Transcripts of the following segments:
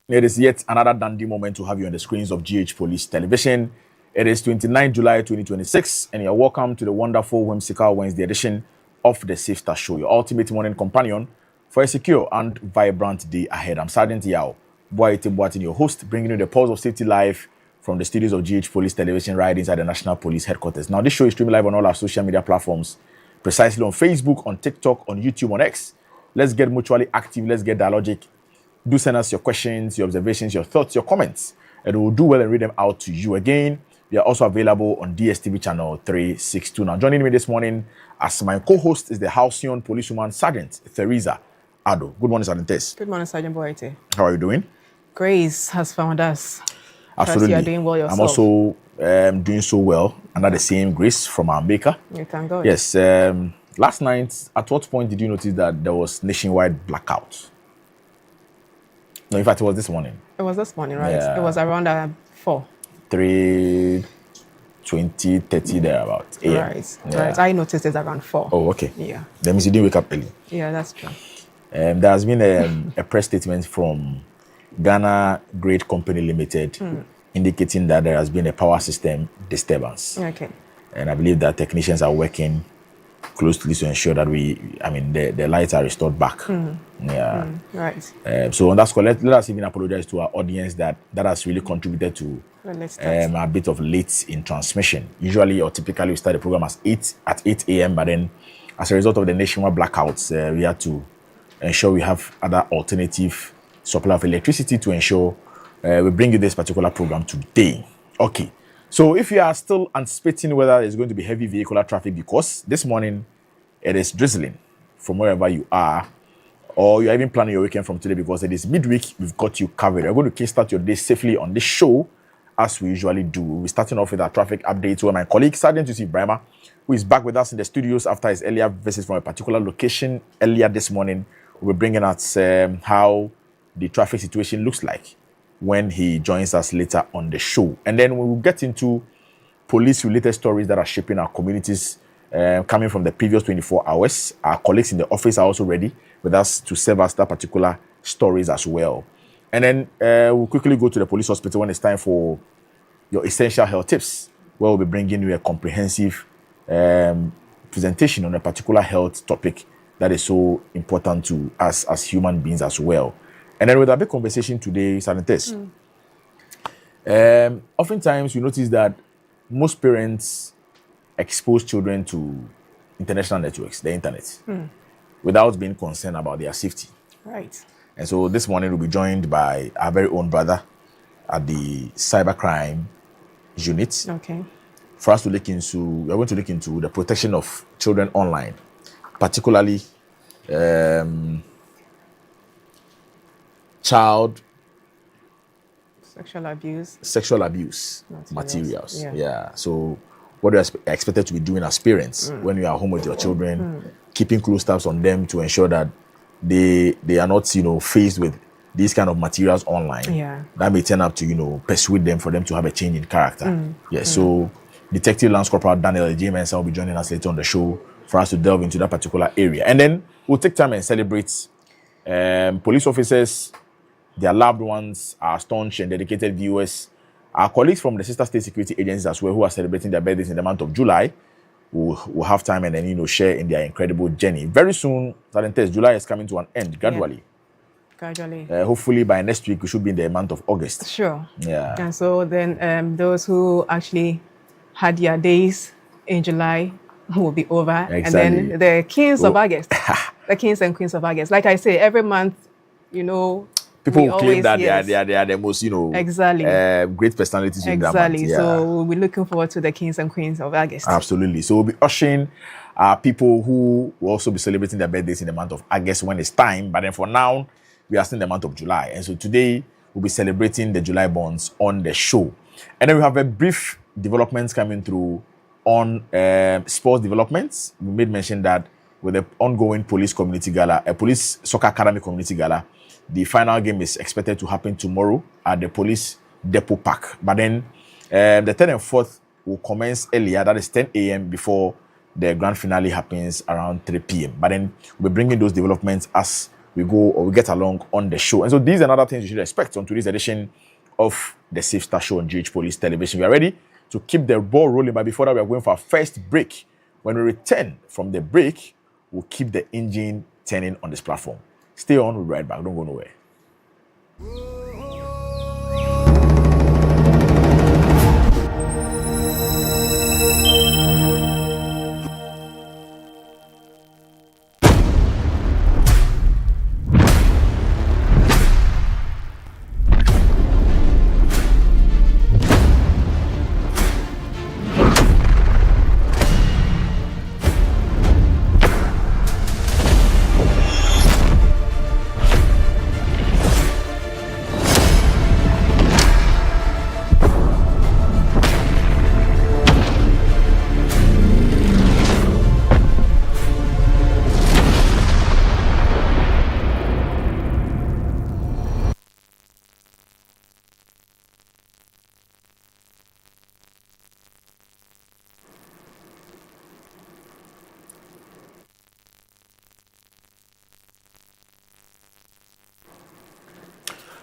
It is yet another dandy moment to have you on the screens of GH Police Television. It is 29 July 2026, and you're welcome to the wonderful, whimsical Wednesday edition of the Safety Show, your ultimate morning companion for a secure and vibrant day ahead. I'm Sergeant Yao, Boite Boatin, your host, bringing you the pulse of safety live from the studios of GH Police Television right inside the National Police Headquarters. Now, this show is streaming live on all our social media platforms, precisely on Facebook, on TikTok, on YouTube, on X. Let's get mutually active. Let's get dialogic. Do send us your questions, your observations, your thoughts, your comments, and we'll do well and read them out to you again. We are also available on DSTV channel 362. Now, joining me this morning as my co-host is the Halcyon policewoman, Sergeant Theresa Ado. Good morning, Sergeant Tess. Good morning, Sergeant Boite. How are you doing? Grace has found us. Absolutely. You are doing well yourself. I'm also doing so well under the same grace from our maker. You thank God. Yes. Last night, at what point did you notice that there was nationwide blackout? No, in fact, it was this morning. It was this morning, right? Yeah. It was around 4. 3:20, 30 thereabout. Right. Yeah. Right. I noticed it around 4. Oh, okay. Yeah. That means you didn't wake up early. Yeah, that's true. There has been a press statement from Ghana Great Company Limited indicating that there has been a power system disturbance. Okay. And I believe that technicians are working closely to ensure that the lights are restored back. Yeah. Right. So on that score, let us even apologize to our audience that has really contributed to Well, let's start. a bit of late in transmission. Usually or typically we start the program at 8 a.m. But then as a result of the nationwide blackouts, we had to ensure we have other alternative supply of electricity to ensure we bring you this particular program today. Okay. So if you are still anticipating whether there's going to be heavy vehicular traffic, because this morning it is drizzling from wherever you are, or you're even planning your weekend from today because it is midweek, we've got you covered. We're going to kickstart your day safely on this show, as we usually do. We're starting off with our traffic updates where my colleague, Sergeant Yusuf Brahma, who is back with us in the studios after his earlier visit from a particular location earlier this morning, will be bringing us how the traffic situation looks like when he joins us later on the show. And then we will get into police-related stories that are shaping our communities coming from the previous 24 hours. Our colleagues in the office are also ready with us to serve us that particular stories as well. And then we'll quickly go to the police hospital when it's time for your essential health tips, where we'll be bringing you a comprehensive presentation on a particular health topic that is so important to us as human beings as well. And then with our big conversation today, Sergeant Tess, oftentimes you notice that most parents expose children to international networks, the internet, without being concerned about their safety. Right. And so this morning we'll be joined by our very own brother at the cybercrime unit Okay. for us to look into. We're going to look into the protection of children online, particularly child Sexual abuse materials. Yeah. So what you are expected to be doing as parents when you are home with your children, keeping close tabs on them to ensure that they are not, faced with these kind of materials online. Yeah. That may turn up to, persuade them for them to have a change in character. So Detective Lance Corporal Daniel J. Mensah will be joining us later on the show for us to delve into that particular area. And then we'll take time and celebrate police officers, their loved ones, our staunch and dedicated viewers, our colleagues from the sister state security agencies as well, who are celebrating their birthdays in the month of July, will have time and then, share in their incredible journey. Very soon, July is coming to an end gradually. Gradually. Hopefully by next week, we should be in the month of August. Sure. Yeah. And so then those who actually had their days in July will be over. Exactly. And then the kings of August, the kings and queens of August. Like I say, every month, people we will claim that always- they are the most, Exactly. great personalities in that month. Exactly. Yeah. So we'll be looking forward to the kings and queens of August. Absolutely. So we'll be ushering people who will also be celebrating their birthdays in the month of August when it's time. But then for now, we are still in the month of July. And so today, we'll be celebrating the July bonds on the show. And then we have a brief developments coming through on sports developments. We made mention that with the ongoing police community gala, a police soccer academy community gala, the final game is expected to happen tomorrow at the police depot park. But then the 3rd and 4th will commence earlier, that is 10 a.m. before the grand finale happens around 3 p.m. But then we'll be bringing those developments as we we go or we get along on the show. And so these are other things you should expect on today's edition of the Safe Start Show on GH Police Television. We are ready to keep the ball rolling, but before that, we are going for our first break. When we return from the break, we'll keep the engine turning on this platform. Stay on, we'll be right back. Don't go nowhere.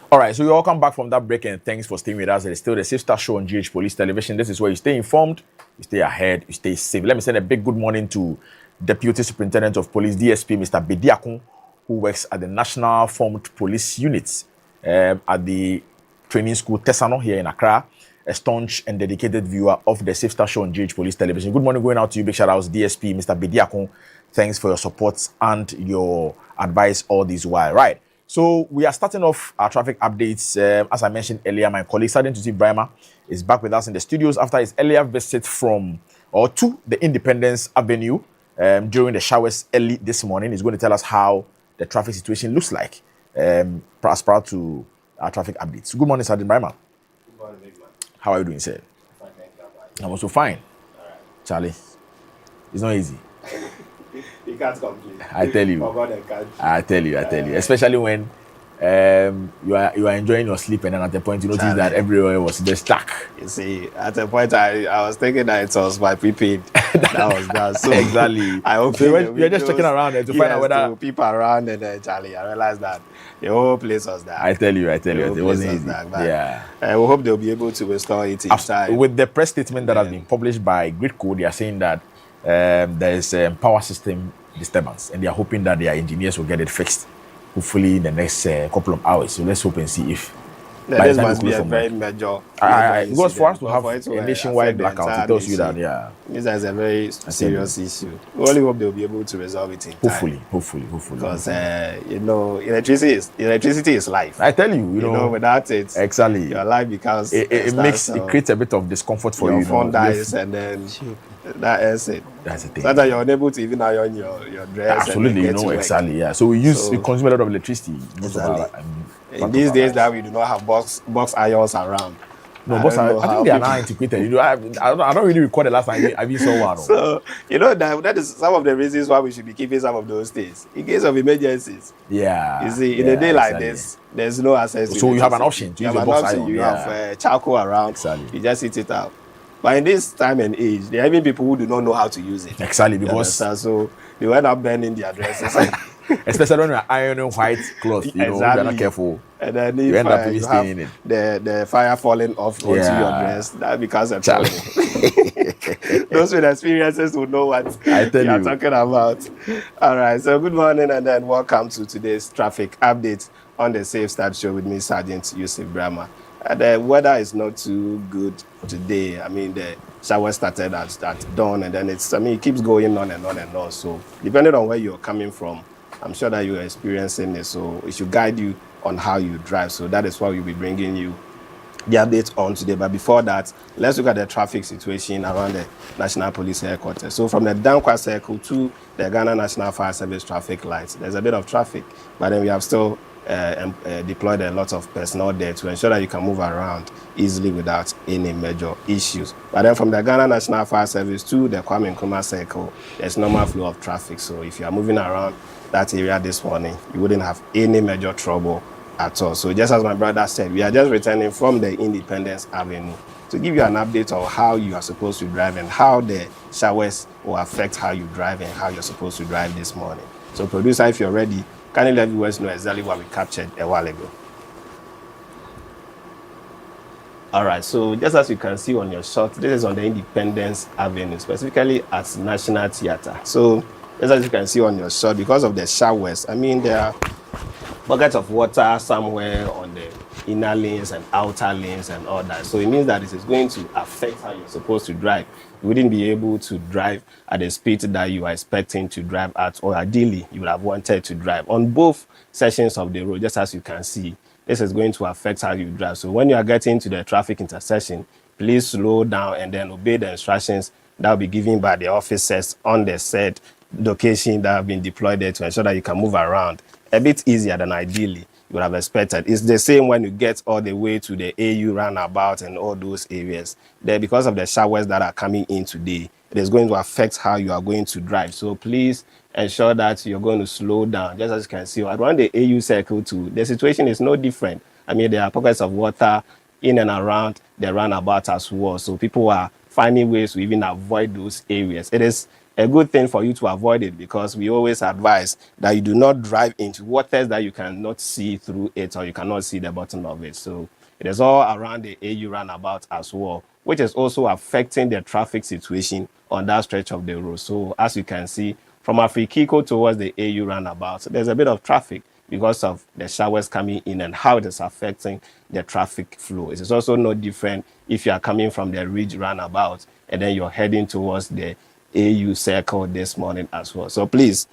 All right, so you all come back from that break, and thanks for staying with us. It's still the Safe Start Show on GH Police Television. This is where you stay informed, you stay ahead, you stay safe. Let me send a big good morning to Deputy Superintendent of Police, DSP, Mr. Bediakun, who works at the National Formed Police Unit at the training school Tesano here in Accra, a staunch and dedicated viewer of the Safe Start Show on GH Police Television. Good morning going out to you. Big shout outs, DSP, Mr. Bediakun. Thanks for your support and your advice all this while. Right. So we are starting off our traffic updates. As I mentioned earlier, my colleague Sergeant Yusuf Brahma is back with us in the studios after his earlier visit to the Independence Avenue during the showers early this morning. He's going to tell us how the traffic situation looks like as prior to our traffic updates. Good morning, Sergeant Brahma. Good morning, big man. How are you doing, sir? Fine, thank you. I'm also fine. All right. Charlie, it's not easy. You can't complain. I tell you. About the country. I tell you. Especially when you are enjoying your sleep, and then at the point you notice that everywhere was just stuck. You see, at a point I was thinking that it was my prepaid. That was that. So Exactly. I hope So you're just checking around to find out whether people around, and then Charlie, I realized that the whole place was there. I tell you, it wasn't easy. Yeah. We hope they'll be able to restore it in time. With the press statement that has been published by Gridco, they are saying that there is power system disturbance, and they are hoping that their engineers will get it fixed, hopefully in the next couple of hours. So let's hope and see if. This must be a very major. Because for us to have a nationwide blackout, it tells you that, this is a very serious issue. We only hope they'll be able to resolve it in time. Hopefully. Because electricity is life. I tell you, you know, without it, exactly, your life becomes it creates a bit of discomfort for you. Your phone dies, and then that is it. That's the thing. So that you're unable to even iron your dress. Absolutely, exactly, yeah. So we consume a lot of electricity. In these days that we do not have box irons around. No, I think they are now antiquated. You know, I don't really recall the last time I saw one. So that is some of the reasons why we should be keeping some of those things in case of emergencies. Yeah. You see, in a day like this, there's no access to. So you have an option to use your box iron. You have charcoal around. Exactly. You just heat it out. But in this time and age, there are even people who do not know how to use it. Exactly, because so they end up burning their dresses. Especially when you're ironing white cloth, you're not careful. And then you end up staying in it. The fire falling off onto your dress, that becomes a trouble. Those with experiences will know what you're talking about. All right, so good morning and then welcome to today's traffic update on the Safe Start Show with me, Sergeant Yusuf Brahma. The weather is not too good today. I mean, the shower started at dawn, and then it keeps going on and on and on. So depending on where you're coming from, I'm sure that you're experiencing it. So it should guide you on how you drive. So that is why we'll be bringing you the update on today. But before that, let's look at the traffic situation around the National Police Headquarters. So from the Dankwa Circle to the Ghana National Fire Service traffic lights, there's a bit of traffic, but then we have still deployed a lot of personnel there to ensure that you can move around easily without any major issues. But then from the Ghana National Fire Service to the Kwame Nkrumah Circle, there's normal flow of traffic. So if you are moving around that area this morning, you wouldn't have any major trouble at all. So just as my brother said, we are just returning from the Independence Avenue to give you an update on how you are supposed to drive and how the showers will affect how you drive and how you're supposed to drive this morning. So producer, if you're ready, Can you let viewers know exactly what we captured a while ago? All right, so just as you can see on your shot, this is on the Independence Avenue, specifically at National Theatre. So just as you can see on your shot, because of the showers, I mean, there are buckets of water somewhere on the inner lanes and outer lanes and all that. So it means that it is going to affect how you're supposed to drive. You wouldn't be able to drive at the speed that you are expecting to drive at, or ideally you would have wanted to drive on both sections of the road, just as you can see. This is going to affect how you drive. So when you are getting to the traffic intersection, please slow down and then obey the instructions that will be given by the officers on the said location that have been deployed there to ensure that you can move around a bit easier than ideally you would have expected. It's the same when you get all the way to the AU roundabout and all those areas. There, because of the showers that are coming in today, it is going to affect how you are going to drive. So please ensure that you're going to slow down. Just as you can see, around the AU circle too, the situation is no different. I mean, there are pockets of water in and around the roundabout as well. So people are finding ways to even avoid those areas. It is a good thing for you to avoid it, because we always advise that you do not drive into waters that you cannot see through it, or you cannot see the bottom of it. So it is all around the AU roundabout as well, which is also affecting the traffic situation on that stretch of the road. So as you can see, from Afrikiko towards the AU roundabout, there's a bit of traffic because of the showers coming in and how it is affecting the traffic flow. It is also no different if you are coming from the Ridge roundabout and then you're heading towards the AU circle this morning as well. So please,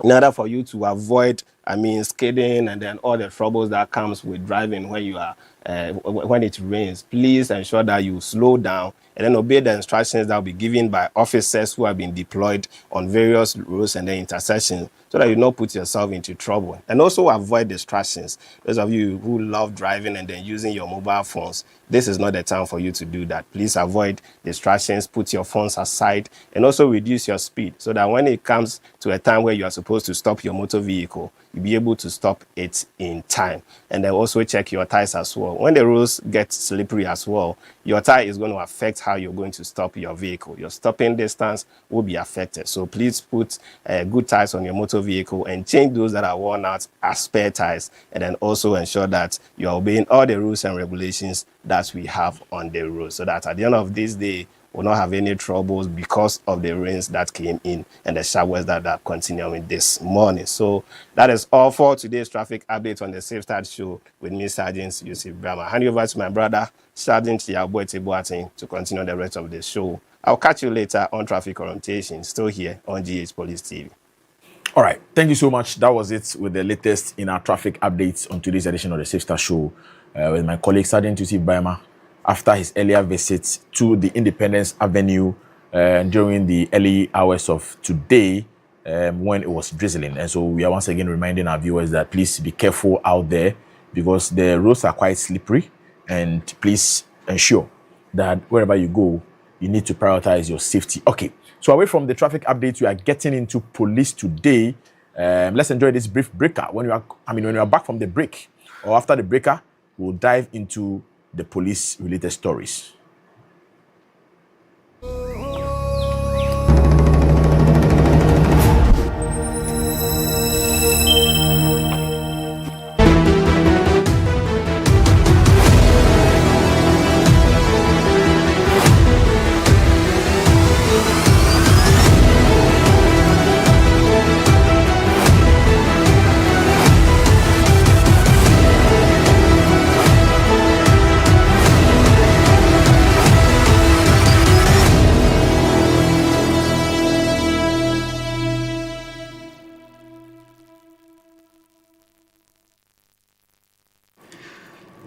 in order for you to avoid, skidding and then all the troubles that comes with driving when you are when it rains, please ensure that you slow down and then obey the instructions that will be given by officers who have been deployed on various roads and then intersections, so that you don't put yourself into trouble. And also avoid distractions. Those of you who love driving and then using your mobile phones, this is not the time for you to do that. Please avoid distractions, put your phones aside, and also reduce your speed, so that when it comes to a time where you are supposed to stop your motor vehicle, you'll be able to stop it in time. And then also check your tires as well. When the roads get slippery as well, your tire is going to affect how you're going to stop your vehicle. Your stopping distance will be affected. So please put good tires on your motor vehicle and change those that are worn out as spare tires. And then also ensure that you are obeying all the rules and regulations that we have on the road, so that at the end of this day, will not have any troubles because of the rains that came in and the showers that are continuing this morning. So that is all for today's traffic update on the Safe Start Show with me, Sergeant Yusuf Brahma. Hand you over to my brother, Sergeant Yaboete Boateng, to continue the rest of the show. I'll catch you later on Traffic Orientation, still here on GH Police TV. All right, thank you so much. That was it with the latest in our traffic updates on today's edition of the Safe Start Show with my colleague, Sergeant Yusuf Brahma, after his earlier visit to the Independence Avenue during the early hours of today when it was drizzling. And so we are once again reminding our viewers that please be careful out there, because the roads are quite slippery, and please ensure that wherever you go, you need to prioritize your safety. Okay, so away from the traffic updates, we are getting into police today. Let's enjoy this brief breaker. When you are back from the break or after the breaker, we'll dive into the police-related stories.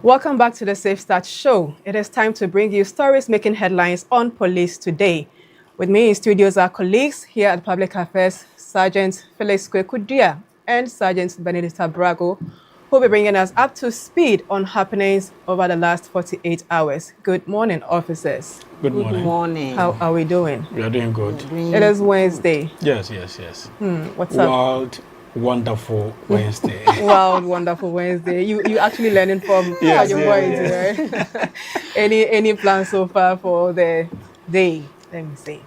Welcome back to the Safe Start Show. It is time to bring you stories making headlines on police today. With me in studios are colleagues here at Public Affairs, Sergeant Felix Kwekudia and Sergeant Benedicta Brago, who will be bringing us up to speed on happenings over the last 48 hours. Good morning, officers. Good morning. How are we doing? We are doing good. It is Wednesday. Yes. What's up? Wild, wonderful Wednesday. Wild, wonderful Wednesday. You actually learning from your boys, right? Any plans so far for the day? Let me see.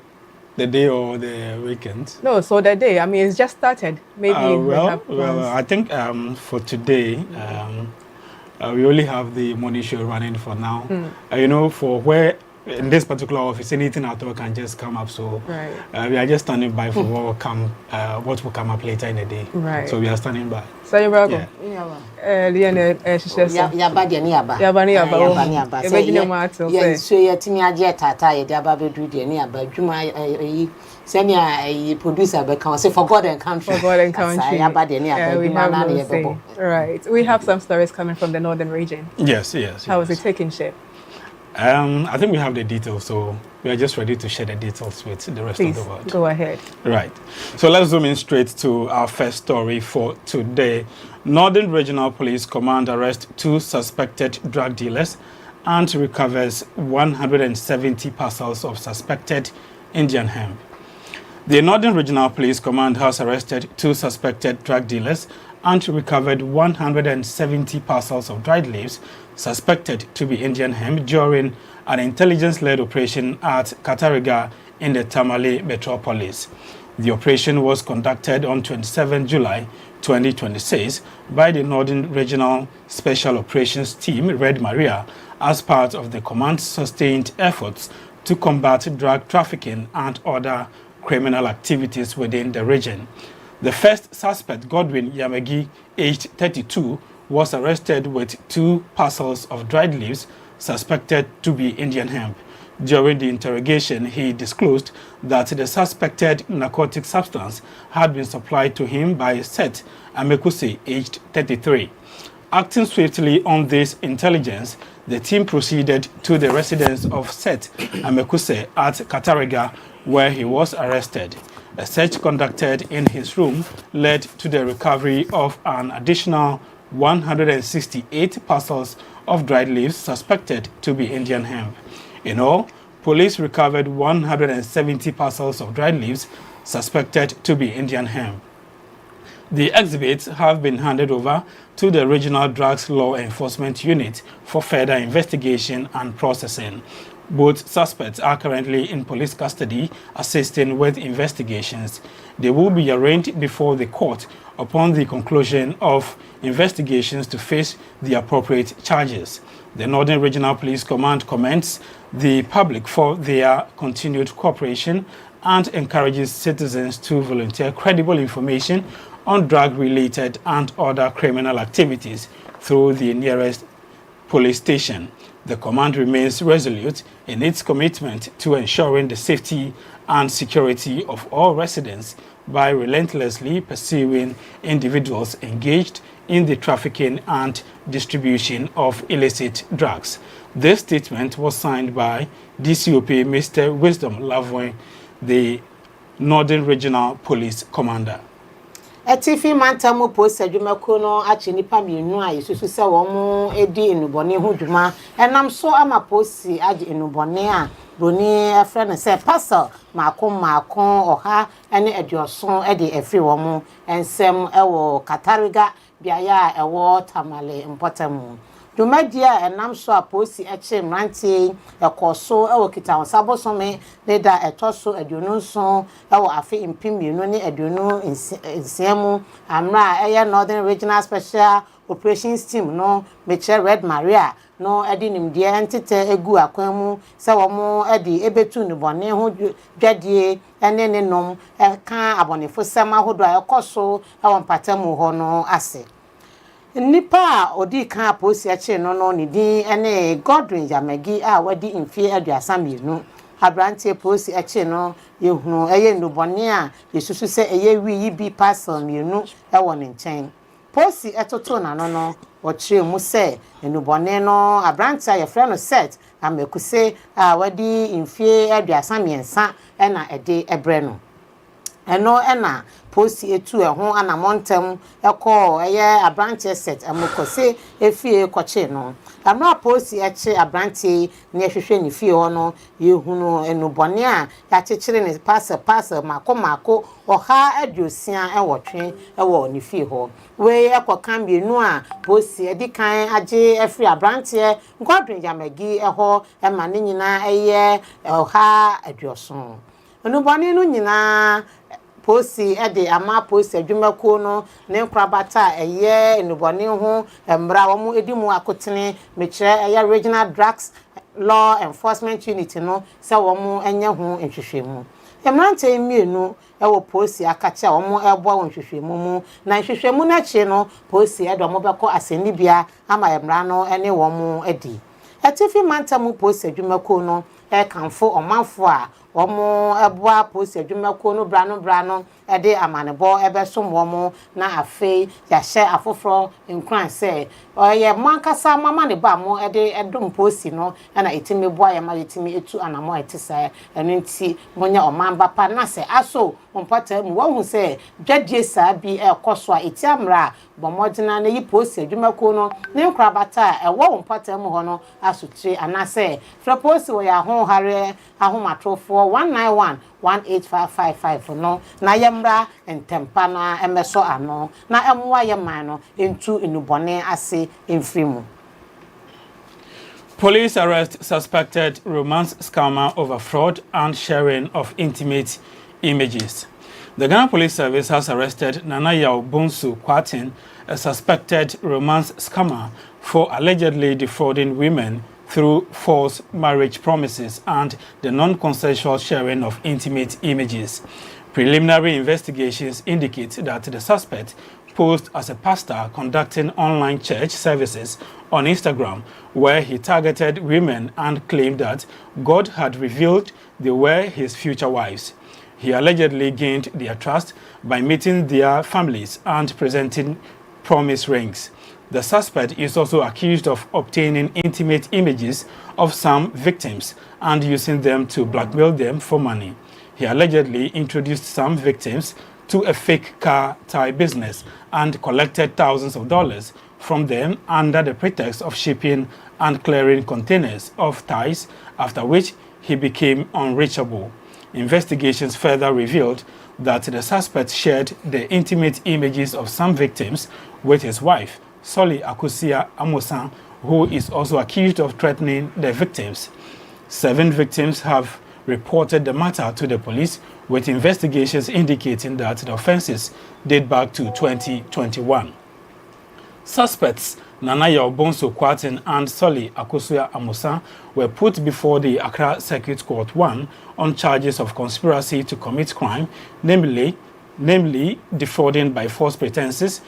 The day or the weekend? No, so the day. I mean, it's just started. Maybe I think for today, we only have the morning show running for now. You know, for where in this particular office, anything at all can just come up. So we are just standing by for what will come up later in the day. Right. So we are standing by. So you're welcome. Producer for God and country. For God and country. Right. We have some stories coming from the northern region. Yes. How is it taking shape? I think we have the details, so we are just ready to share the details with the rest of the world. Go ahead. Right. So let's zoom in straight to our first story for today. Northern Regional Police Command arrests 2 suspected drug dealers and recovers 170 parcels of suspected Indian hemp. The Northern Regional Police Command has arrested 2 suspected drug dealers and recovered 170 parcels of dried leaves suspected to be Indian hemp during an intelligence-led operation at Katariga in the Tamale metropolis. The operation was conducted on 27 July 2026 by the Northern Regional Special Operations Team, Red Maria, as part of the command's sustained efforts to combat drug trafficking and other criminal activities within the region. The first suspect, Godwin Yamagi, aged 32, was arrested with 2 parcels of dried leaves suspected to be Indian hemp. During the interrogation, he disclosed that the suspected narcotic substance had been supplied to him by Seth Amekuse, aged 33. Acting swiftly on this intelligence, the team proceeded to the residence of Seth Amekuse at Katariga, where he was arrested. A search conducted in his room led to the recovery of an additional 168 parcels of dried leaves suspected to be Indian hemp. In all, police recovered 170 parcels of dried leaves suspected to be Indian hemp. The exhibits have been handed over to the Regional Drugs Law Enforcement Unit for further investigation and processing. Both suspects are currently in police custody, assisting with investigations. They will be arraigned before the court upon the conclusion of investigations to face the appropriate charges. The Northern Regional Police Command commends the public for their continued cooperation and encourages citizens to volunteer credible information on drug-related and other criminal activities through the nearest police station. The command remains resolute in its commitment to ensuring the safety and security of all residents by relentlessly pursuing individuals engaged in the trafficking and distribution of illicit drugs. This statement was signed by DCOP Mr. Wisdom Lavoi, the Northern Regional Police Commander. Etifi mantamu post adwumako no ache nipa mienu a yesusu se wo mo edi enubone ho dwuma enam so ama posi age enubone a boni afre ne se pastor maako oha ene adioson ede afri wo mo ensem ewo Katariga biaya ewo Tamale mpotamu Dumadia enam so aposi eche mrantie ekoso ewo kita sabosome leda etoso aduonu so ewo afi impimienu ne aduonu insiemu amra eye Northern Regional Special Operations Team no meche Red Maria no edi nimdie entete egu akwanmu se wo mo edi ebetu nubone ho dwadie ene ne nom eka abonefo sema hodo ekoso ewo mpatamu ho no ase Nipa odi kan aposi ache no ni din ene Godwin Yamagi a wadi imfie aduasa mienu abrantie posi ache no yehunu eye nubone a yesusu se eye wi bi parcel mienu ewo ne nchen posi etoto na no ochire mu se nubone no abrantie ye frɛ no Set Amekuse a wadi imfie aduasa miensa ena ede ebre no eno ena posi etu eho anamontem eko eye abrantie Set Amekuse efie koche no amra posi eche abrantie ne hwehwe ne fie ho no yehunu enubone a yakekere ne pass mako oha aduosia ewotwe ewo ne fie ho we ekokan bienu a posi edikan age efri abrantie Godwin Yamagi eho ema ne nyina eye oha aduoson enubone no nyina posi de ama posi adwumako no ne nkrabata eye enubone ho embra wo mu edi mu akotene mekire eye regional drugs law enforcement unit no se wo mu enye ho nhwehwemu emrante mienu ewo posi akacha wo mu ebo wo nhwehwemu mu na nhwehwemu na chi no posi edo mo beko asenibia ama emra no ene wo mu edi etifi mantamu posi adwumako no kanfo omanfo a omo eboa posi adwumako no bra no ede amanebo ebesom wo na afei ya hye afoforo nkran se oye mankasa mama ne ba mo ede edom posi no na etimi boa ya ma etimi etu anamo etisa eno nti monya omamba pa na se aso ompata mu wo hu se dwadie saa bi ekoso a etiamra bomodina na yi posi adwumako no ne nkrabata ewo ompata mu ho no asutire anase fra posi wo ya ho hare ahomatrofo 191-18555 no na yemra entempa na emeso ano na emwa yeman no entu enubone ase emfrimu. Police arrest suspected romance scammer over fraud and sharing of intimate images. The Ghana Police Service has arrested Nana Yao Bonsu Kwatin, a suspected romance scammer, for allegedly defrauding women through false marriage promises and the non-consensual sharing of intimate images. Preliminary investigations indicate that the suspect posed as a pastor conducting online church services on Instagram, where he targeted women and claimed that God had revealed they were his future wives. He allegedly gained their trust by meeting their families and presenting promise rings. The suspect is also accused of obtaining intimate images of some victims and using them to blackmail them for money. He allegedly introduced some victims to a fake car tie business and collected thousands of dollars from them under the pretext of shipping and clearing containers of ties, after which he became unreachable. Investigations further revealed that the suspect shared the intimate images of some victims with his wife, Solly Akusia Amosan, who is also accused of threatening the victims. 7 victims have reported the matter to the police, with investigations indicating that the offences date back to 2021. Suspects Nana Yao Bonsu Kwatin and Solly Akusia Amosan were put before the Accra Circuit Court 1 on charges of conspiracy to commit crime, namely defrauding by false pretenses,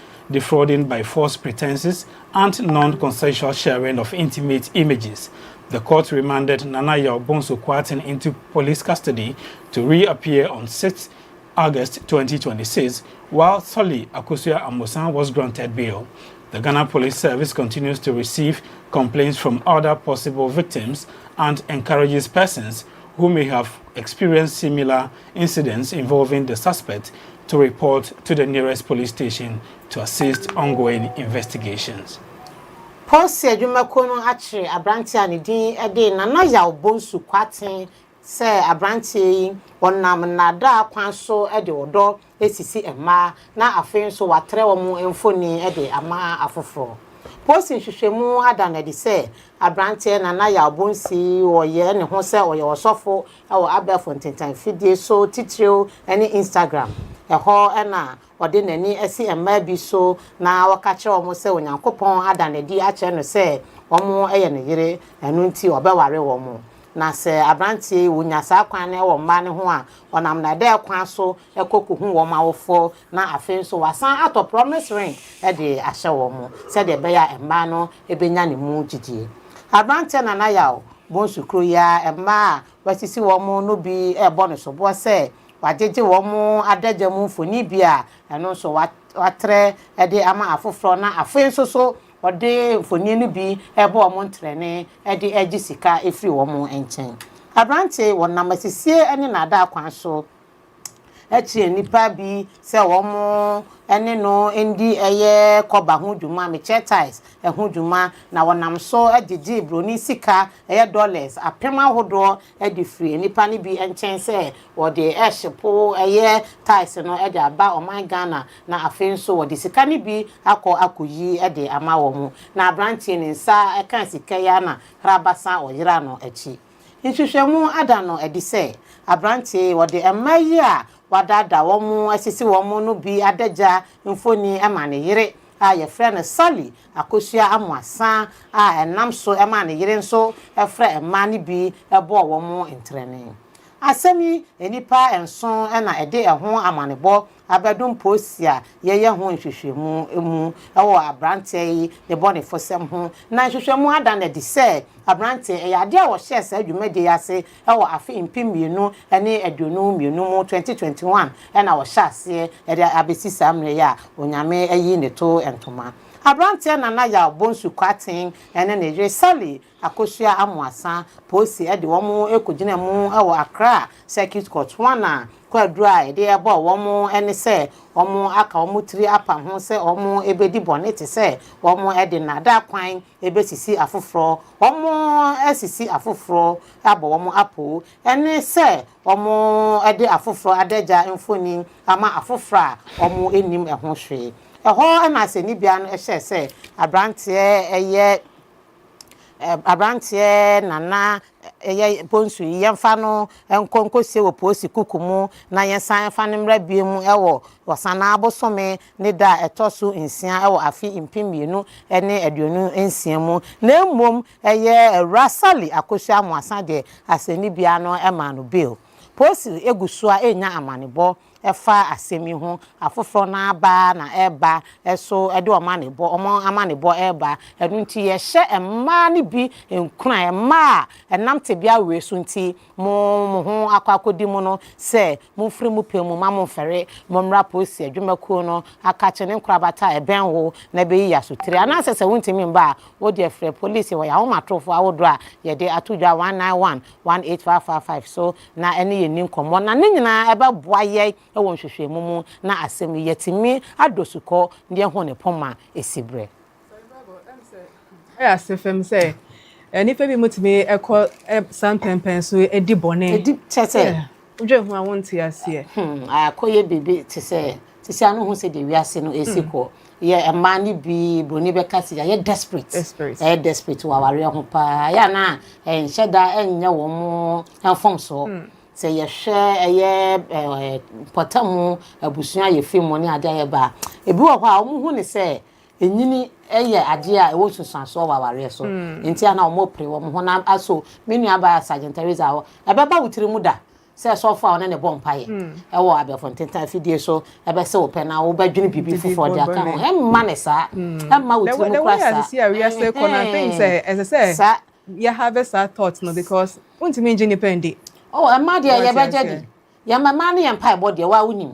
and non-consensual sharing of intimate images. The court remanded Nana Yao Bonsu Kwatin into police custody to reappear on 6 August 2026, while Solly Akusia Amosan was granted bail. The Ghana Police Service continues to receive complaints from other possible victims and encourages persons who may have experienced similar incidents involving the suspect to report to the nearest police station to assist ongoing investigations. Posi adwumako no akire abranti anidin ede Nana Yao Bonsu Kwatin se abranti yi onam nada kwan so ede odo esisi ema na afen so watre wo mu emfoni ede ama afoforo. Posi hwehwemu adana de se abranti Nana Yao Bonsi oye ne ho se oye osofo ewo Abefontentan fidie so titrio ene Instagram eho ena ode nani esi ema bi so na wakache omo se onyankopon adana di ache no se omo eye ne yire enu nti obeware wo mo na se abranti wonyasa kwan ne wo mma ne ho a onam na de kwan so ekokuhu wo mawofo na afen so wasan ato promise ring e de ahye wo mo se de be ya emma no ebenya ne mu gidie abranti Nana Yao Bonsu Kroya emma wasisi wo mo no bi e bone so bo se wajeje wo mo adaja mu foni bia eno so watre ede ama afoforo na afen so ode foni no bi ebo o mo ntrene ede egisika efri wo mo enchen abrante wonam asisie ene na ada akwan so echi nipa bi se wo mo ene no endi eye koba ho dwuma me chetais ho dwuma na wonam so agigi broni sika eye dollars apema hodo edi free nipa ni bi enchen se wo de ehyepo eye tais no edi aba o my Ghana na afen so wo de sika ni bi akoyi edi ama wo mu na branch ni nsa ekan sika ya na rabasa oyira no echi nhwehwɛmu ada no edi sɛ abrante wɔde emayi a wadada wɔn asisi wɔn no bi adagya mfoni ema ne yere a yɛfrɛ no Sally akosua amoasa a enam so ema ne yere nso ɛfrɛ ema ne bi ɛbɔ wɔn entrene asemi enipa enso na ɛde ɛho amanebɔ abɛdum posia yɛyɛ ho nhwehwɛmu emu ɛwɔ abrante yi ne bɔ ne fosɛm ho na nhwehwɛmu ada na de sɛ abrante ɛyɛ ade a wɔhyɛ sɛ adwumadi ase ɛwɔ afi mpimienu ɛne aduonu mienu mu 2021 ɛna wɔhyɛ ase ɛde abesi saa mmerɛ a onyame ayi ne to entoma abrante na na ya bonsu kwaten ene ne yere Sally akosua amoasa posi ede wo ekogina mu ewo Accra Circuit Court wana kwadura ede ebo wo ene se wo aka wo tiri apa ho se wo ebedi bone te se wo ede nada kwan ebesisi afoforo wo esisi afoforo abo wo apo ene se wo ede afoforo adagya mfoni ama afoforo wo enim eho hwe eho na se ni bia no ehye se abrante nana eye ponsu yemfa no enkonkosie wo posi kukumu na yensan fa ne mra biemu ewo wasana abosome ne da etoso nsia ewo afi impimienu ene aduonu nsia mu na emom eye Sally akosua amoasa de aseni bia no ema no bill posi egusua enya amanebo efa asemi ho afoforo na aba na eba eso ede omanebo amanebo eba edunti ye hye emma ne bi enkuna emma enam tebia we so nti mo ho akwakodi mu no se mo firi mu pemu ma mo fere mo mra posi adwumakuo no akache ne nkrabata ebenwo na be yi asotire ana sese wontimi mba wo de frɛ police wo ya wo matrofo awodo a ye de atodwa 191 18555 so na ene ye nin komo na ne nyina ebe boa ye ewo nhwehwemu mu na asem yetimi adosuko ndi ho ne poma esibre asefem say nipa bi mutimi ekọ sampempen so edi bone edi tete udwe ho awonti ase akoye bebe tese anu ho se de wiase no esiko ye emani bi broni be kasi ye desperate wa ware ho pa ya na enhyeda enye wo mo enfom so se ye hwe eye potamu abusua ye fim ni ade ye ba ebi wo ho a wo hu ne se enyini eye ade a ewo susanso wa ware so enti ana wo pre wo ho na aso menu aba Sergeant Teresa ho ebeba wutiri mu da se so fa one ne bompaye ewo abefontentan fidie so ebe se wo pe na wo badwini bibi fofo de aka ho emma ne sa emma wutiri mu kwasa see we are say corner things as I say you have a thought no because untimi engineer pendi emma de ye bejedi ya mama ne empa ebo de wa unim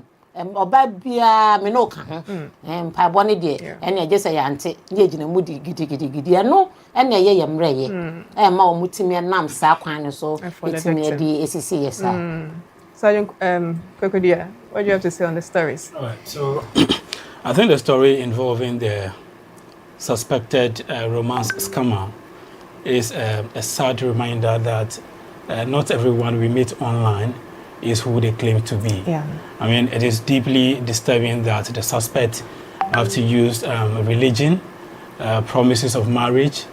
oba bia me no ka ho empa ebo ne de ene je se ya ante ye gina mu di gidi eno ene ye ye mreye emma o mutimi nam sa kwan ne so etimi di esisi yesa Sergeant Kokodia, what do you have to say on the stories? All right, so I think the story involving the suspected romance scammer is a sad reminder that not everyone we meet online is who they claim to be. Yeah. I mean, it is deeply disturbing that the suspect have to use religion, promises of marriage,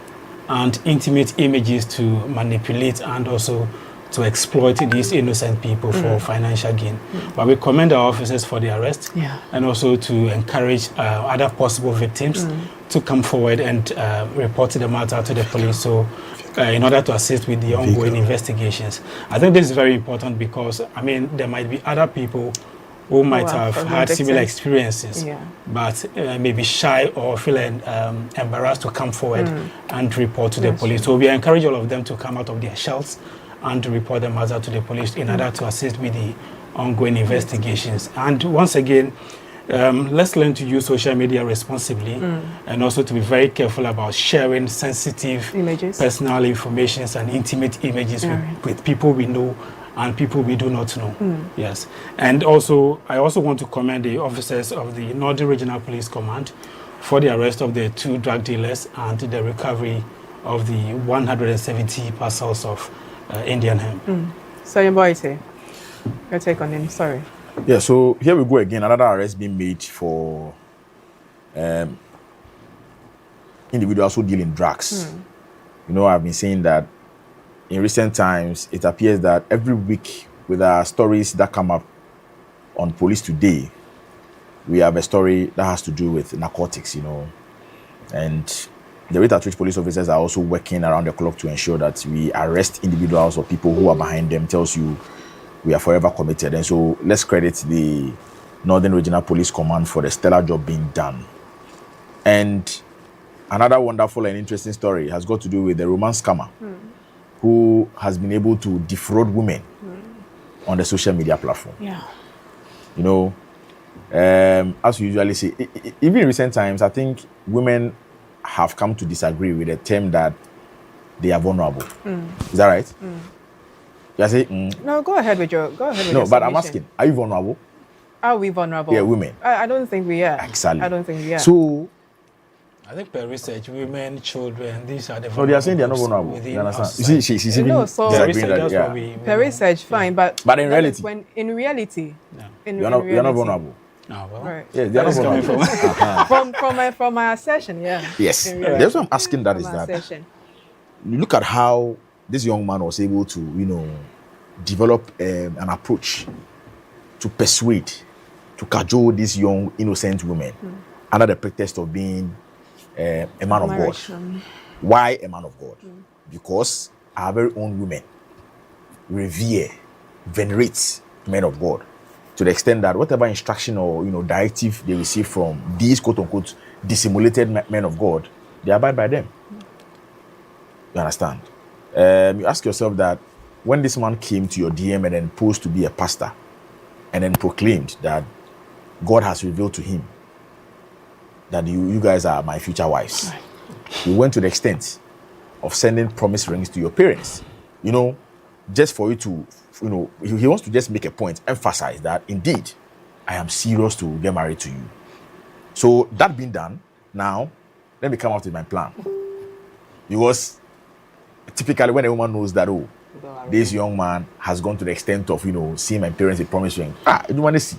and intimate images to manipulate and also to exploit these innocent people for financial gain. But we commend our officers for the arrest and also to encourage other possible victims to come forward and report the matter to the police so in order to assist with the ongoing investigations. I think this is very important because, I mean, there might be other people who might have had similar experiences, but may be shy or feeling embarrassed to come forward and report to the police. So we encourage all of them to come out of their shells and to report the matter to the police in order to assist with the ongoing investigations. And once again, let's learn to use social media responsibly and also to be very careful about sharing sensitive images, personal information and intimate images with people we know and people we do not know. Yes. And also, I also want to commend the officers of the Northern Regional Police Command for the arrest of the 2 drug dealers and the recovery of the 170 parcels of Indian hemp. So your boy say, your take on him, sorry. Yeah, so here we go again, another arrest being made for individuals who deal in drugs. You know, I've been saying that in recent times, it appears that every week with our stories that come up on Police Today, we have a story that has to do with narcotics, and the rate at which police officers are also working around the clock to ensure that we arrest individuals or people who are behind them tells you we are forever committed. And so let's credit the Northern Regional Police Command for the stellar job being done. And another wonderful and interesting story has got to do with the romance scammer who has been able to defraud women on the social media platform. Yeah. As we usually say, even in recent times, I think women have come to disagree with the term that they are vulnerable. Is that right? You are saying, No, go ahead with your No, your but I'm submission. asking, are you vulnerable? Are we vulnerable? Yeah, women. I don't think we are. Exactly. I don't think we are. So, I think per research, women, children, these are the they are saying they are not vulnerable vulnerable. within You understand? our You see, society. she's even No, so- Per disagreeing research, that, that's yeah. what we Per research, fine, but But in that is reality- when in reality, Yeah. You're not vulnerable. Oh, well. right? Yeah, they are not Where is coming vulnerable. From my assertion, yeah. Yes. In reality. That's what I'm asking, that From is my that. assertion. You look at how this young man was able to, develop an approach to persuade, to cajole these young, innocent women under the pretext of being a man of God. Marriage, Why a man of God? Because our very own women revere, venerate men of God to the extent that whatever instruction or directive they receive from these quote-unquote dissimulated men of God, they abide by them. You understand? You ask yourself that when this man came to your DM and then posed to be a pastor and then proclaimed that God has revealed to him that you guys are my future wives, he went to the extent of sending promise rings to your parents, just for you to, he wants to just make a point, emphasize that indeed I am serious to get married to you. So that being done, now let me come out with my plan. Because typically when a woman knows that, this young man has gone to the extent of, seeing my parents a promise ring, you don't want to see.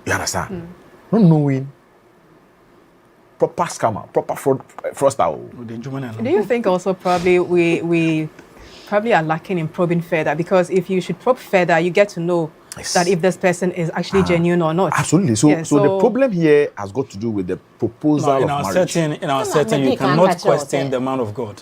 You understand? Not knowing, proper scammer, proper fraudster. Do you think also probably we probably are lacking in probing further? Because if you should probe further, you get to know Yes. that if this person is actually genuine or not. Absolutely. So, Yeah, so the problem here has got to do with the proposal No, in of our marriage. setting, you cannot question the man of God.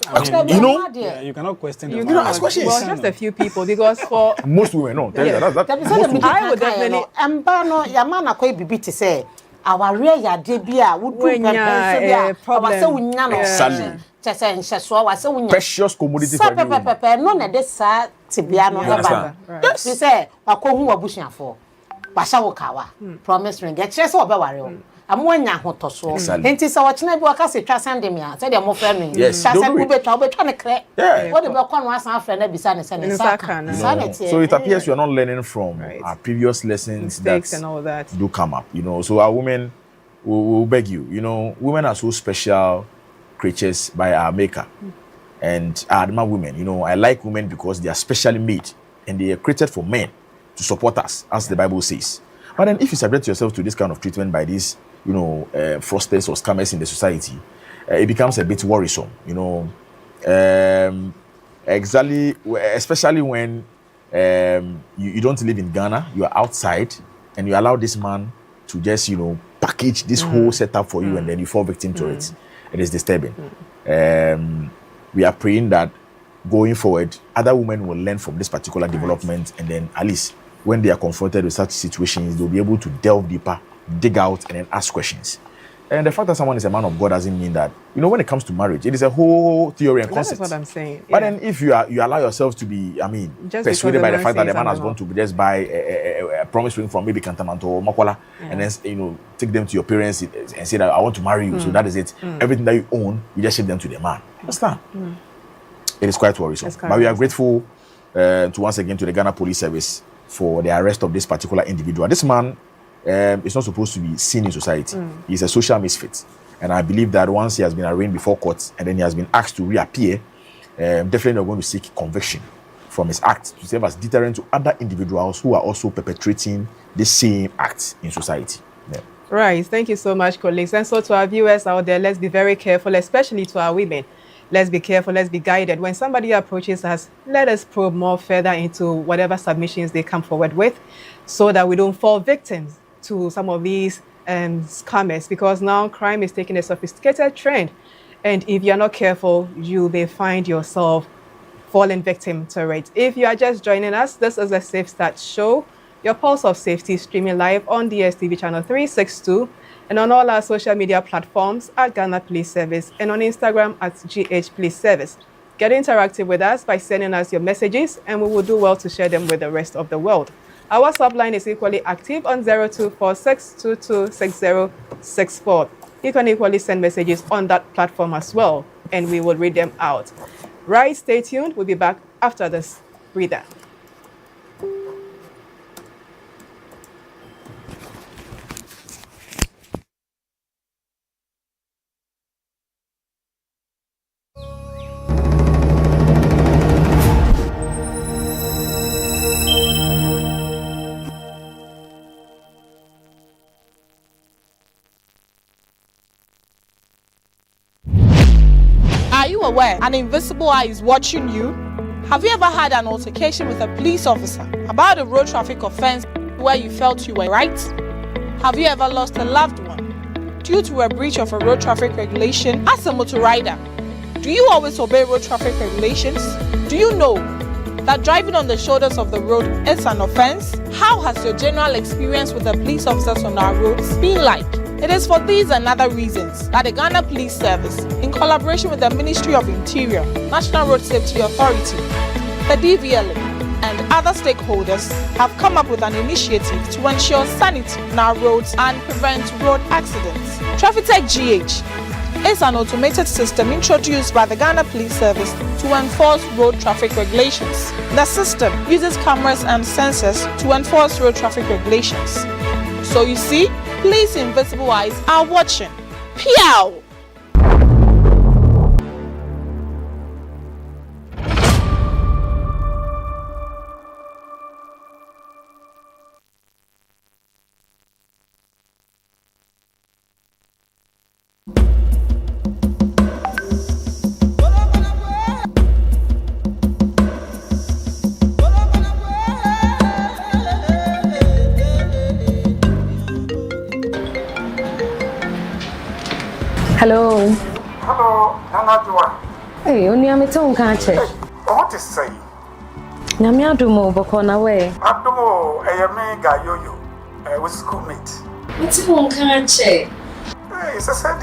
Yeah, you cannot question the You man cannot of ask God. questions. Well, just a few people, because for Most women, no. Tell you Yeah. that, Dabi most sɛ women. de I would medi definitely- ɛmba no yɛma na kɔ bibi te sɛ awareɛ yade bi a wodu When pɛmpɛnso ya, bi a problem. awasɛ wonya no Exactly. kyɛ sɛ nhyɛsoɔ wasɛ wonya Precious commodity sa for every woman. pɛpɛpɛpɛ no na de saa tibia no You ɛba understand? Right. fi sɛ wakɔhu w'abusuafoɔ wahyɛ wo kawa promise ring ɛkyerɛ sɛ ɔbɛware wo ama woanya ahotɔsoɔ Exactly. nti sɛ wɔkyena bi wɔka sɛ twa sɛnde me a sɛdeɛ mofrɛ no yi Yes, twa don't sɛ do it. wobɛtwa ne krɛ Yeah. wode bɛkɔ no asan afrɛ no abisa ne sɛ ne nsa ka No. saa na ɛteɛ. So it appears you are not learning from Right. our previous lessons mistakes that and all that. do come up. So our women will beg you. Women are so special creatures by our maker. And I admire women. I like women because they are specially made and they are created for men to support us, as the Bible says. But then if you subject yourself to this kind of treatment by these, fraudsters or scammers in the society, it becomes a bit worrisome. Exactly, especially when you don't live in Ghana, you are outside, and you allow this man to just package this whole setup for you, and then you fall victim to it. It is disturbing. We are praying that going forward, other women will learn from this particular development, and then at least when they are confronted with such situations, they'll be able to delve deeper, dig out, and then ask questions. And the fact that someone is a man of God doesn't mean that, when it comes to marriage, it is a whole theory and That concept. is what I'm saying. But Yeah. then if you allow yourself to be, Just persuaded because by the the fact that the man man has says gone to just buy a promise ring from maybe Kantamanto or Makwala, and then take them to your parents and say that I want to marry you, so that is it. Everything that you own, you just ship them to the man. Understand? It is quite worrisome. That's But we are correct. grateful to once again to the Ghana Police Service for the arrest of this particular individual. This man is not supposed to be seen in society. He's a social misfit. And I believe that once he has been arraigned before court and then he has been asked to reappear, definitely not going to seek conviction from his act to serve as deterrent to other individuals who are also perpetrating the same act in society. Yeah. Right. Thank you so much, colleagues. And so to our viewers out there, let's be very careful, especially to our women. Let's be careful, let's be guided. When somebody approaches us, let us probe more further into whatever submissions they come forward with so that we don't fall victims to some of these scammers, because now crime is taking a sophisticated trend. And if you're not careful, you may find yourself falling victim to it. If you are just joining us, this is the Safe Start Show, your pulse of safety, streaming live on DSTV channel 362 and on all our social media platforms at Ghana Police Service and on Instagram at GH Police Service. Get interactive with us by sending us your messages, and we will do well to share them with the rest of the world. Our WhatsApp line is equally active on 0246226064. You can equally send messages on that platform as well, and we will read them out. Right, stay tuned. We'll be back after this breather. Are you aware an invisible eye is watching you? Have you ever had an altercation with a police officer about a road traffic offense where you felt you were right? Have you ever lost a loved one due to a breach of a road traffic regulation as a motor rider? Do you always obey road traffic regulations? Do you know that driving on the shoulders of the road is an offense? How has your general experience with the police officers on our roads been like? It is for these and other reasons that the Ghana Police Service, in collaboration with the Ministry of Interior, National Road Safety Authority, the DVLA, and other stakeholders, have come up with an initiative to ensure sanity on our roads and prevent road accidents. TrafficTech GH is an automated system introduced by the Ghana Police Service to enforce road traffic regulations. The system uses cameras and sensors to enforce road traffic regulations. So you see, police invisible eyes are watching. Pew! Hello. Hello, Nana Joa. Hey, only I'm at home, can't you? What is say? Namia Dumo, Bokona way. Abdumo, a mega yo-yo, with schoolmate. What's home, can't you? Hey, it's a said,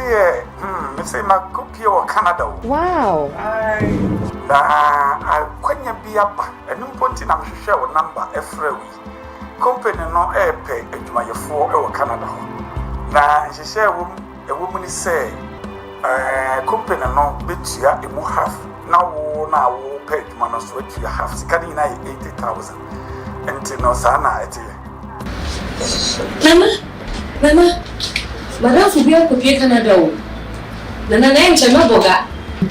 it's a Makupi or Canada. Wow. I couldn't be up, and no pointing I'm sure number every week. Company no air pay, and my 4 or Canada. Now, she said, a woman is say, company no bet you a more half. Now pay manos what you have scanning 80,000 and no sana at Mama, Madame Fubia could be a Canada. Nana named Chamaboga.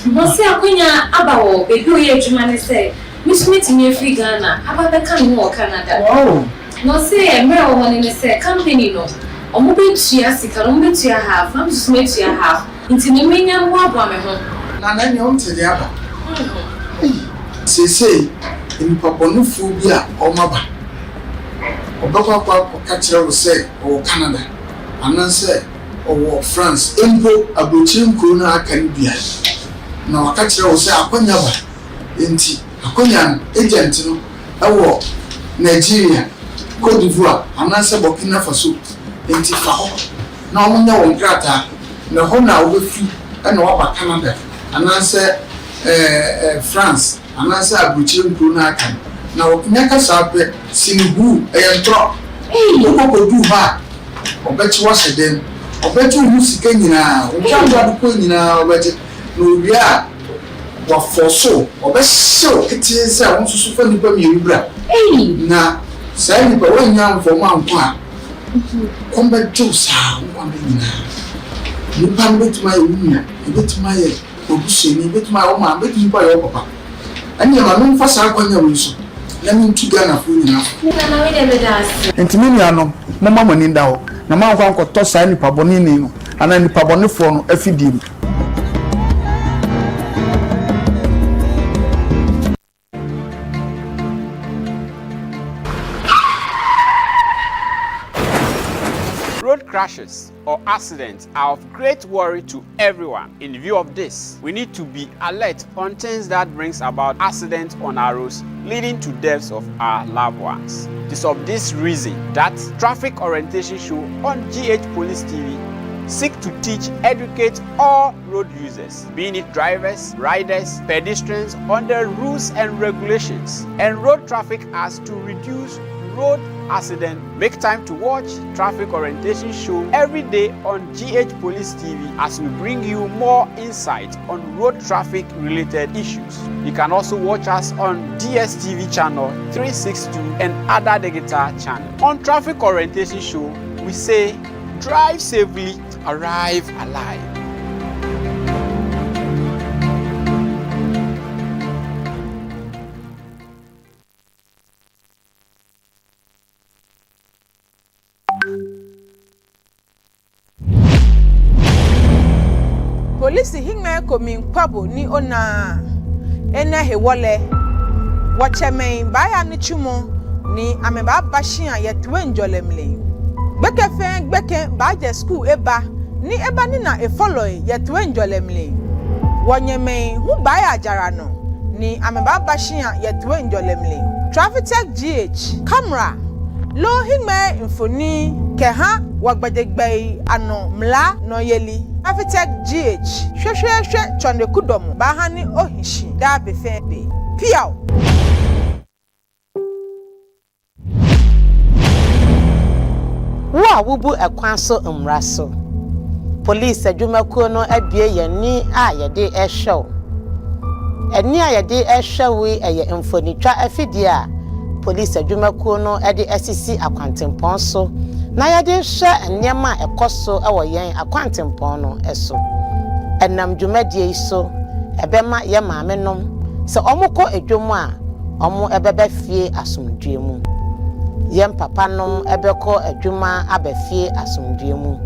Must say, Aquina Abao, a good year to man say, Miss Meeting your free Ghana, about the coming more Canada. Oh, no say a mere one in a say, company no. Or maybe she has a calumny to your half, I'm just made to your half, into the minion war woman. Nana, you want to the other. Say, in Paponophobia or Maba. Or Papa Catcher will say, or Canada, and then say, or France, Empo, Abuchim Kuna can be. Now, Catcher will say, Aquanyaba, Inti, Aquanian, agent, or Nigeria, Cote d'Ivoire, and answer Burkina Faso. Inti Faho. Now, when you're on Grata, the whole now with you and over Canada, and answer France, and answer Abuchim Kunakan. Now, Naka Sape, Sinibu, and drop. Hey, you go do back. Or bet you wash it then, or bet you use again now, or can't have a queen now, but no, we are. What for so, or best so, it is I want to super the Bermuda. Hey, now, say, but when young for Mount Park. Come back to sound one day. You can bet my woman, you bet my Obusin, you bet my woman, bet you by your papa. And you are known for Sarkonia Wilson. Let me to Ghana for enough. And to me, I know, Mamma Manindao, Namma Wanko Tossa and Pabonino, and then the Paboniphone, FD. Road crashes or accidents are of great worry to everyone. In view of this, we need to be alert on things that brings about accidents on our roads, leading to deaths of our loved ones. It is of this reason that Traffic Orientation Show on GH Police TV seek to teach, educate all road users, being it drivers, riders, pedestrians, on the rules and regulations and road traffic as to reduce road accident. Make time to watch Traffic Orientation Show every day on GH Police TV as we bring you more insight on road traffic related issues. You can also watch us on DSTV channel 362 and other digital channels. On Traffic Orientation Show, we say drive safely, arrive alive. Polisi hingme komi kwabo ni ona ena hewole wachemen baya ni chumo ni ameba bashia yetwe njolemle bekefe gbeke baje school eba ni eba ni na follow yetwe njolemle wonyemen hu baya jara no ni ameba bashia yetwe njolemle Traffic Tech GH camera lo hingme infoni keha wagbadegbe ano mla no yeli Traffic Tech GH hwehwehwe chonde kudom bahani ohishi da befebe piao wa wubu ekwanso mraso police adwumakuo no abie yani a yede ehwew eni a yede ehwew eye mfonitwa afidie a police adwumakuo no ede asisi akwantempon so na yede hwe enema ekoso ewo yen akwantempon no eso enam dwumadie so ebema ye maame nom se omukọ edwom a omo ebebe fie asomdwe mu yem papa nom ebekọ adwuma abefie asomdwe mu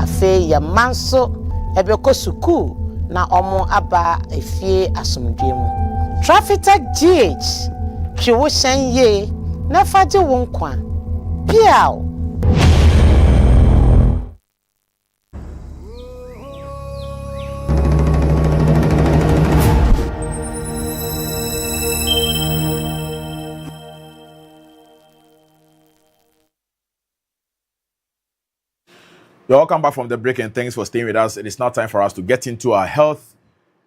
afe ye manso ebekọ suku na omo aba efie asomdwe mu Traffic Tech GH twiwo hyen ye na faje wo nkwa piao. You're welcome back from the break and thanks for staying with us. It is now time for us to get into our health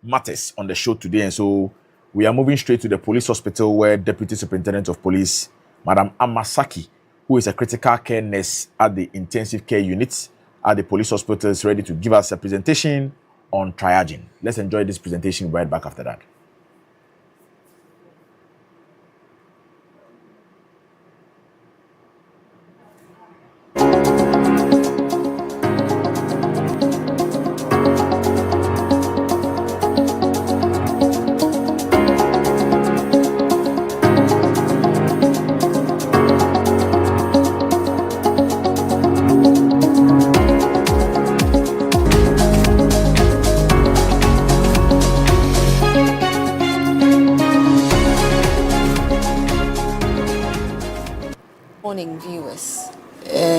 matters on the show today. And so we are moving straight to the police hospital where Deputy Superintendent of Police, Madam Amasaki, who is a critical care nurse at the intensive care unit at the police hospital, is ready to give us a presentation on triaging. Let's enjoy this presentation right back after that.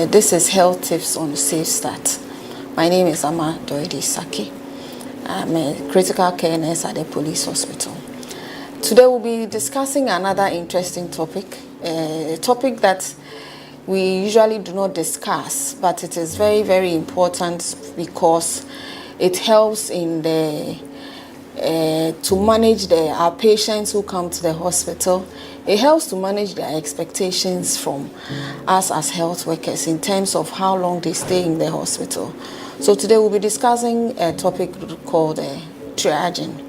This is Health Tips on Safe Start. My name is Ama Doidi Saki. I'm a critical care nurse at the police hospital. Today we'll be discussing another interesting topic, a topic that we usually do not discuss, but it is very, very important because it helps in the to manage our patients who come to the hospital. It helps to manage their expectations from us as health workers in terms of how long they stay in the hospital. So today we'll be discussing a topic called triaging.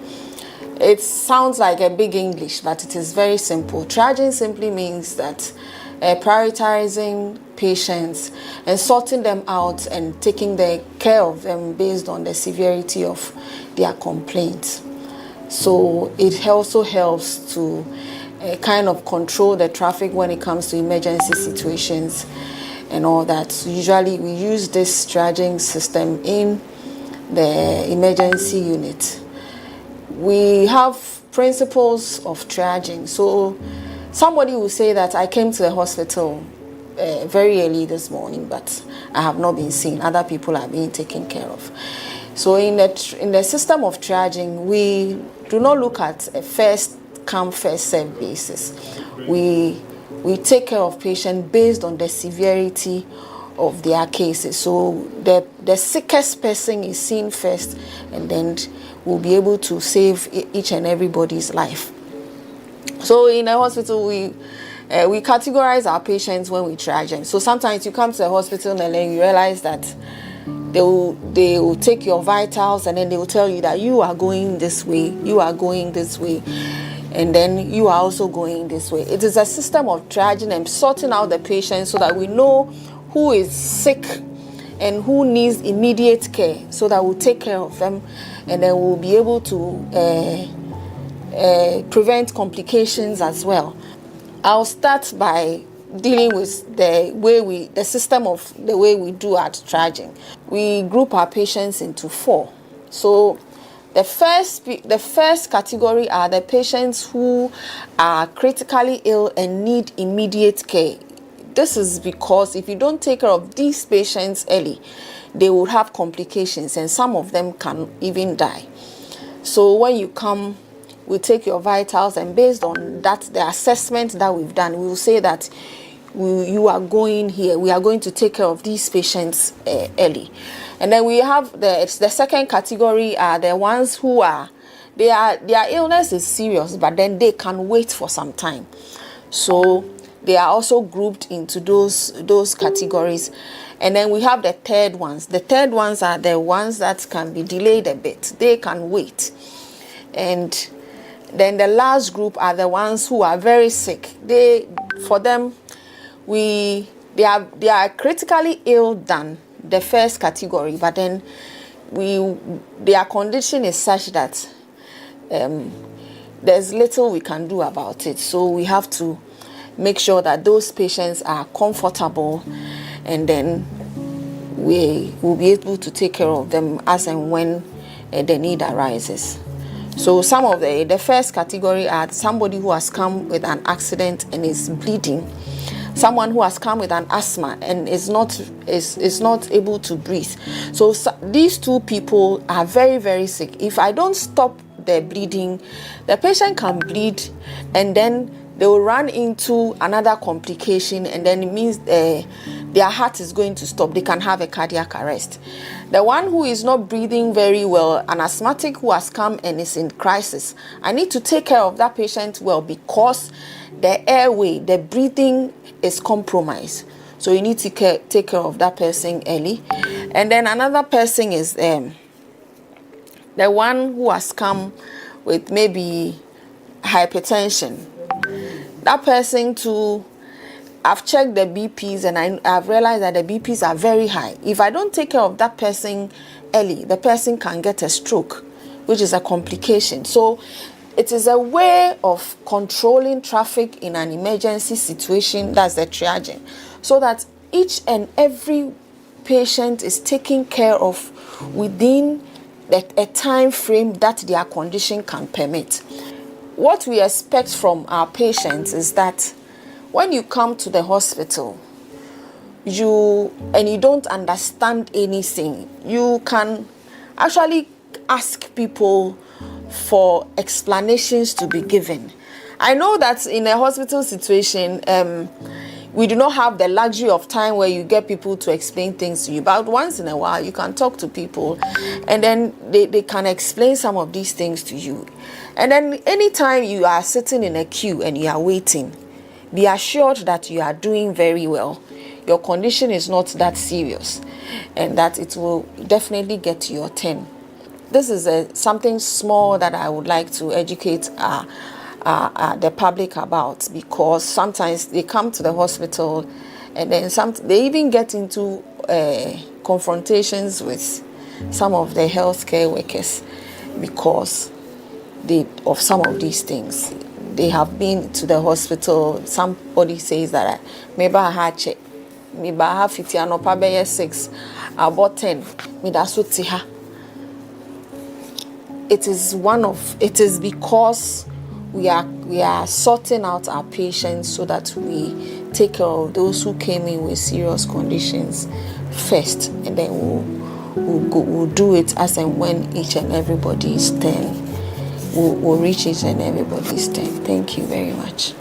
It sounds like a big English, but it is very simple. Triaging simply means that prioritizing patients and sorting them out and taking care of them based on the severity of their complaints. So it also helps to kind of control the traffic when it comes to emergency situations and all that. So usually we use this triaging system in the emergency unit. We have principles of triaging. So somebody will say that I came to the hospital very early this morning, but I have not been seen. Other people are being taken care of. So in the system of triaging, we do not look at a first come, first serve basis. We take care of patients based on the severity of their cases. So the sickest person is seen first, and then we'll be able to save each and everybody's life. So in a hospital, we categorize our patients when we triage them. So sometimes you come to the hospital and then you realize that they will take your vitals, and then they will tell you that you are going this way, you are going this way, and then you are also going this way. It is a system of triaging and sorting out the patients so that we know who is sick and who needs immediate care, so that we'll take care of them, and then we'll be able to prevent complications as well. I'll start by dealing with the system of the way we do our triaging. We group our patients into 4. So the first category are the patients who are critically ill and need immediate care. This is because if you don't take care of these patients early, they will have complications, and some of them can even die. So when you come, we take your vitals, and based on that, the assessment that we've done, we will say that you are going here. We are going to take care of these patients early. And then we have the second category are the ones who their illness is serious, but then they can wait for some time. So they are also grouped into those categories. And then we have the third ones. The third ones are the ones that can be delayed a bit. They can wait. And then the last group are the ones who are very sick. For them, they are critically ill than the first category, but then their condition is such that there's little we can do about it. So we have to make sure that those patients are comfortable, and then we will be able to take care of them as and when the need arises. So some of the first category are somebody who has come with an accident and is bleeding, someone who has come with an asthma and is not able to breathe. So these two people are very, very sick. If I don't stop the bleeding, the patient can bleed, and then they will run into another complication, and then it means their heart is going to stop. They can have a cardiac arrest. The one who is not breathing very well, an asthmatic who has come and is in crisis, I need to take care of that patient well, because the airway, the breathing is compromised. So you need to take care of that person early. And then another person is the one who has come with maybe hypertension. That person too, I've checked the BPs, and I've realized that the BPs are very high. If I don't take care of that person early, the person can get a stroke, which is a complication. So it is a way of controlling traffic in an emergency situation. That's the triaging, so that each and every patient is taken care of within a time frame that their condition can permit. What we expect from our patients is that when you come to the hospital, you don't understand anything, you can actually ask people for explanations to be given. I know that in a hospital situation, we do not have the luxury of time where you get people to explain things to you, but once in a while you can talk to people, and then they can explain some of these things to you. And then anytime you are sitting in a queue and you are waiting, be assured that you are doing very well. Your condition is not that serious, and that it will definitely get to your turn. This is something small that I would like to educate the public about, because sometimes they come to the hospital and then they even get into confrontations with some of the healthcare workers because of some of these things. They have been to the hospital. Somebody says that maybe I had check, maybe I have 50 and up 6, about 10. It is because we are sorting out our patients so that we take care of those who came in with serious conditions first, and then we'll do it as and when each and everybody's turn. We'll reach each and everybody's turn. Thank you very much.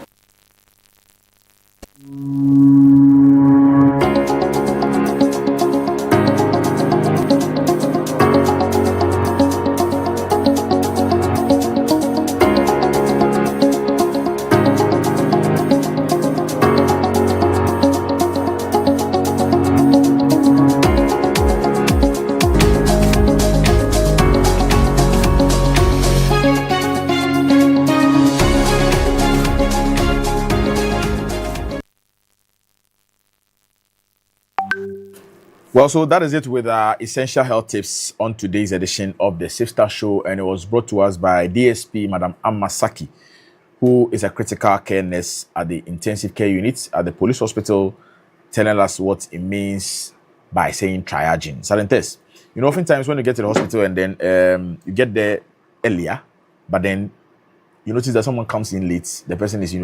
Well, so that is it with our essential health tips on today's edition of the Safe Start Show, and it was brought to us by DSP Madam Amma Saki, who is a critical care nurse at the intensive care unit at the police hospital, telling us what it means by saying triaging. Silentes, you know, oftentimes when you get to the hospital and then you get there earlier, but then you notice that someone comes in late, the person is,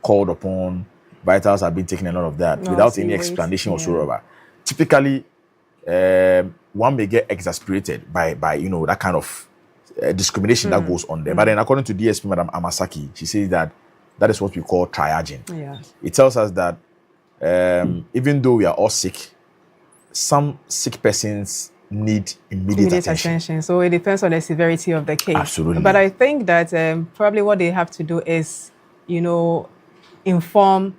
called upon, vitals have been taken and all of that without any explanation whatsoever. Typically, one may get exasperated by that kind of discrimination that goes on there. But then according to DSP Madam Amasaki, she says that is what we call triaging. Yeah. It tells us that even though we are all sick, some sick persons need immediate attention. So it depends on the severity of the case. Absolutely. But I think that probably what they have to do is, inform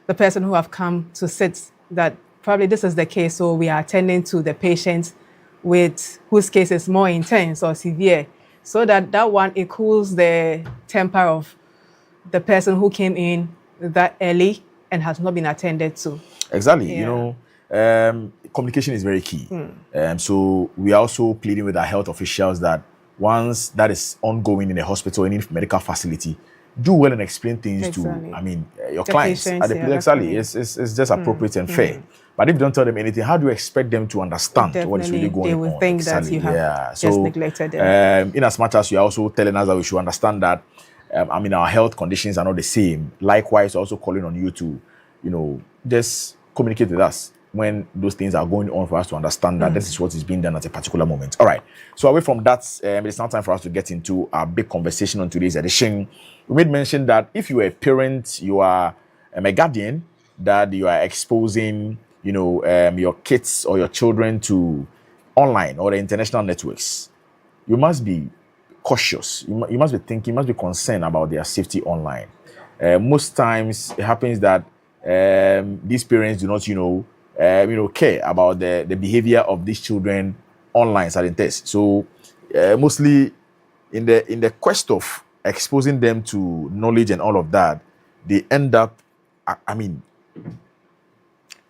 the person who have come to sit that probably this is the case, so we are attending to the patient with whose case is more intense or severe, so that one, it cools the temper of the person who came in that early and has not been attended to. Exactly. Yeah. Communication is very key. So we are also pleading with our health officials that once that is ongoing in a hospital, any medical facility, do well and explain things to, your clients. Exactly. It's just appropriate and fair. But if you don't tell them anything, how do you expect them to understand what is really going on? They will think that you have just neglected them. In as much as you're also telling us that we should understand that, our health conditions are not the same. Likewise, also calling on you to, just communicate with us when those things are going on for us to understand that this is what is being done at a particular moment. All right. So away from that, it's now time for us to get into our big conversation on today's edition. We made mention that if you are a parent, you are a guardian, that you are exposing, your kids or your children to online or the international networks, you must be cautious. You must be thinking, you must be concerned about their safety online. Most times it happens that these parents do not, care about the behavior of these children online. So mostly in the quest of exposing them to knowledge and all of that, they end up,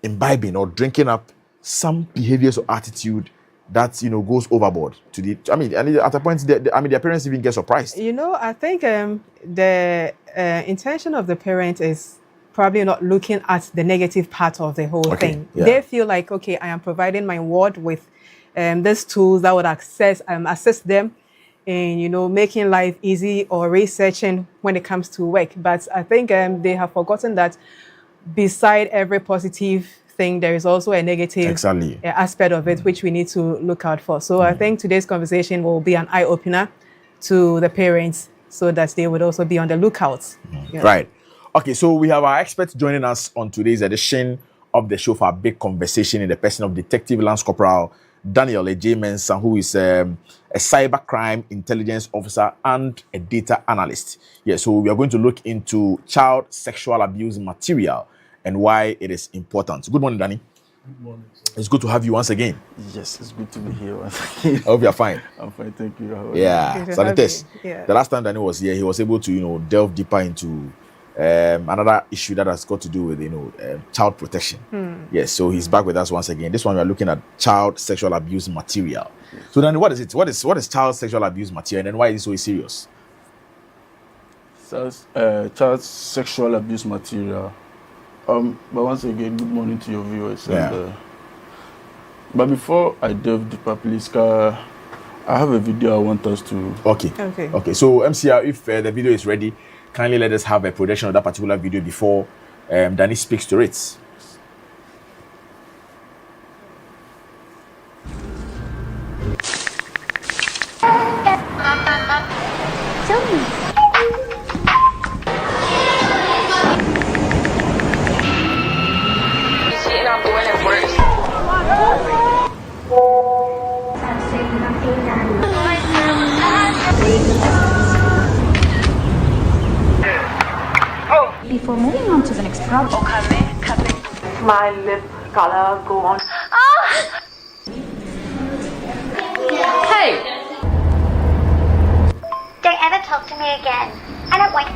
imbibing or drinking up some behaviors or attitude that goes overboard to the. And at a point, their parents even get surprised. I think the intention of the parent is probably not looking at the negative part of the whole thing. Yeah. They feel like, okay, I am providing my ward with these tools that would assist them in making life easy or researching when it comes to work. But I think they have forgotten that beside every positive thing, there is also a negative aspect of it, which we need to look out for. So I think today's conversation will be an eye-opener to the parents so that they would also be on the lookout. Yeah. Right. Okay, so we have our experts joining us on today's edition of the show for a big conversation in the person of Detective Lance Corporal Daniel A.J. Mensah, who is a cybercrime intelligence officer and a data analyst. Yeah, so we are going to look into child sexual abuse material and why it is important. Good morning, Danny. Good morning, sir. It's good to have you once again. Yes, it's good to be here once again. I hope you're fine. I'm fine, thank you. Sanites. The last time Danny was here, he was able to, delve deeper into another issue that has got to do with, child protection. Yes, so he's back with us once again. This one we are looking at child sexual abuse material. Yes. So Danny, what is it? What is child sexual abuse material, and why is it so serious? Child sexual abuse material. But once again, good morning to your viewers. Yeah. And, but before I delve deeper, please, I have a video I want us to. Okay. So MCR, if the video is ready, kindly let us have a projection of that particular video before Danny speaks to it. Before moving on to the next project, my lip color go on. Hey! Don't ever talk to me again. I don't want.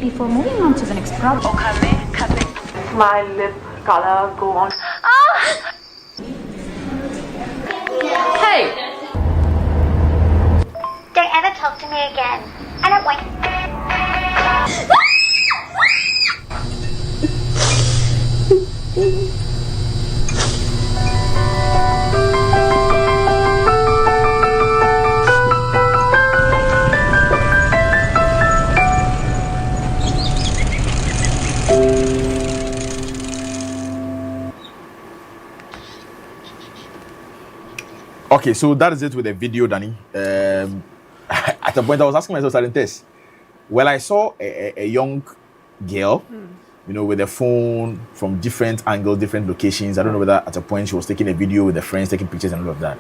Before moving on to the next project, My lip color go on. hey! Don't ever talk to me again. I don't want. Okay, so that is it with the video, Danny. At the point I was asking myself certain tests. Well, I saw a young girl, you know, with a phone from different angles, different locations. I don't know whether at a point she was taking a video with her friends, taking pictures and all of that.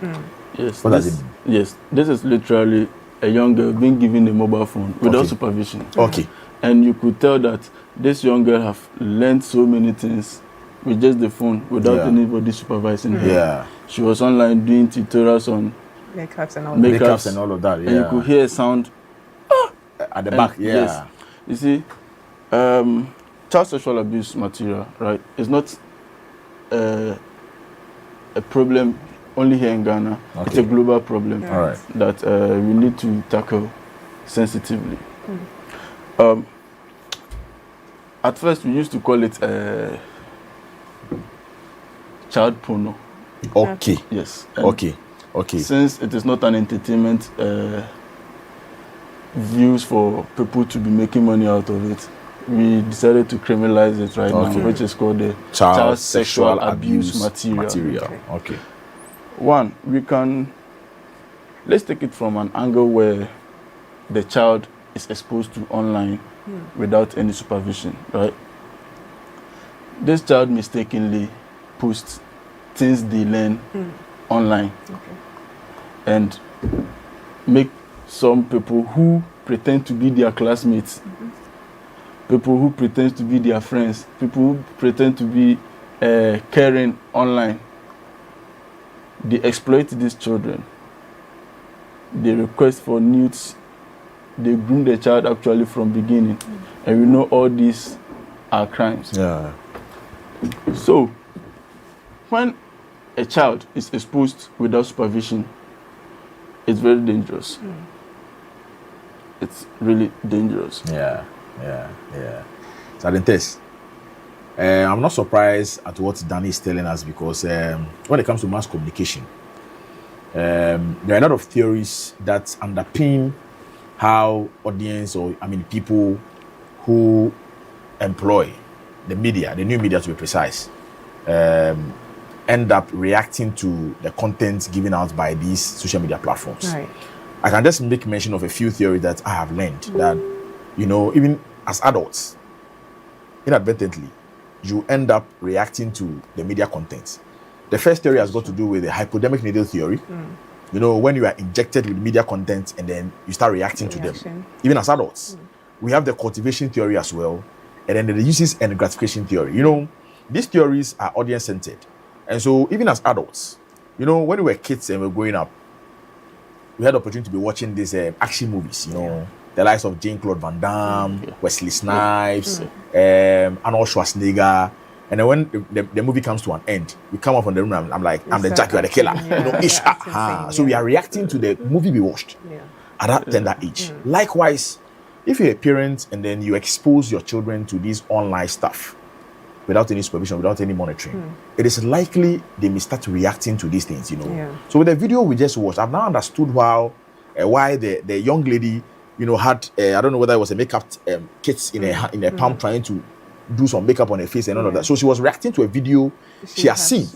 Yes. What does it mean? Yes, this is literally a young girl being given a mobile phone without supervision. Okay. And you could tell that this young girl have learned so many things with just the phone without anybody supervising her. Yeah. She was online doing tutorials on Makeups and all Makeups and all of that. And you could hear a sound at the back. Yeah. Yes. You see, child sexual abuse material, right? It's not a problem only here in Ghana. It's a global problem that we need to tackle sensitively. At first, we used to call it child porno. Okay. Yes. Okay. Since it is not an entertainment views for people to be making money out of it, we decided to criminalize it right now, which is called the child sexual abuse material. Okay. One, let's take it from an angle where the child is exposed to online without any supervision, right? This child mistakenly posts things they learn online and make some people who pretend to be their classmates, people who pretend to be their friends, people who pretend to be caring online, they exploit these children. They request for nudes. They groom the child actually from beginning. And we know all these are crimes. Yeah. So, when a child is exposed without supervision, it's very dangerous. It's really dangerous. Yeah. Sadentes, I'm not surprised at what Danny is telling us because when it comes to mass communication, there are a lot of theories that underpin how audience people who employ the media, the new media to be precise, end up reacting to the content given out by these social media platforms. Right. I can just make mention of a few theories that I have learned that, even as adults, inadvertently, you end up reacting to the media content. The first theory has got to do with the hypodermic needle theory. You know, when you are injected with media content and then you start reacting to them, even as adults. We have the cultivation theory as well, and then the uses and gratification theory. You know, these theories are audience centered. And so even as adults, you know, when we were kids and we were growing up, we had the opportunity to be watching these action movies, you know, the likes of Jean-Claude Van Damme, Wesley Snipes, Arnold Schwarzenegger. And then when the movie comes to an end, we come up from the room and I'm like, I'm the Jack, you are the killer. You know, so we are reacting to the movie we watched at that tender age. Likewise, if you're a parent and then you expose your children to this online stuff without any supervision, without any monitoring, it is likely they may start reacting to these things, you know. So with the video we just watched, I've now understood why the young lady, you know, had I don't know whether it was a makeup kit in her palm trying to do some makeup on her face and all of that. So she was reacting to a video she has seen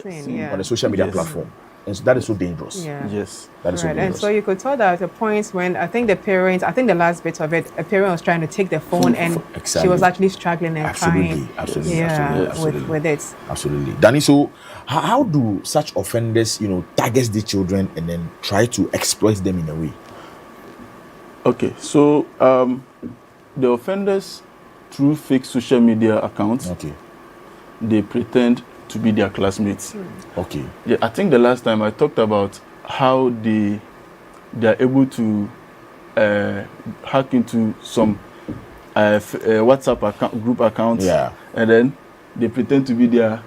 on a social media platform. And so that is so dangerous. Yes. That is so dangerous. And so you could tell that at a point when I think the last bit of it, a parent was trying to take the phone and she was actually struggling and crying. Absolutely. With it. Absolutely. Danny, so how do such offenders, you know, target the children and then try to exploit them in a way? Okay, so the offenders, through fake social media accounts, they pretend to be their classmates. Okay. Yeah, I think the last time I talked about how they are able to hack into some WhatsApp group accounts, and then they pretend to be their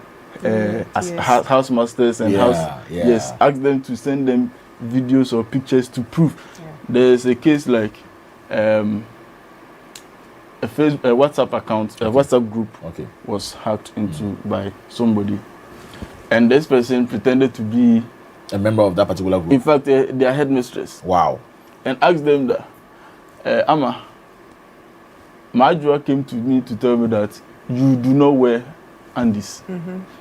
house masters and ask them to send them videos or pictures to prove. There's a case like a WhatsApp account, a WhatsApp group was hacked into by somebody, and this person pretended to be a member of that particular group. In fact, their headmistress. Wow! And asked them that, Amma, Majua came to me to tell me that you do not wear undies.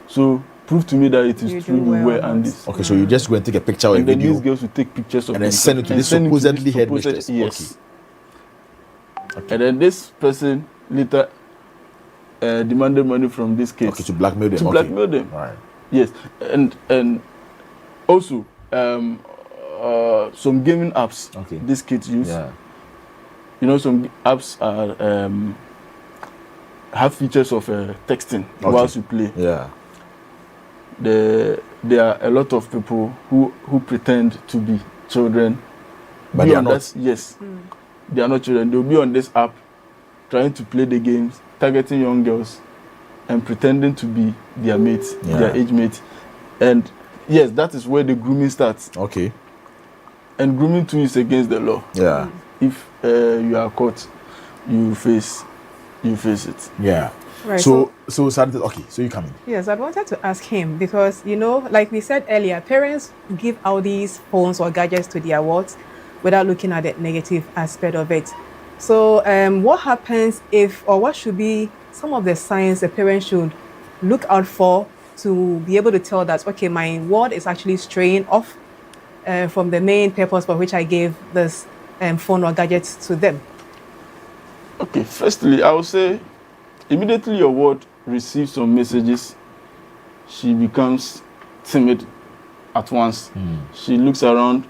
So prove to me that it is true you wear undies. Okay, so you just go and take a picture or a video. And then these girls will take pictures of and then send it to this supposedly headmistress. Yes. Okay. And then this person later demanded money from this case. Okay, to blackmail them. Blackmail them. Right. Yes, and also some gaming apps. These kids use. Yeah. You know, some apps are have features of texting whilst you play. Yeah. There are a lot of people who pretend to be children, but they are not. Yes. They are not children. They'll be on this app trying to play the games, targeting young girls and pretending to be their mates, their age mates. And yes, that is where the grooming starts. Okay. And grooming too is against the law. Yeah. If you are caught, you face it. Yeah. Right. So you come in. Yes, I wanted to ask him because, you know, like we said earlier, parents give out these phones or gadgets to their wards without looking at the negative aspect of it. So what happens what should be some of the signs a parent should look out for to be able to tell that, okay, my ward is actually straying off from the main purpose for which I gave this phone or gadgets to them? Okay, firstly, I would say immediately your ward receives some messages, she becomes timid at once. She looks around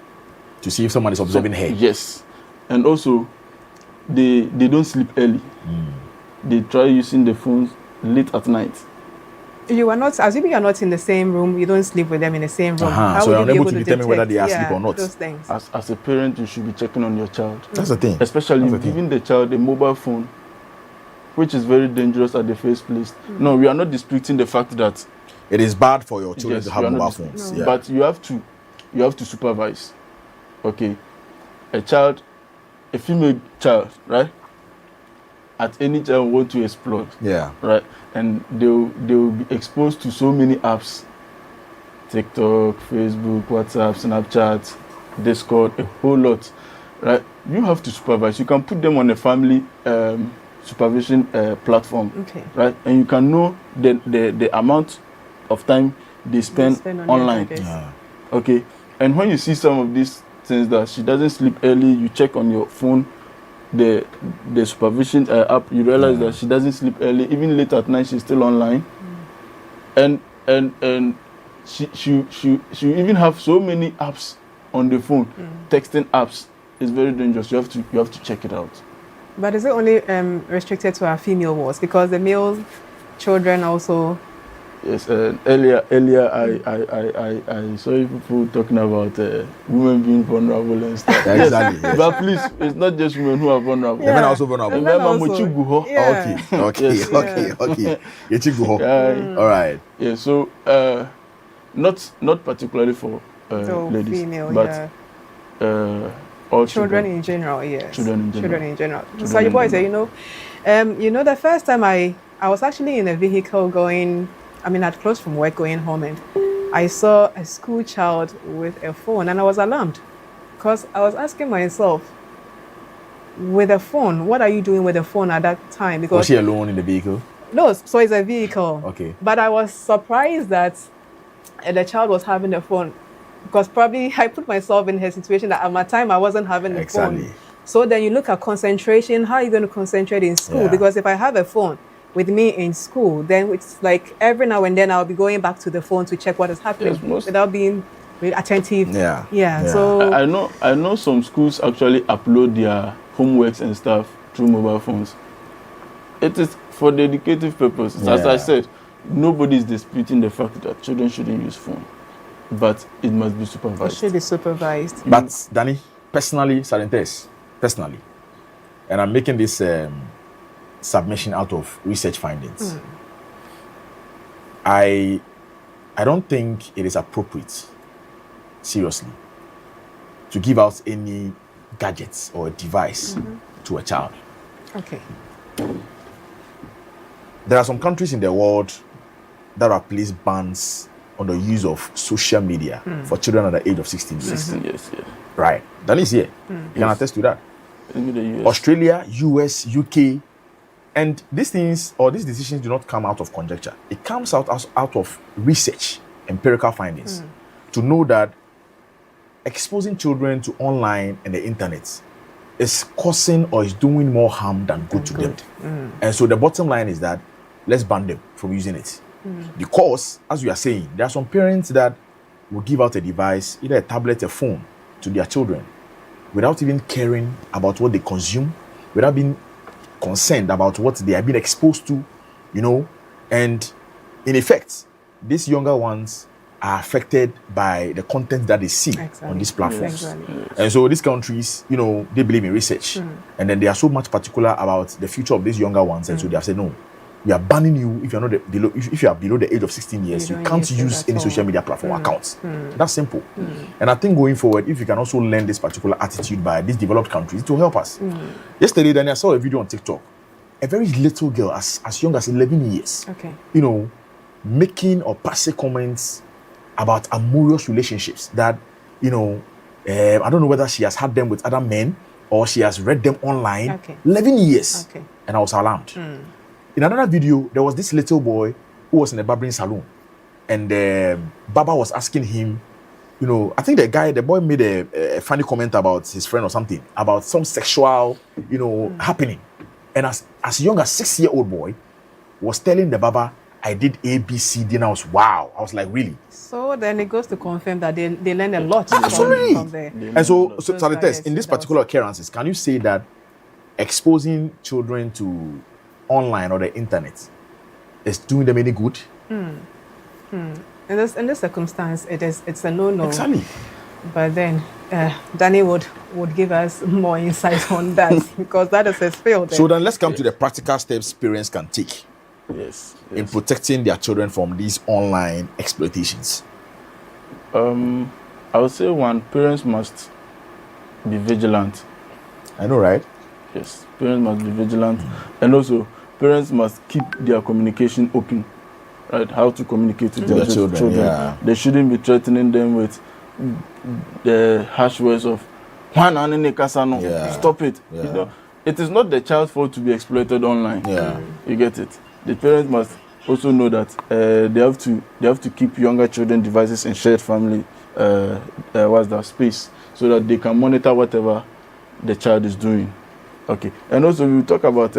to see if someone is observing her. Yes. And also, they don't sleep early. They try using the phones late at night. You are not, assuming you are not in the same room, you don't sleep with them in the same room. How so would you're you be unable able to determine whether they are asleep or not. Those things. As a parent, you should be checking on your child. That's the thing. Especially giving the child a mobile phone, which is very dangerous at the first place. No, we are not disputing the fact that it is bad for your children to have mobile phones. No. But you have to supervise. Okay, a female child, right? At any time want to explore. Yeah. Right, and they'll be exposed to so many apps, TikTok, Facebook, WhatsApp, Snapchat, Discord, a whole lot. Right, you have to supervise. You can put them on a family supervision platform. Okay. Right, and you can know the amount of time they spend online. Okay, and when you see some of these things that she doesn't sleep early, you check on your phone the supervision app, you realize that she doesn't sleep early, even late at night she's still online. And she even have so many apps on the phone, texting apps is very dangerous. You have to check it out. But is it only restricted to our female wards? Because the male children also. Yes, earlier I saw people talking about women being vulnerable and stuff. Yeah, exactly. Yes. But please, it's not just women who are vulnerable. Yeah. Men are also vulnerable. Men also. Yeah. Okay. All right. Yeah, so not particularly for ladies, female, but all children in general, yes. Children in general. So you boys, the first time I was actually in a vehicle going, I'd closed from work going home, and I saw a school child with a phone, and I was alarmed because I was asking myself, with a phone, what are you doing with a phone at that time? Because was she alone in the vehicle? No, so it's a vehicle. Okay. But I was surprised that the child was having a phone, because probably I put myself in her situation that at my time I wasn't having a phone. So then you look at concentration. How are you going to concentrate in school? Yeah. Because if I have a phone with me in school, then it's like every now and then I'll be going back to the phone to check what is happening without being attentive. Yeah. So I know some schools actually upload their homeworks and stuff through mobile phones. It is for the educative purposes. Yeah. As I said, nobody is disputing the fact that children shouldn't use phone, but it must be supervised. It should be supervised. But Danny, personally, and I'm making this submission out of research findings. I don't think it is appropriate, seriously, to give out any gadgets or a device to a child. Okay. There are some countries in the world that have placed bans on the use of social media for children under the age of 16 years. 16 years, yeah. Right. That is here. You can attest to that. Australia, US, UK, and these things or these decisions do not come out of conjecture. It comes out of research, empirical findings, to know that exposing children to online and the internet is causing or is doing more harm than good to them. And so the bottom line is that let's ban them from using it. Because, as we are saying, there are some parents that will give out a device, either a tablet, a phone, to their children without even caring about what they consume, without being concerned about what they are being exposed to, and in effect, these younger ones are affected by the content that they see on these platforms. And so these countries, they believe in research, and then they are so much particular about the future of these younger ones, and so they have said, no, we are banning you if you're not if you are below the age of 16 years, you can't use any social media platform accounts. That's simple. And I think going forward, if we can also learn this particular attitude by these developed countries, it will help us. Yesterday, then I saw a video on TikTok. A very little girl, as young as 11 years, making or passing comments about amorous relationships that, I don't know whether she has had them with other men or she has read them online. 11 years. And I was alarmed. In another video, there was this little boy who was in a barbering salon, and Baba was asking him, I think the boy made a funny comment about his friend or something, about some sexual, happening. And as young as 6-year-old boy was telling the Baba, I did A, B, C, D, and I was, wow. I was like, really? So then it goes to confirm that they learn a lot from there. And so the test, in this particular occurrences, can you say that exposing children to online or the internet is doing them any good? In this circumstance, it's a no-no. Exactly. But then Danny would give us more insight on that because that is his field. So then let's come to the practical steps parents can take in protecting their children from these online exploitations. I would say one, parents must be vigilant. I know, right? Yes, parents must be vigilant, and also parents must keep their communication open, right? How to communicate with their children. Yeah. They shouldn't be threatening them with the harsh words of stop it. Yeah. It is not the child's fault to be exploited online. Yeah. You get it. The parents must also know that they have to keep younger children devices in shared family space so that they can monitor whatever the child is doing. Okay. And also we will talk about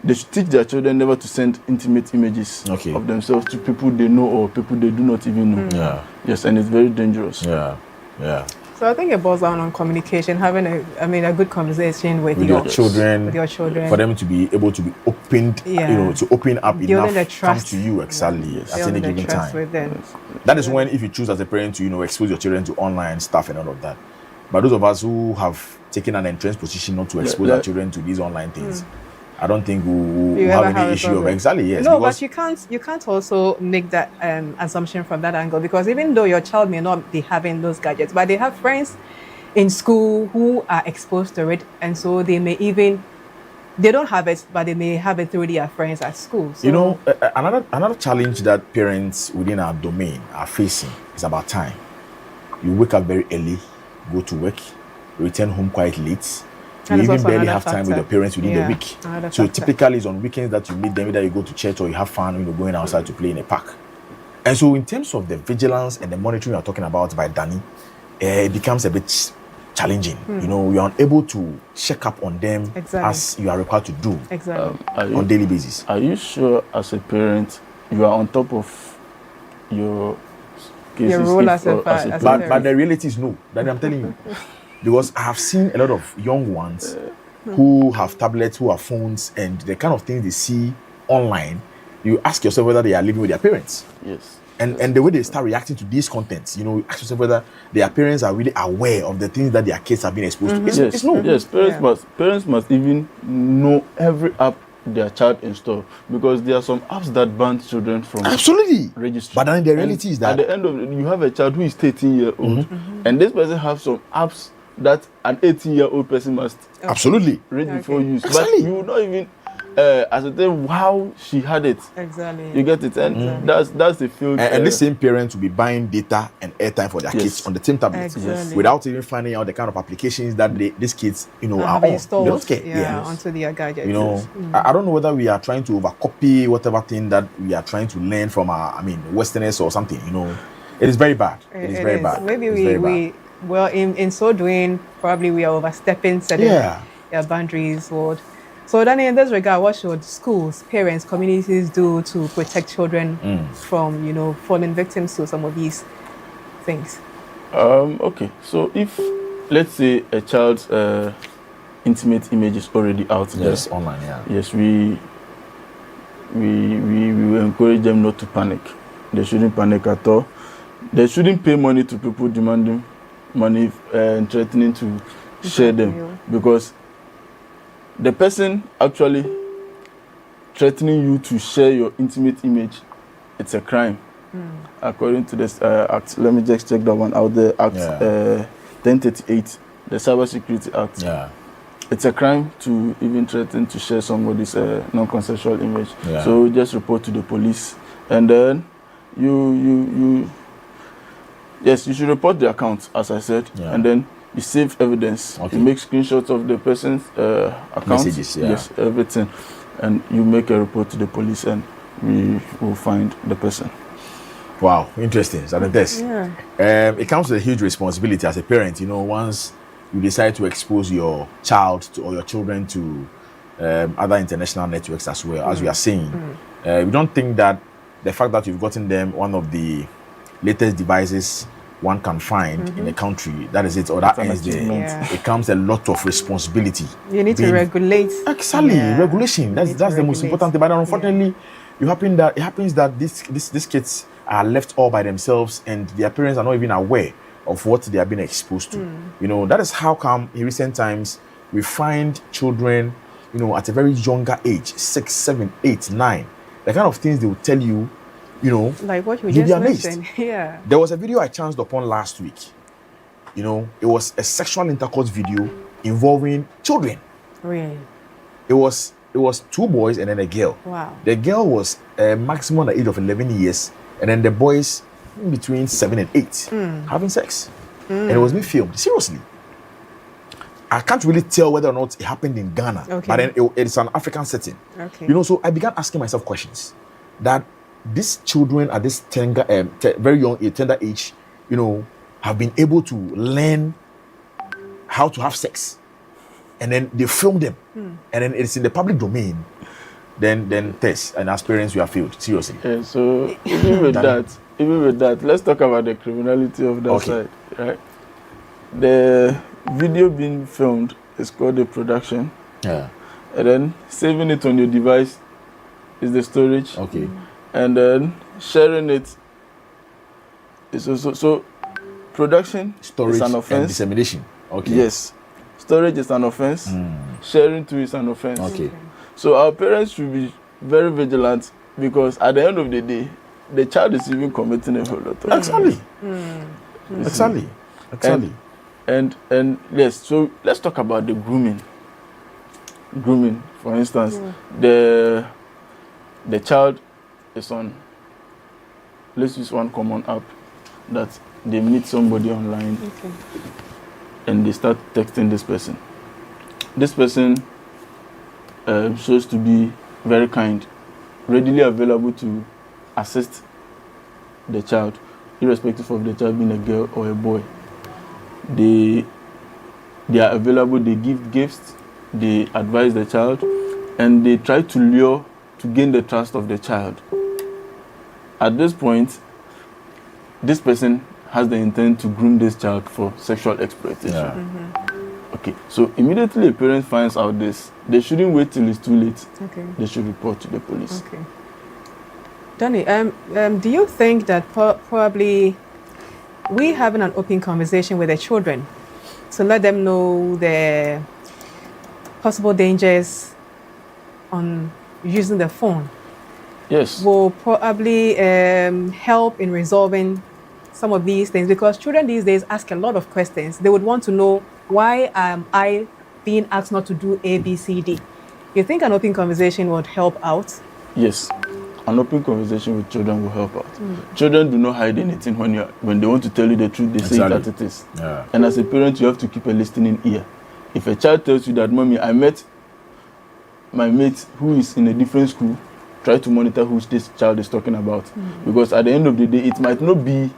they should teach their children never to send intimate images of themselves to people they know or people they do not even know. Yeah. Yes, and it's very dangerous. Yeah. Yeah. So I think it boils down on communication, having a good conversation with your children, for them to be able to be opened, to open up building enough, come to you at any given time. That is when, if you choose as a parent to expose your children to online stuff and all of that. But those of us who have taken an entrenched position not to expose our children to these online things, I don't think we have any issue of yes. No, but you can't also make that assumption from that angle, because even though your child may not be having those gadgets, but they have friends in school who are exposed to it, and so they don't have it, but they may have it through their friends at school. So, another challenge that parents within our domain are facing is about time. You wake up very early, go to work, return home quite late. You even barely have time with your parents within the week. So typically it's on weekends that you meet them, either you go to church or you have fun, going outside to play in a park. And so in terms of the vigilance and the monitoring you're talking about by Danny, it becomes a bit challenging. You're unable to check up on them as you are required to do on daily basis. Are you sure as a parent you are on top of your cases? Your role as a parent? But the reality is no, that I'm telling you. Because I have seen a lot of young ones who have tablets, who have phones, and the kind of things they see online, you ask yourself whether they are living with their parents. Yes. And the way they start reacting to these contents, you ask yourself whether their parents are really aware of the things that their kids have been exposed to. It's no. Yes, parents must even know every app their child install, because there are some apps that ban children from registering. But then the reality is that at the end of it, you have a child who is 13-year-old, and this person has some apps that an 18-year-old person must read before use. But you will not even ascertain how she had it. Exactly. You get it, and that's the field. And the same parents will be buying data and airtime for their kids on the same tablet, without even finding out the kind of applications that these kids, are installed onto their gadgets. I don't know whether we are trying to overcopy whatever thing that we are trying to learn from our, Westerners or something. It is very bad. It is very bad. Maybe well, in so doing, probably we are overstepping certain boundaries. So then in this regard, what should schools, parents, communities do to protect children from, falling victims to some of these things? Okay, so if, let's say, a child's intimate image is already out there. Yes, online, Yes, we encourage them not to panic. They shouldn't panic at all. They shouldn't pay money to people demanding money and threatening to share them, because the person actually threatening you to share your intimate image, it's a crime. According to this act, let me just check that one out there, Act 1038, the Cybersecurity Act. It's a crime to even threaten to share somebody's non-consensual image. So just report to the police, and then you should report the account, as I said, and then you save evidence. You make screenshots of the person's account, messages, everything, and you make a report to the police, and we will find the person. Wow, interesting. It comes with a huge responsibility as a parent. Once you decide to expose your child or your children to other international networks as well, as we are saying, we don't think that the fact that you've gotten them one of the latest devices one can find in a country, that is it, or that ends there. It comes a lot of responsibility. You need to regulate. Exactly, regulation. That's the most important thing. But unfortunately, it happens that these kids are left all by themselves, and their parents are not even aware of what they are being exposed to. That is how come in recent times we find children, at a very younger age, 6, 7, 8, 9, the kind of things they will tell you, like what you just mentioned. There was a video I chanced upon last week. It was a sexual intercourse video involving children. Really? It was 2 boys and then a girl. Wow. The girl was maximum the age of 11 years, and then the boys in between 7 and 8 having sex. And it was being filmed. Seriously. I can't really tell whether or not it happened in Ghana, but then it's an African setting. So I began asking myself questions that these children at this very young, tender age, have been able to learn how to have sex, and then they film them, and then it's in the public domain. Then test, and as parents, we have failed seriously. So even with that, let's talk about the criminality of that side, right? the video being filmed is called the production. Yeah. And then saving it on your device is the storage. Okay. And then sharing it is also so. Production storage is an offense. And dissemination. Okay. Yes. Storage is an offense. Sharing too is an offense. Okay. So our parents should be very vigilant because at the end of the day, the child is even committing a whole lot of Exactly. Exactly. And yes, so let's talk about the grooming. Grooming, for instance, the child is on, let's use one common app that they meet somebody online and they start texting this person. This person shows to be very kind, readily available to assist the child, irrespective of the child being a girl or a boy. They are available, they give gifts, they advise the child, and they try to lure to gain the trust of the child. At this point, this person has the intent to groom this child for sexual exploitation. Okay, so immediately a parent finds out this, they shouldn't wait till it's too late. Okay. They should report to the police. Okay. Danny, do you think that probably we having an open conversation with the children to let them know the possible dangers on using the phone will probably help in resolving some of these things? Because children these days ask a lot of questions. They would want to know, why am I being asked not to do A, B, C, D? You think an open conversation would help out? Yes, an open conversation with children will help out. Children do not hide anything when they want to tell you the truth, they say that it is. Yeah. And as a parent, you have to keep a listening ear. If a child tells you that, Mommy, I met my mate who is in a different school, try to monitor who this child is talking about. Because at the end of the day, it might not be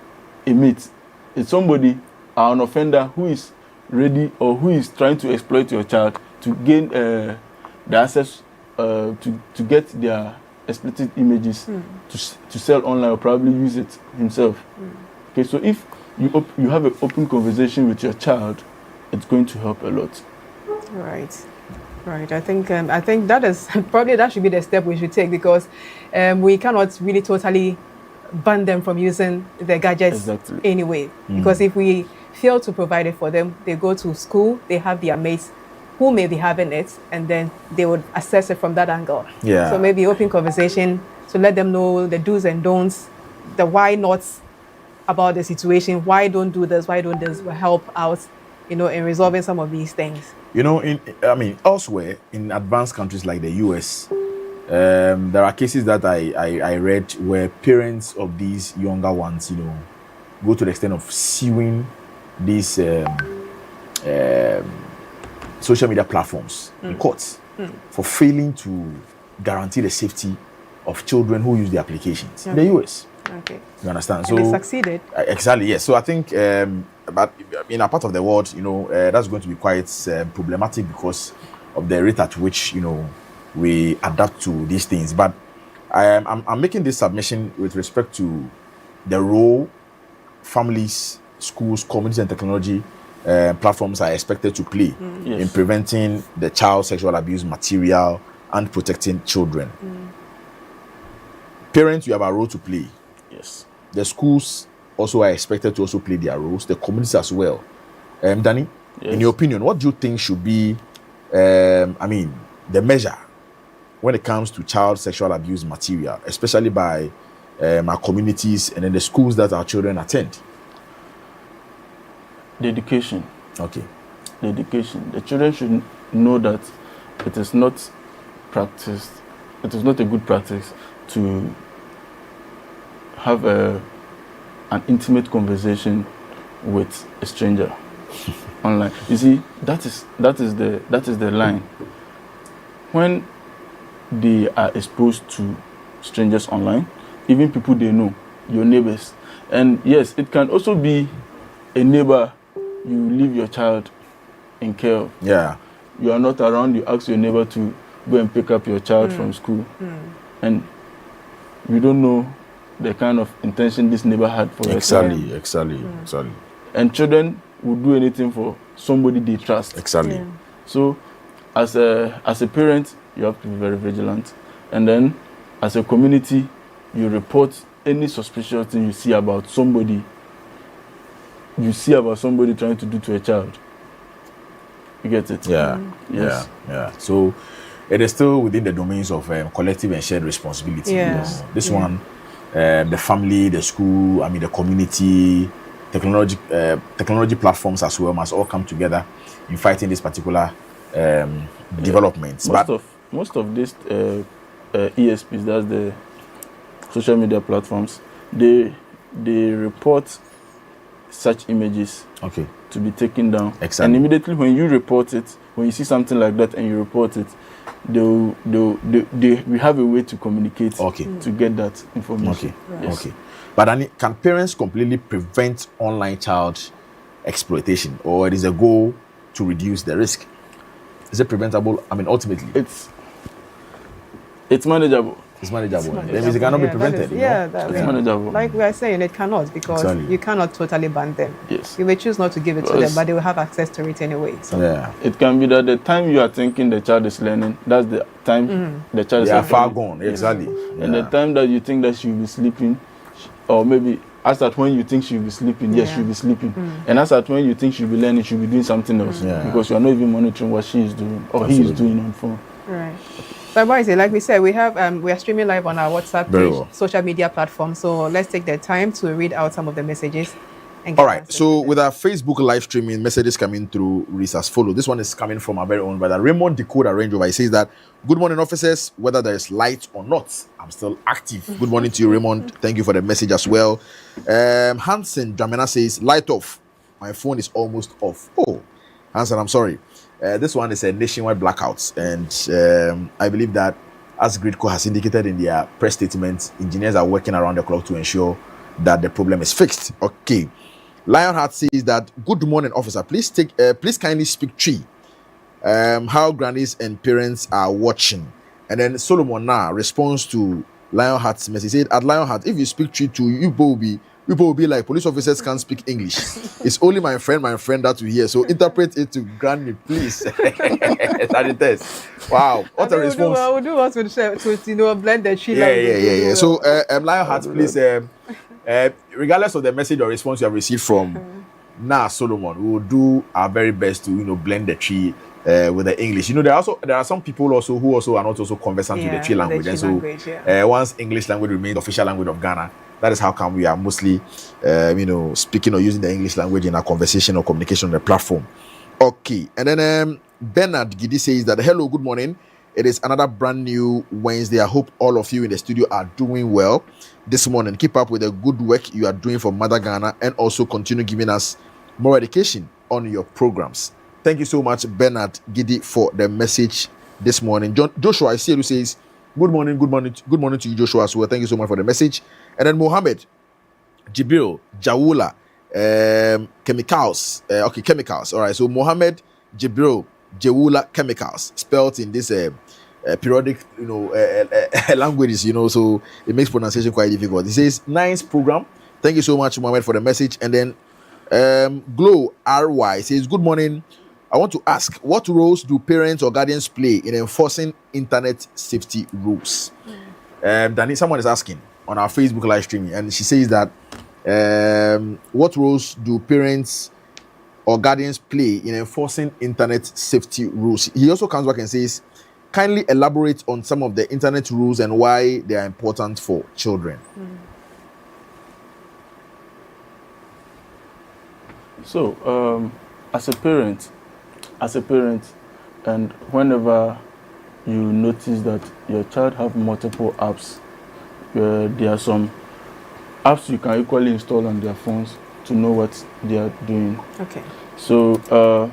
a mate. It's somebody, an offender who is ready or who is trying to exploit your child to gain the access to get their explicit images to sell online or probably use it himself. Okay, so if you have an open conversation with your child, it's going to help a lot. Right. I think that is probably that should be the step we should take, because we cannot really totally ban them from using the gadgets anyway. Because if we fail to provide it for them, they go to school, they have their mates who may be having it, and then they would assess it from that angle. Yeah. So maybe open conversation to let them know the do's and don'ts, the why nots about the situation, why don't do this, why don't this, will help out, in resolving some of these things. Elsewhere in advanced countries like the US, there are cases that I read where parents of these younger ones, go to the extent of suing these social media platforms in courts for failing to guarantee the safety of children who use the applications in the US. Okay. You understand? And they succeeded. Exactly, yes. So I think, but in a part of the world, that's going to be quite problematic because of the rate at which, we adapt to these things. But I'm making this submission with respect to the role families, schools, communities, and technology platforms are expected to play in preventing the child sexual abuse material and protecting children. Parents, you have a role to play. Yes. The schools also are expected to also play their roles, the communities as well. Danny, in your opinion, what do you think should be, the measure when it comes to child sexual abuse material, especially by our communities and then the schools that our children attend? The education. Okay. The education. The children should know that it is not practiced. It is not a good practice to have an intimate conversation with a stranger online. You see, that is the line. When they are exposed to strangers online, even people they know, your neighbors, and yes, it can also be a neighbor you leave your child in care of. Yeah. You are not around, you ask your neighbor to go and pick up your child from school. And you don't know the kind of intention this neighbor had for your child. Exactly. And children, would do anything for somebody they trust. Exactly. Yeah. So, as a parent, you have to be very vigilant, and then as a community, you report any suspicious thing you see about somebody. You see about somebody trying to do to a child. You get it? Yeah. Yes. Yeah. So, it is still within the domains of collective and shared responsibility. Yeah. Yes. This one, the family, the school, the community, technology platforms as well must all come together in fighting this particular developments. Most of these ESPs, that's the social media platforms, they report such images to be taken down. Exactly. And immediately when you report it, when you see something like that and you report it, we have a way to communicate to get that information. Okay. But can parents completely prevent online child exploitation, or it is a goal to reduce the risk? Is it preventable? Ultimately, it's manageable. It's manageable. That means it cannot be prevented. It's manageable. Like we are saying, it cannot, because you cannot totally ban them. Yes. You may choose not to give it to them, but they will have access to it anyway. So. It can be that the time you are thinking the child is learning, that's the time the child is far gone. Exactly. And the time that you think that she will be sleeping, or maybe as at when you think she'll be sleeping, yes, she'll be sleeping. And as at when you think she'll be learning, she'll be doing something else. Because you are not even monitoring what she is doing or he is doing on phone. Right. So, like we said, we are streaming live on our WhatsApp page, social media platform. So let's take the time to read out some of the messages. All right. So with our Facebook live streaming, messages coming through reads as follows. This one is coming from our very own brother Raymond Decoder Range Rover. He says that, good morning, officers. Whether there is light or not, I'm still active. Good morning to you, Raymond. Thank you for the message as well. Hansen Jamena says, light off. My phone is almost off. Oh, Hansen, I'm sorry. This one is a nationwide blackout, and I believe that, as Gridco has indicated in their press statement, engineers are working around the clock to ensure that the problem is fixed. Okay. Lionheart says that, good morning, officer. Please kindly speak tree. How grannies and parents are watching. And then Solomon now responds to Lionheart's message. He said, at Lionheart, if you speak tree to you will be like, police officers can't speak English. It's only my friend that we hear. So interpret it to granny, please. Wow, what a response. We'll do what to blend the tree. Yeah. So Lionheart, please, regardless of the message or response you have received from Solomon, we will do our very best to blend the tree with the English. There are some people also who also are not also conversant with the tree language. Once English language remains the official language of Ghana, that is how come we are mostly speaking or using the English language in our conversation or communication on the platform. Okay. And then Bernard Gidi says that, hello, good morning. It is another brand new Wednesday. I hope all of you in the studio are doing well this morning. Keep up with the good work you are doing for Mother Ghana, and also continue giving us more education on your programs. Thank you so much, Bernard Gidi, for the message this morning. Joshua, I see you, says, good morning to you, Joshua, as well. Thank you so much for the message. And then Mohammed Jibril Jawula, chemicals. Chemicals. All right. So Mohammed Jibril Jawula Chemicals, spelled in this periodic, languages. So it makes pronunciation quite difficult. He says, nice program. Thank you so much, Mohammed, for the message. And then Glow RY says, good morning. I want to ask, what roles do parents or guardians play in enforcing internet safety rules? Danny, someone is asking on our Facebook live streaming, and she says that, what roles do parents or guardians play in enforcing internet safety rules? He also comes back and says, kindly elaborate on some of the internet rules and why they are important for children. So, as a parent, and whenever you notice that your child have multiple apps, there are some apps you can equally install on their phones to know what they are doing. Okay. So,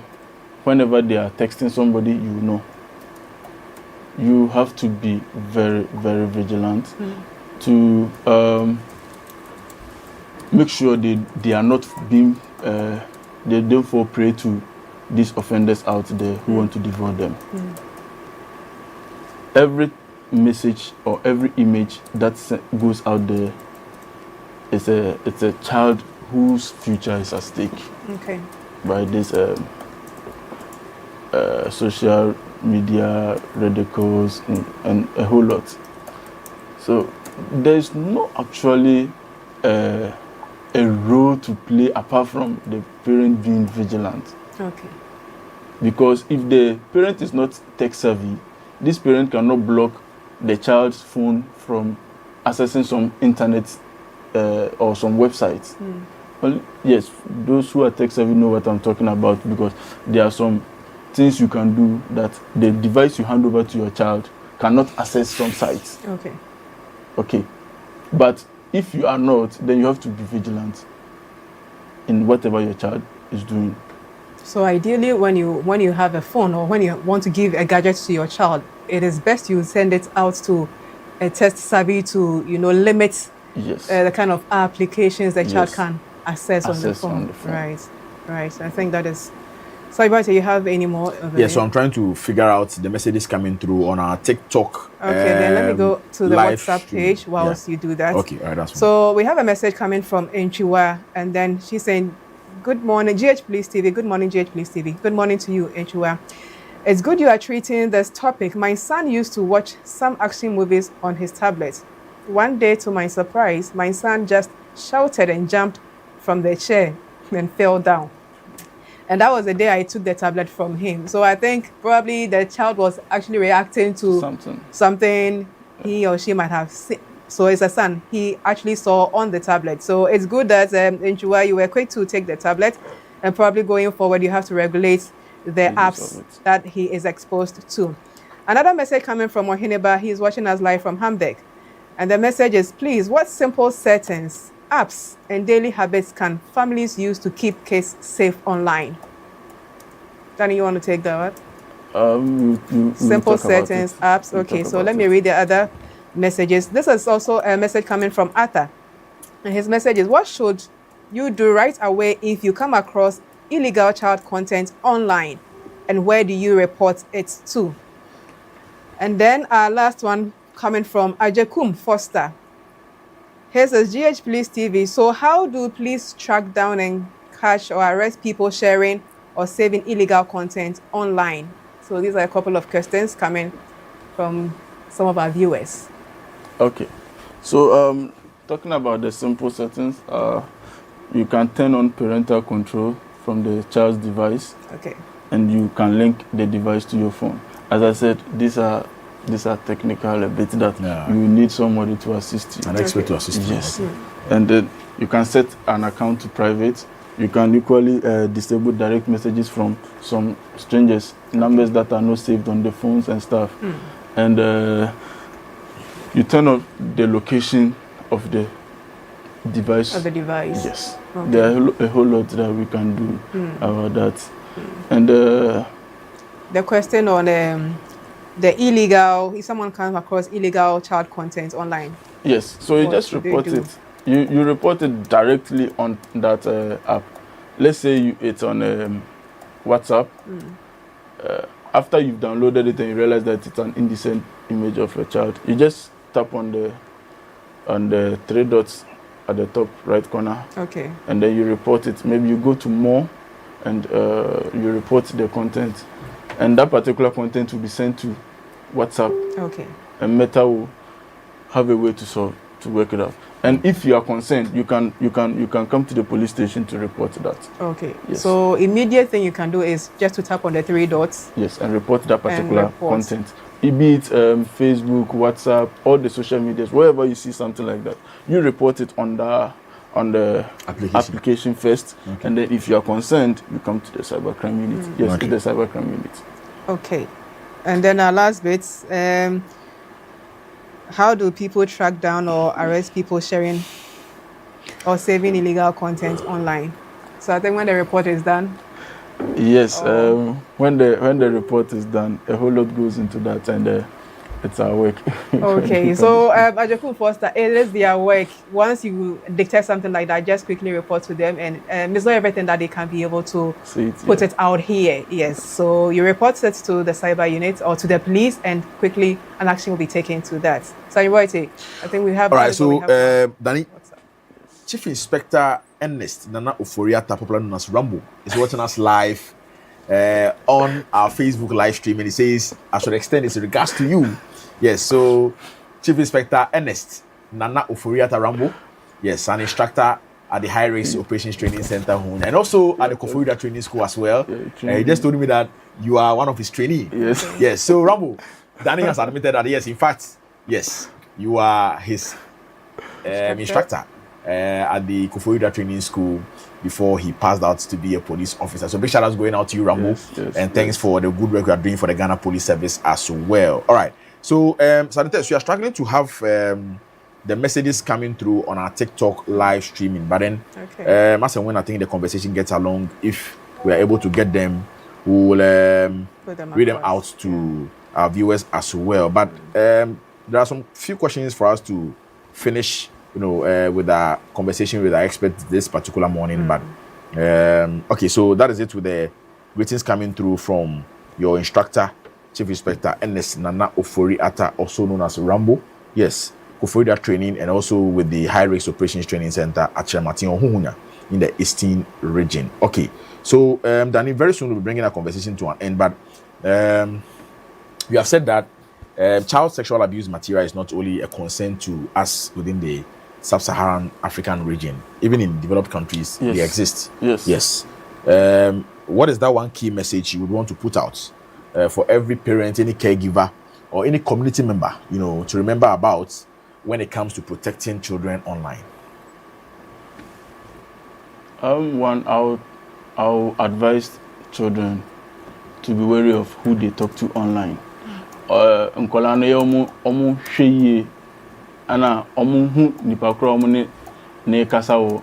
whenever they are texting somebody, you have to be very, very vigilant to make sure they are not being, they don't fall prey to these offenders out there who want to devour them. Every message or every image that goes out there it's a child whose future is at stake. Okay. by this social media radicals and a whole lot. So there's no actually a role to play apart from the parent being vigilant. Okay. Because if the parent is not tech savvy, this parent cannot block the child's phone from accessing some internet or some websites. Well, yes, those who are tech savvy know what I'm talking about, because there are some things you can do that the device you hand over to your child cannot access some sites. Okay. Okay. But if you are not, then you have to be vigilant in whatever your child is doing. So ideally, when you have a phone or when you want to give a gadget to your child, it is best you send it out to a tech savvy to limit the kind of applications the child can access on the phone. Right. I think that is. So, Ibate, you have any more? Yes, so I'm trying to figure out the messages coming through on our TikTok. Okay, then let me go to the WhatsApp page whilst you do that. Okay, all right, that's fine. So we have a message coming from Enchiwa, and then she's saying, "Good morning, GH Police TV. Good morning, GH Police TV. Good morning to you, Enchiwa. It's good you are treating this topic. My son used to watch some action movies on his tablet. One day, to my surprise, my son just shouted and jumped from the chair and fell down. And that was the day I took the tablet from him. So I think probably the child was actually reacting to something he or she might have seen. So it's a son he actually saw on the tablet. So it's good that Enchiwa, you were quick to take the tablet, and probably going forward you have to regulate the apps that he is exposed to." Another message coming from Ohineba. He's watching us live from Hamburg. And the message is, "Please, what simple settings, apps, and daily habits can families use to keep kids safe online?" Danny, you want to take that? Simple settings, apps. Okay, so let me read the other messages. This is also a message coming from Arthur. And his message is, "What should you do right away if you come across illegal child content online? And where do you report it to?" And then our last one coming from Ajekum Foster. His is, "GH Police TV. So how do police track down and catch or arrest people sharing or saving illegal content online?" So these are a couple of questions coming from some of our viewers. Okay. So talking about the simple settings, you can turn on parental control from the child's device. Okay. And you can link the device to your phone. As I said, these are technical a bit that you need somebody to assist you. An expert to assist you. Yes. And then you can set an account to private. You can equally disable direct messages from some strangers, numbers that are not saved on the phones and stuff. And you turn on the location of the device. Of the device. Yes. Okay. There are a whole lot that we can do about that. And the question on the illegal, if someone comes across illegal child content online. Yes, so you just report it. You report it directly on that app. Let's say it's on WhatsApp. After you've downloaded it and you realize that it's an indecent image of a child, you just tap on the three dots at the top right corner. Okay. And then you report it. Maybe you go to more and you report the content. And that particular content will be sent to WhatsApp. Okay. And Meta will have a way to work it out. And if you are concerned, you can come to the police station to report that. Okay. Yes. So immediate thing you can do is just to tap on the three dots. Yes, and report that particular content. Be it Facebook, WhatsApp, all the social medias, wherever you see something like that, you report it on the application first, and then if you are concerned, you come to the cybercrime unit. Yes, to the cybercrime unit. Okay. And then our last bit, how do people track down or arrest people sharing or saving illegal content online? So I think when the report is done. Yes, when the report is done, a whole lot goes into that, and it's our work. Okay, so Ajeku Foster, it is their work. Once you detect something like that, just quickly report to them, and it's not everything that they can be able to put it out here. Yes, so you report it to the cyber unit or to the police, and quickly an action will be taken to that. So I think we have. All right, so Danny, Chief Inspector Ernest Nana Oforiata, popular known as Rambo, is watching us live on our Facebook live stream, and he says, I should extend his regards to you. Yes, so Chief Inspector Ernest Nana Oforiata Rambo, yes, an instructor at the High Risk Operations Training Center, and also at the Koforidua Training School as well. He just told me that you are one of his trainees. Yes. Yes. So Rambo, Danny has admitted that yes, in fact, yes, you are his instructor at the Koforidua Training School before he passed out to be a police officer. So big shout out going out to you, Rambo, and thanks for the good work you are doing for the Ghana Police Service as well. All right. So, Sanitarius, we are struggling to have the messages coming through on our TikTok live streaming, but then as and when I think the conversation gets along, if we are able to get them, we will read them out to our viewers as well. But there are some few questions for us to finish, with our conversation with our expert this particular morning. But okay, so that is it with the greetings coming through from your instructor, Chief Inspector Ernest Nana Oforiata, also known as Rambo. Yes. Koforidua Training, and also with the High Risk Operations Training Center at Chermatin Ohuhunya in the Eastern region. Okay, so Danny, very soon we'll be bringing our conversation to an end, but you have said that child sexual abuse material is not only a concern to us within the sub-Saharan African region, even in developed countries, they exist. Yes. What is that one key message you would want to put out for every parent, any caregiver, or any community member, to remember about when it comes to protecting children online? I'll advise children to be wary of who they talk to online. Nkola na omu hweye ana omu hu nipa kro omu ne kasa wo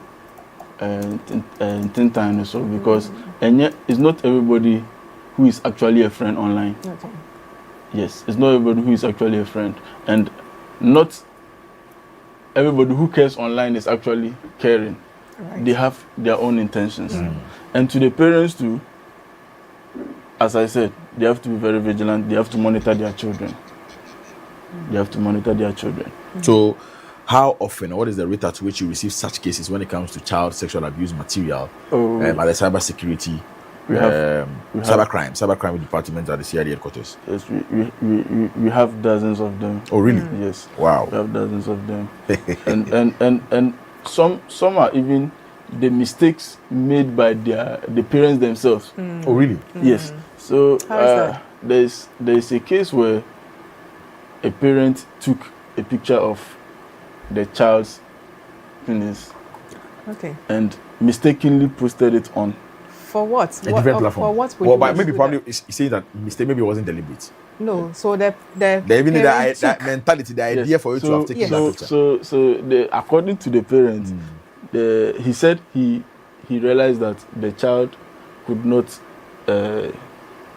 tintan so, because it's not everybody who is actually a friend online. Okay. Yes, it's not everybody who is actually a friend, and not everybody who cares online is actually caring. Right. They have their own intentions. And to the parents too, as I said, they have to be very vigilant. They have to monitor their children. So how often, what is the rate at which you receive such cases when it comes to child sexual abuse material at the cyber security? Cybercrime department at the CID headquarters. Yes, we have dozens of them. Oh, really? Yes. Wow. We have dozens of them. and some are even the mistakes made by the parents themselves. Oh, really? Yes. So there's a case where a parent took a picture of the child's penis. Okay. And mistakenly posted it on. For what? A different platform. For what would well, but maybe probably you say that mistake maybe it wasn't deliberate. No, so the even that mentality, the idea for you to have taken that picture. So according to the parents, he said he realized that the child could not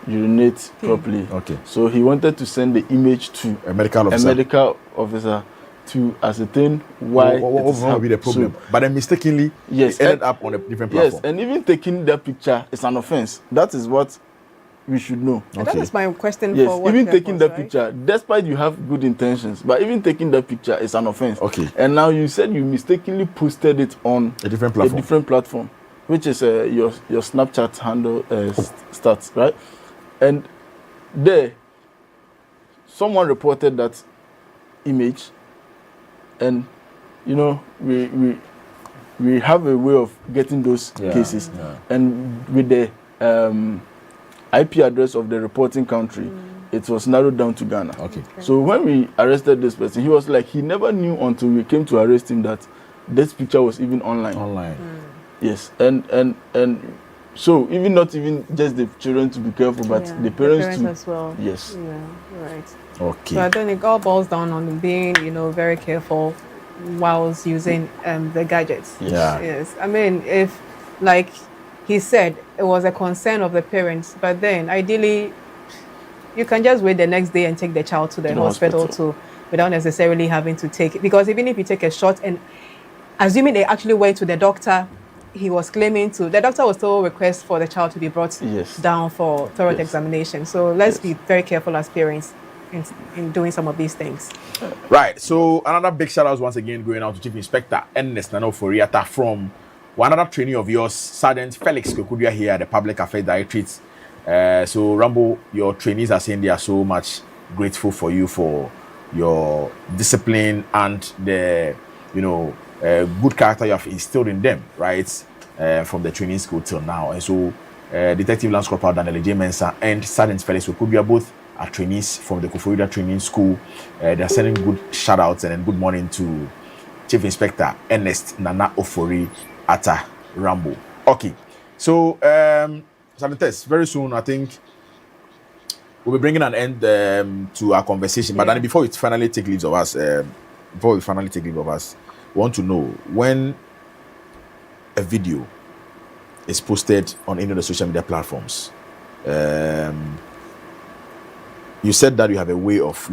urinate properly. Okay. So he wanted to send the image to a medical officer to ascertain why what would be the problem. So, but then mistakenly, it ended up on a different platform. Yes, and even taking that picture is an offense. That is what we should know. Okay. That is my question. Yes, for what even purpose, taking that picture, despite you have good intentions, but even taking that picture is an offense. Okay. And now you said you mistakenly posted it on a different platform, which is your Snapchat handle stats, right? And there, someone reported that image. And we have a way of getting those cases, and with the IP address of the reporting country, it was narrowed down to Ghana. Okay. So when we arrested this person, he was like, he never knew until we came to arrest him that this picture was even online. Yes, and so even not even just the children to be careful, but the parents too. As well. Yes. Yeah. Right. Okay. So I think it all boils down on being, very careful whilst using the gadgets. Yeah. Yes. I mean, if, like he said, it was a concern of the parents, but then ideally, you can just wait the next day and take the child to the hospital too, without necessarily having to take it. Because even if you take a shot, and assuming they actually went to the doctor, he was claiming the doctor will still request for the child to be brought down for thorough examination. So let's be very careful as parents in doing some of these things. Right. So another big shout out once again going out to Chief Inspector Ernest Nana Ofori-Atta from one other trainee of yours, Sergeant Felix Kwekudia here at the Public Affairs Directorate. So Rambo, your trainees are saying they are so much grateful for you for your discipline and the good character you have instilled in them, right? From the training school till now. And so Detective Lance Corporal Daniel J. Mensah and Sergeant Felix Kwekudia both are trainees from the Koforidua Training School. They are sending good shout outs and good morning to Chief Inspector Ernest Nana Ofori-Atta Rambo. Okay, so Sergeant, very soon I think we'll be bringing an end to our conversation. But then before we finally take leave of us, we want to know when a video is posted on any of the social media platforms. You said that you have a way of,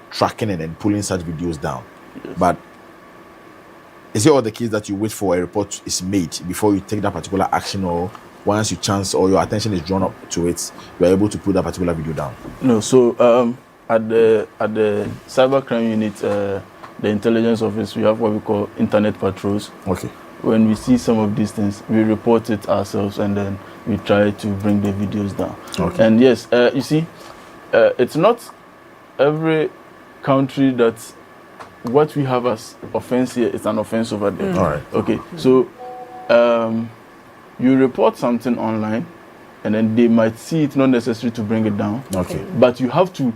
tracking it and pulling such videos down. Yes. But is it all the case that you wait for a report is made before you take that particular action, or once you chance or your attention is drawn up to it, you are able to put that particular video down? No, so at the cybercrime unit, the intelligence office, we have what we call internet patrols. Okay. When we see some of these things, we report it ourselves and then we try to bring the videos down. Okay. And yes, you see, it's not every country that what we have as offense here is an offense over there. All right. Okay. So you report something online and then they might see it not necessary to bring it down. Okay. But you have to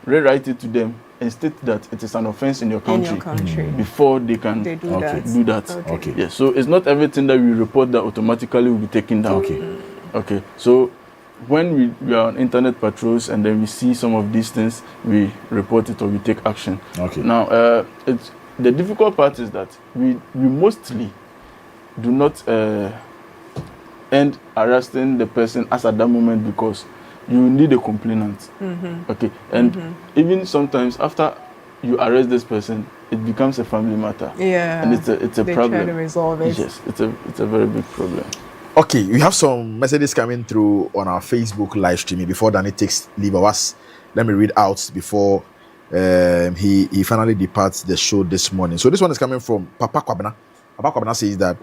rewrite it to them and state that it is an offense in your country, before they can do that. Okay. Yeah. So it's not everything that we report that automatically will be taken down. Okay. Okay. So when we are on internet patrols and then we see some of these things, we report it or we take action. Okay. Now, it's the difficult part is that we mostly do not end arresting the person as at that moment, because you need a complainant. Mm-hmm. Okay. And even sometimes after you arrest this person, it becomes a family matter. Yeah. And it's a problem. They try to resolve it. Yes, it's a very big problem. Okay, we have some messages coming through on our Facebook live streaming. Before Danny takes leave of us, let me read out before he finally departs the show this morning. So this one is coming from Papa Kwabena. Papa Kwabena says that,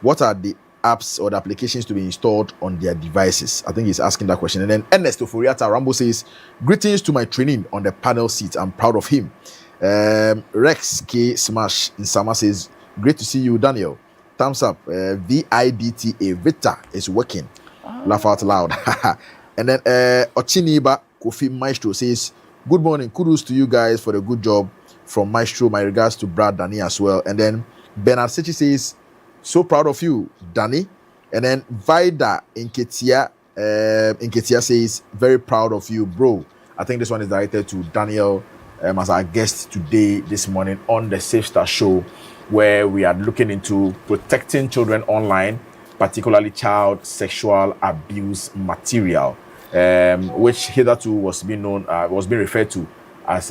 what are the apps or the applications to be installed on their devices? I think he's asking that question. And then Ernest Ofori-Atta Rambo says, greetings to my training on the panel seat. I'm proud of him. Rex K Smash in Sama says, great to see you, Daniel. Thumbs up. VIDTA Vita is working. Laugh out loud. And then Ochiniba Kofi Maestro says, good morning. Kudos to you guys for the good job from Maestro. My regards to Brad Danny as well. And then Bernard Sechi says, so proud of you, Danny. And then Vida Inketia says, very proud of you, bro. I think this one is directed to Daniel as our guest today, this morning on the Safe Start Show, where we are looking into protecting children online, particularly child sexual abuse material, which hitherto was being referred to as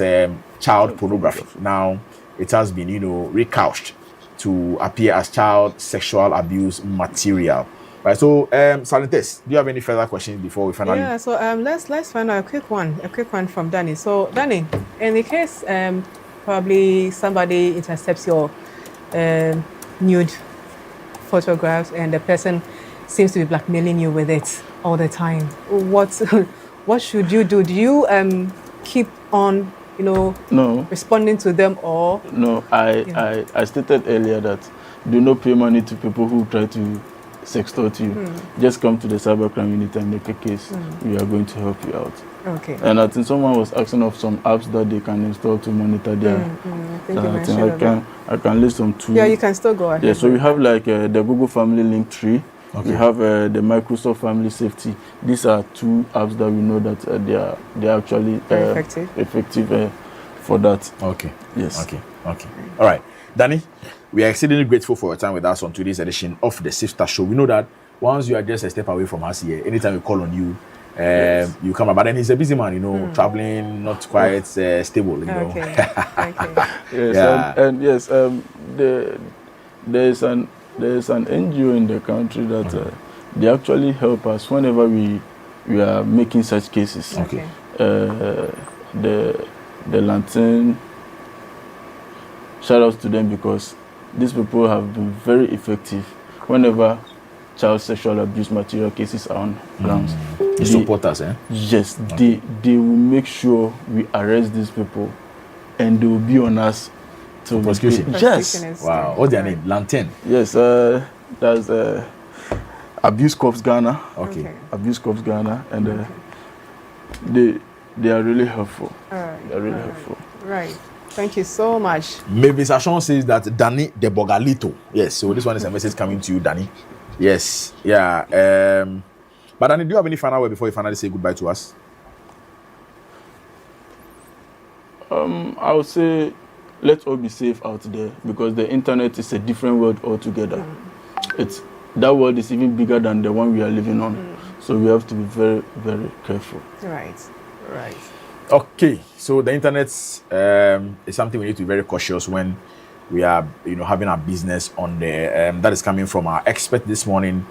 child pornography. Now it has been, recouched to appear as child sexual abuse material. Right. So, Salintes, do you have any further questions before we finally? Yeah. So, let's find out a quick one from Danny. So, Danny, in the case, probably somebody intercepts your nude photographs and the person seems to be blackmailing you with it all the time. What should you do? Do you keep on, no, responding to them, or no? I stated earlier that do not pay money to people who try to sextort you. Just come to the cybercrime unit and make a case. We are going to help you out. Okay. And I think someone was asking of some apps that they can install to monitor their. I can list some tools. Yeah, you can still go ahead. Yeah, so we have like the Google Family Link Tree. Okay. We have the Microsoft Family Safety. These are two apps that we know that they are actually effective for that. Okay. Yes. Okay. All right, Danny, we are exceedingly grateful for your time with us on today's edition of the Safe Start Show. We know that once you are just a step away from us here, anytime we call on you, you come up. But then he's a busy man, traveling, not quite stable, Okay. Yes, yeah. and yes, there's an NGO in the country that they actually help us whenever we are making such cases. Okay. the Lantern. Shout out to them because these people have been very effective whenever child sexual abuse material cases are on grounds. They support us, eh? Yes, okay. They will make sure we arrest these people and they will be on us to prosecution. Yes. Wow. What's their name? Lantern. Yes, that's Abuse Corps Ghana. Okay. Abuse Corps Ghana, and they are really helpful. They are really helpful. Right. Thank you so much. Mavis Ashon says that Danny de Bogalito. Yes, so this one is a message coming to you, Danny. Yes, yeah. But Danny, do you have any final word before you finally say goodbye to us? I would say let's all be safe out there because the internet is a different world altogether. That world is even bigger than the one we are living on. So we have to be very, very careful. Right. Okay, so the internet is something we need to be very cautious when we are, having our business on there. That is coming from our expert this morning,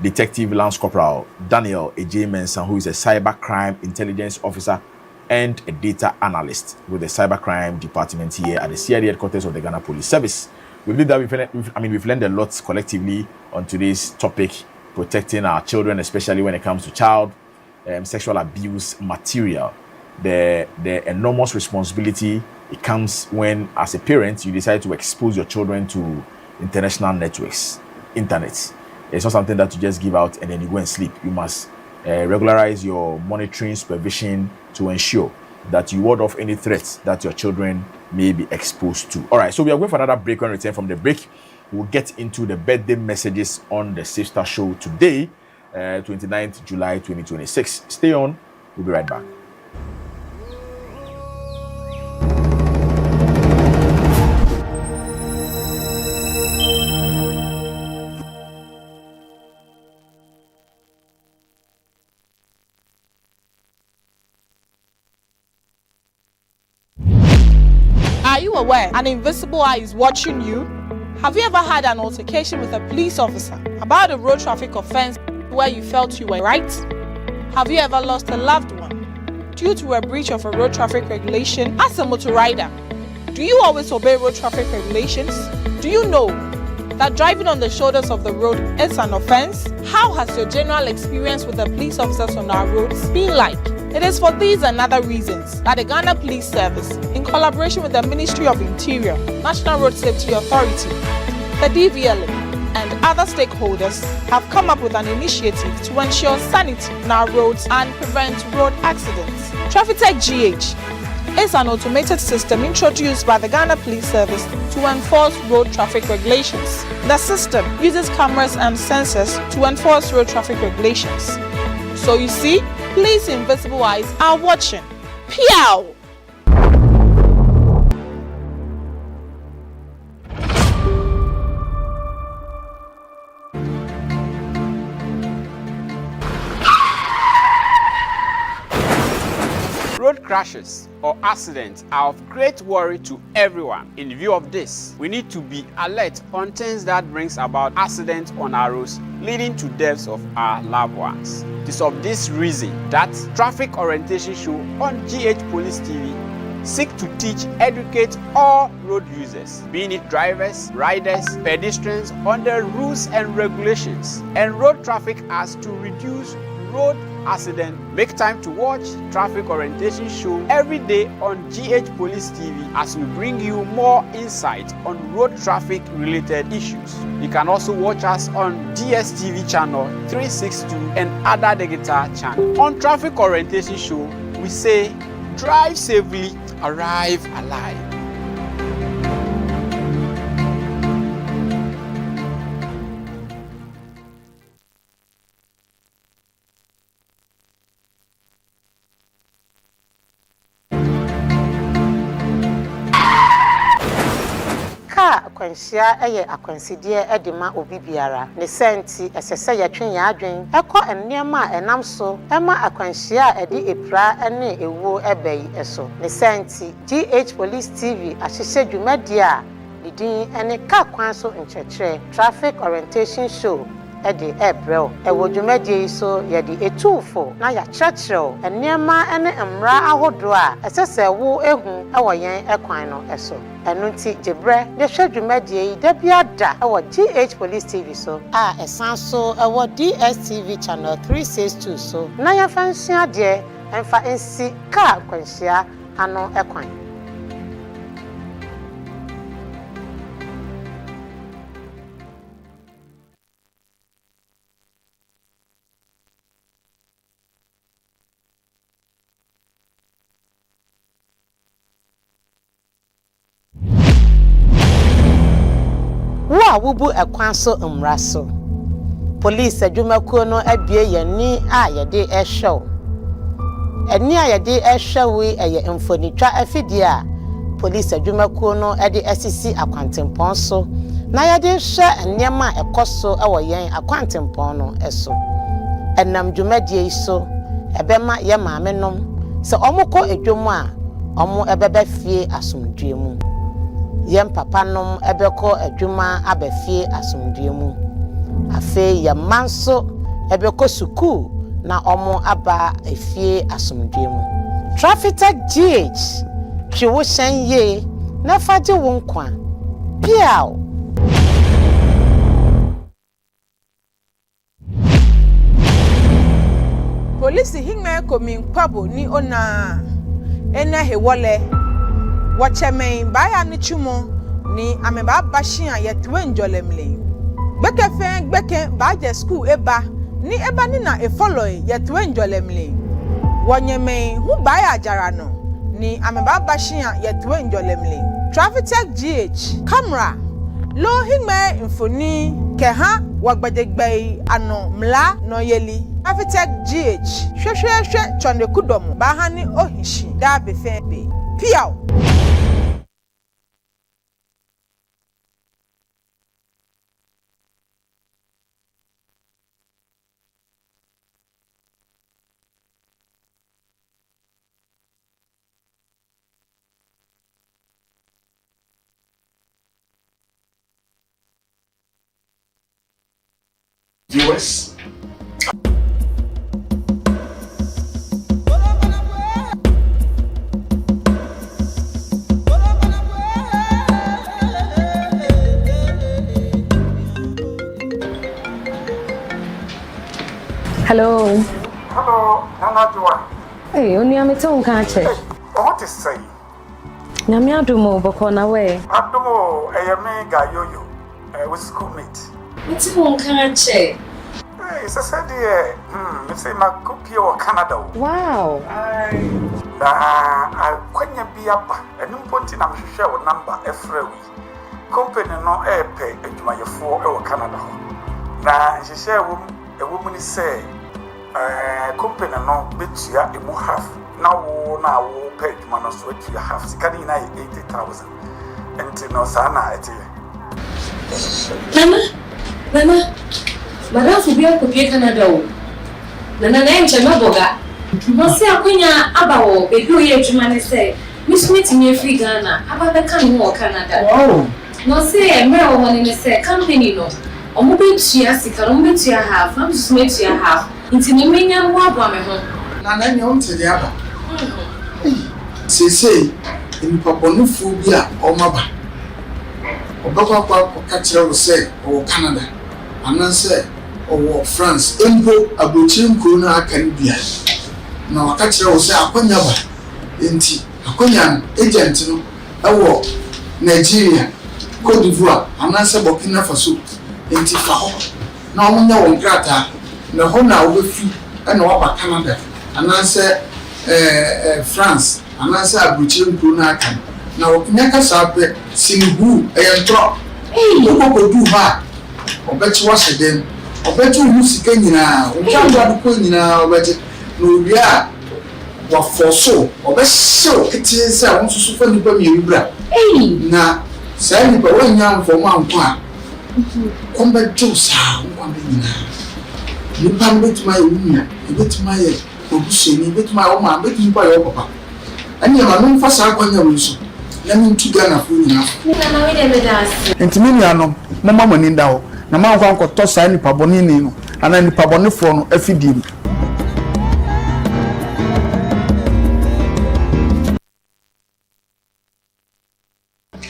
Detective Lance Corporal Daniel A.J. Mensah, who is a cybercrime intelligence officer and a data analyst with the cybercrime department here at the CID headquarters of the Ghana Police Service. We believe that we've learned a lot collectively on today's topic, protecting our children, especially when it comes to child sexual abuse material. The enormous responsibility it comes when, as a parent, you decide to expose your children to international networks, internet. It's not something that you just give out and then you go and sleep. You must regularize your monitoring, supervision to ensure that you ward off any threats that your children may be exposed to. All right, so we are going for another break. When we return from the break, we'll get into the birthday messages on the Safe Start Show today, 29th July 2026. Stay on. We'll be right back. Are you aware an invisible eye is watching you? Have you ever had an altercation with a police officer about a road traffic offense where you felt you were right? Have you ever lost a loved one due to a breach of a road traffic regulation as a motor rider? Do you always obey road traffic regulations? Do you know that driving on the shoulders of the road is an offense? How has your general experience with the police officers on our roads been like? It is for these and other reasons that the Ghana Police Service, in collaboration with the Ministry of Interior, National Road Safety Authority, the DVLA, and other stakeholders, have come up with an initiative to ensure sanity on our roads and prevent road accidents. TrafficTech GH is an automated system introduced by the Ghana Police Service to enforce road traffic regulations. The system uses cameras and sensors to enforce road traffic regulations. So you see, police invisible eyes are watching. Pew! Road crashes or accidents are of great worry to everyone. In view of this, we need to be alert on things that brings about accidents on our roads, leading to deaths of our loved ones. It is of this reason that Traffic Orientation Show on GH Police TV seek to teach, educate all road users, being it drivers, riders, pedestrians, on the rules and regulations and road traffic as to reduce road accident. Make time to watch Traffic Orientation Show every day on GH Police TV as we bring you more insight on road traffic related issues. You can also watch us on DSTV channel 362 and other digital channels. On Traffic Orientation Show, we say drive safely, arrive alive. Akwanhyia ɛyɛ akwansideɛ ɛde ma obi biara ne sɛnti ɛsɛsɛ yɛtwe yɛn adwen ɛkɔ nneɛma a ɛnam so ɛma akwanhyia a ɛde epra ɛne ewuo ɛbɛyi ɛso ne sɛnti GH Police TV ahyehyɛ dwumadi a ne din ɛne kaa kwan so nkyerɛkyerɛ Traffic Orientation Show ede ebrel ewo dwumadie so ye de etufo na ya kyerɛkyerɛw enema ene mmra ahodo a esese wo ehu ewo yen ekwan no eso enu nti jebre de hwɛ dwumadie yi da biada ewo GH Police TV so a esan so ewo DSTV channel 362 so na ya fansua de enfa ensi ka kwanhyia ano ekwan. Wa wubu ekwan so mmra so police adwumakuo no abie yani a yede ehwew eni a yede ehwew eye mfonitwa afidie a police adwumakuo no ede asisi akwantempon so na yede hwe enema ekoso ewo yen akwantempon no eso enam dwumadie so ebema ye maamenom se omukọ edwom a omo ebebe fie asomdwe mu yem papa nom ebeko adwuma abafie asomdwe mu afe ye manso ebeko suku na omo aba efie asomdwe mu traffic GH twiwo hyenye na faje wo nkwa piao Police hingme komi nkwabo ni ona ena hewole wachemen baya ni chumo ni ameba bashia yetwe njolemle bekefe beke baje school eba ni eba ni na e follow yetwe njolemle wonyemen hu baya ajara no ni ameba bashia yetwe njolemle traffic GH camera lo hingme infoni keha wagbadegbe ano mla no yeli traffic GH hwehwehwe chonde kudom bahani ohishi da befebe piao Viewers, Hello. Hello, Nana Joa. Hey, only am it on catch. What is say? Nyame adumo boko na we. Adumo, me gayoyo, with schoolmate. It's on catch. Hey, it's a said it's a cookie or Canada. Wow. I couldn't be up and important I'm sure number every week. Company no air pay at my 4 or Canada. Now, she share a woman is say, company no bet you a half. Now pay man switch you half. Scanning 80,000. And no sana at Nana, madam will be a copy Canada. Nana name Chamaboga. Must akwenya abawo bedu ye dwuma say Miss Smith me free Ghana about the can more Canada. Wow. No say me o won ni say company no. Omo be tua sika, omo be tua half, am Smith tua half. Nti ni menya mo abo me ho. Na na nyom tede aba. Sese in paponufu bia omaba. Obakwa kwa kachira wo say o Canada. Anan say o France. Empo abochim kuro na akani bia. Na wakachira wo say akonya ba. Enti akonya agent no ewo Nigeria, Cote d'Ivoire, anan say Burkina Faso. Enti fa ho. Na omunya won krata. Na ho na wo befi na wa Canada. Anan say France, anan say abochim kuro na akani. Na wokunya sape sinibu eyentro ko du ha obechi wase dem obechi musika nyina ojanwa du ko nyina obechi no bia wa foso obehyew ketiense a wonsusu fa nipa mi wura na sai nipa wonya mfomo anko a kombe jusa nkwambe nyina nipa mbetuma ewunya betuma ye obusheni betuma o ma betuma ye papa ani ma no mfasa akwanya wonsu na mintu Ghana fu nyina Na we dey medasi. Enti menu anom mama mani nda ho na ma kwa nkoto saa nipa boni ni no ana nipa boni fo no afidi.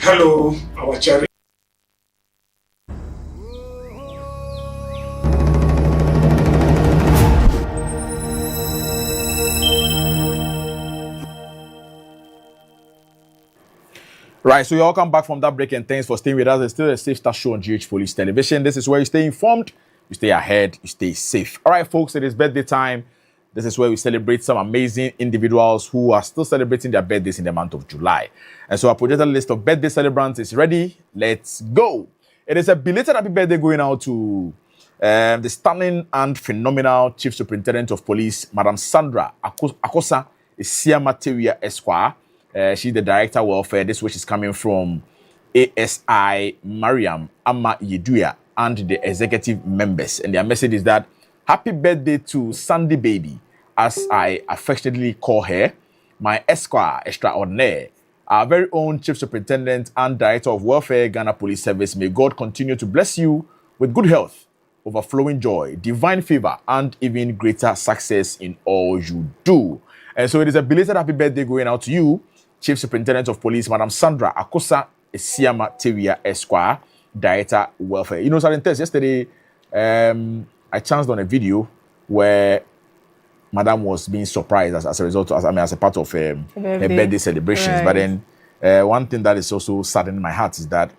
Hello, our cherry. Right, so you're welcome back from that break and thanks for staying with us. It's still a Safe Start show on GH Police Television. This is where you stay informed, you stay ahead, you stay safe. All right, folks, it is birthday time. This is where we celebrate some amazing individuals who are still celebrating their birthdays in the month of July. And so our projected list of birthday celebrants is ready. Let's go. It is a belated happy birthday going out to the stunning and phenomenal Chief Superintendent of Police, Madam Sandra Akosa Isiama-Tewia Esquire. She's the Director of Welfare. This which is coming from ASI Mariam Amma Yeduya and the executive members. And their message is that happy birthday to Sandy Baby, as I affectionately call her, my Esquire extraordinaire, our very own Chief Superintendent and Director of Welfare, Ghana Police Service. May God continue to bless you with good health, overflowing joy, divine favor, and even greater success in all you do. And so it is a belated happy birthday going out to you, Chief Superintendent of Police, Madam Sandra Akosa Isiama-Tewia Esquire, Director Welfare. You know, Sergeant, yesterday, I chanced on a video where Madam was being surprised as a result, as a part of her birthday celebrations. Right. But then one thing that is also saddening my heart is that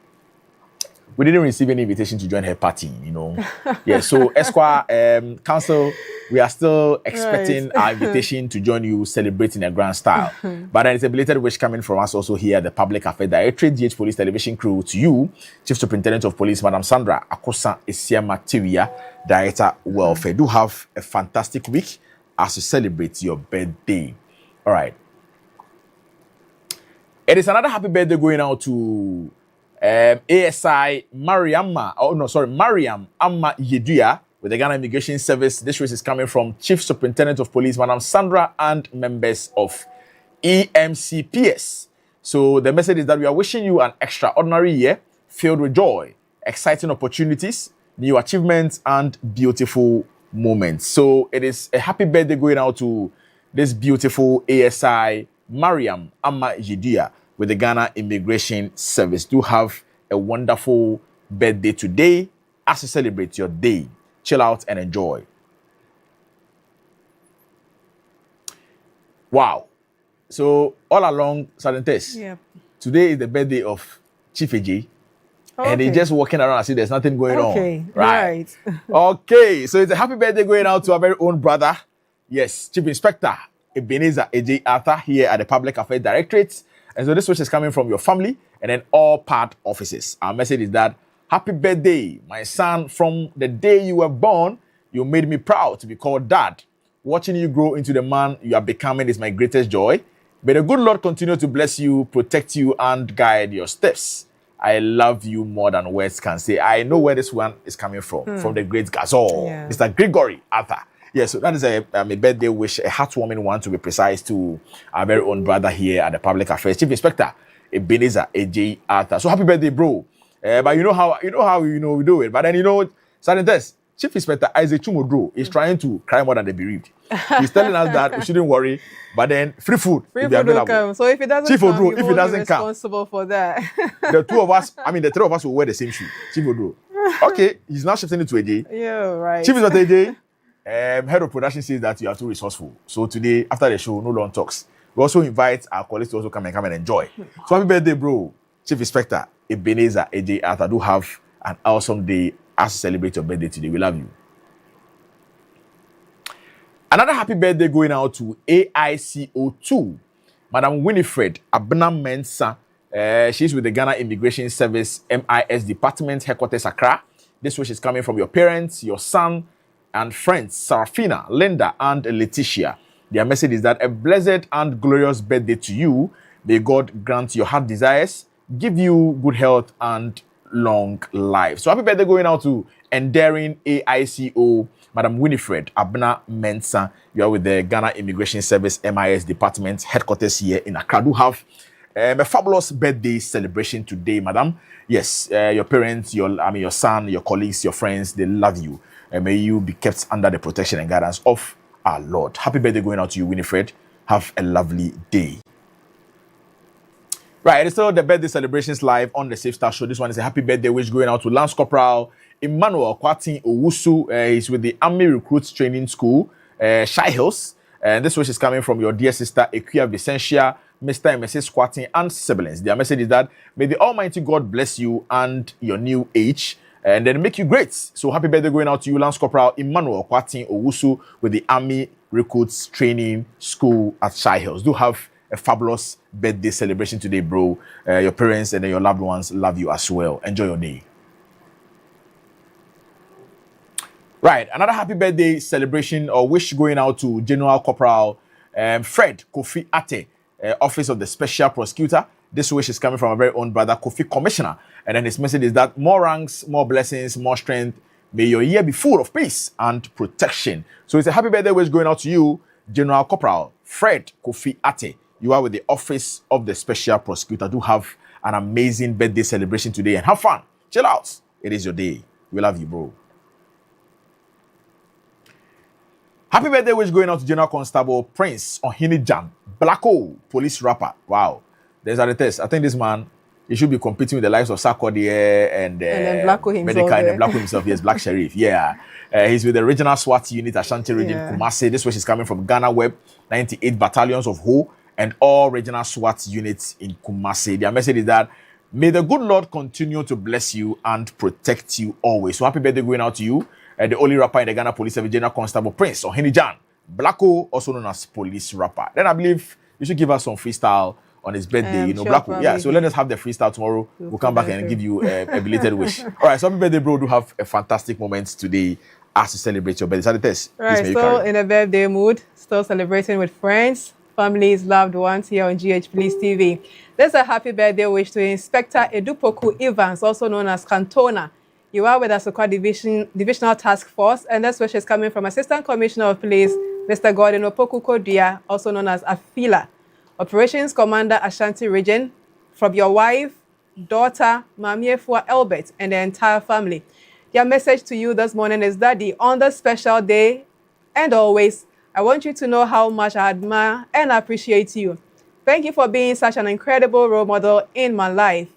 we didn't receive any invitation to join her party, you know. Yeah, so Esquire Council, we are still expecting our invitation to join you celebrating a grand style. But then it's a belated wish coming from us also here at the Public Affairs Directorate, GH Police Television crew, to you, Chief Superintendent of Police, Madam Sandra Akosa Isiama-Tewia, Director Welfare. Do have a fantastic week as you celebrate your birthday. All right. It is another happy birthday going out to ASI Mariam Amma Yeduya with the Ghana Immigration Service. This race is coming from Chief Superintendent of Police, Madam Sandra, and members of EMCPS. So the message is that we are wishing you an extraordinary year filled with joy, exciting opportunities, new achievements, and beautiful moments. So it is a happy birthday going out to this beautiful ASI Mariam Amma Yeduya with the Ghana Immigration Service. Do have a wonderful birthday today as you celebrate your day. Chill out and enjoy. Wow. So all along, Sergeant Tess, today is the birthday of Chief AJ. Okay. And he's just walking around and see there's nothing going on. Right. Okay. So it's a happy birthday going out to our very own brother. Yes, Chief Inspector Ebenezer AJ Arthur here at the Public Affairs Directorate. And so this wish is coming from your family and then all part offices. Our message is that happy birthday, my son. From the day you were born, you made me proud to be called dad. Watching you grow into the man you are becoming is my greatest joy. May the good Lord continue to bless you, protect you, and guide your steps. I love you more than words can say. I know where this one is coming from the great Gazol, Mr. Gregory Arthur. Yeah, so that is a birthday wish, a heartwarming one to be precise, to our very own brother here at the Public Affairs, Chief Inspector Ebenezer AJ Arthur. So happy birthday, bro. But you know how we do it. But then Sergeant Tess, Chief Inspector Isaac Chumodro is trying to cry more than the bereaved. He's telling us that we shouldn't worry. But then free food will come. So if it doesn't come, Odro, if it doesn't responsible for that. The three of us will wear the same shoe. Chief Odro. Okay, he's now shifting it to AJ. Yeah, right. Chief Inspector AJ. Head of production says that you are too resourceful. So today, after the show, no long talks. We also invite our colleagues to also come and enjoy. So happy birthday, bro. Chief Inspector Ebenezer AJ Arthur. Do have an awesome day as you celebrate your birthday today. We love you. Another happy birthday going out to AICO2, Madam Winifred Abna Mensah. She's with the Ghana Immigration Service MIS Department, Headquarters Accra. This wish is coming from your parents, your son, and friends, Sarafina, Linda, and Letitia. Their message is that a blessed and glorious birthday to you. May God grant your heart desires, give you good health and long life. So happy birthday going out to endearing AICO, Madam Winifred Abna Mensah. You are with the Ghana Immigration Service MIS Department, Headquarters here in Accra. Do have A fabulous birthday celebration today, madam. Yes, your parents, your son, your colleagues, your friends, they love you. May you be kept under the protection and guidance of our Lord. Happy birthday going out to you, Winifred. Have a lovely day. Right, it's still the birthday celebrations live on the Safe Start Show. This one is a happy birthday wish going out to Lance Corporal Emmanuel Kwatin Owusu. He's with the Army Recruits Training School, Shy Hills. And this wish is coming from your dear sister, Equia Vicentia, Mr. and Mrs. Kwatin, and siblings. Their message is that may the Almighty God bless you and your new age, and then make you great. So happy birthday going out to you, Lance Corporal Emmanuel Kwatin Owusu with the Army Recruits Training School at Shy Hills. Do have a fabulous birthday celebration today, bro. Your parents and your loved ones love you as well. Enjoy your day. Right, another happy birthday celebration or wish going out to General Corporal Fred Kofi Ate, Office of the Special Prosecutor. This wish is coming from our very own brother, Kofi Commissioner. And then his message is that more ranks, more blessings, more strength. May your year be full of peace and protection. So it's a happy birthday wish going out to you, General Corporal Fred Kofi Ate. You are with the Office of the Special Prosecutor. Do have an amazing birthday celebration today and have fun. Chill out. It is your day. We love you, bro. Happy birthday wish going out to General Constable Prince Ohinijan, Blacko, police rapper. Wow. There's a test. I think this man, he should be competing with the likes of Sarkodie and then Blacko himself. Medica and then Blacko himself. Yes, Black Sheriff. Yeah. He's with the regional SWAT unit, Ashanti region, Kumasi. This wish is coming from Ghana Web, 98 battalions of Ho, and all regional SWAT units in Kumasi. Their message is that may the good Lord continue to bless you and protect you always. So happy birthday going out to you, the only rapper in the Ghana Police Service, General Constable Prince Ohinijan, Blacko, also known as police rapper. Then I believe you should give us some freestyle on his birthday, sure, Blacko. Yeah, so let us have the freestyle tomorrow. We'll come back and give you a belated wish. All right, so happy birthday, bro. Do have a fantastic moment today as you celebrate your birthday. Test. Right, still in a birthday mood, still celebrating with friends, families, loved ones here on GH Police TV. There's a happy birthday wish to Inspector Edupoku Evans, also known as Cantona. You are with us Asokwa Divisional Task Force, and this wish is coming from Assistant Commissioner of Police, Mr. Gordon Opoku Kodia, also known as Afila. Operations Commander Ashanti Region, from your wife, daughter, Mamiefua Elbert, and the entire family. Their message to you this morning is that on this special day and always, I want you to know how much I admire and appreciate you. Thank you for being such an incredible role model in my life,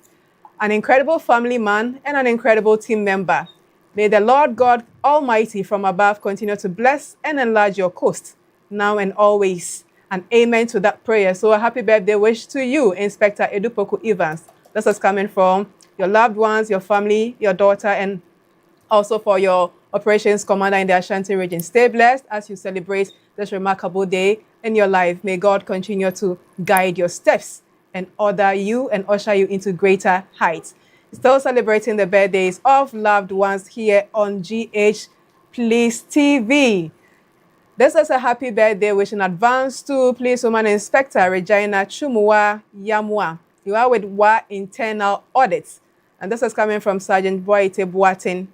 an incredible family man, and an incredible team member. May the Lord God Almighty from above continue to bless and enlarge your coast, now and always. And amen to that prayer. So a happy birthday wish to you, Inspector Edupoku Evans. This is coming from your loved ones, your family, your daughter, and also for your operations commander in the Ashanti region. Stay blessed as you celebrate this remarkable day in your life. May God continue to guide your steps and order you and usher you into greater heights. Still celebrating the birthdays of loved ones here on GH Police TV. This is a happy birthday wish in advance to Policewoman Inspector Regina Chumua Yamua. You are with WA Internal Audits. And this is coming from Sergeant Boite Buatin.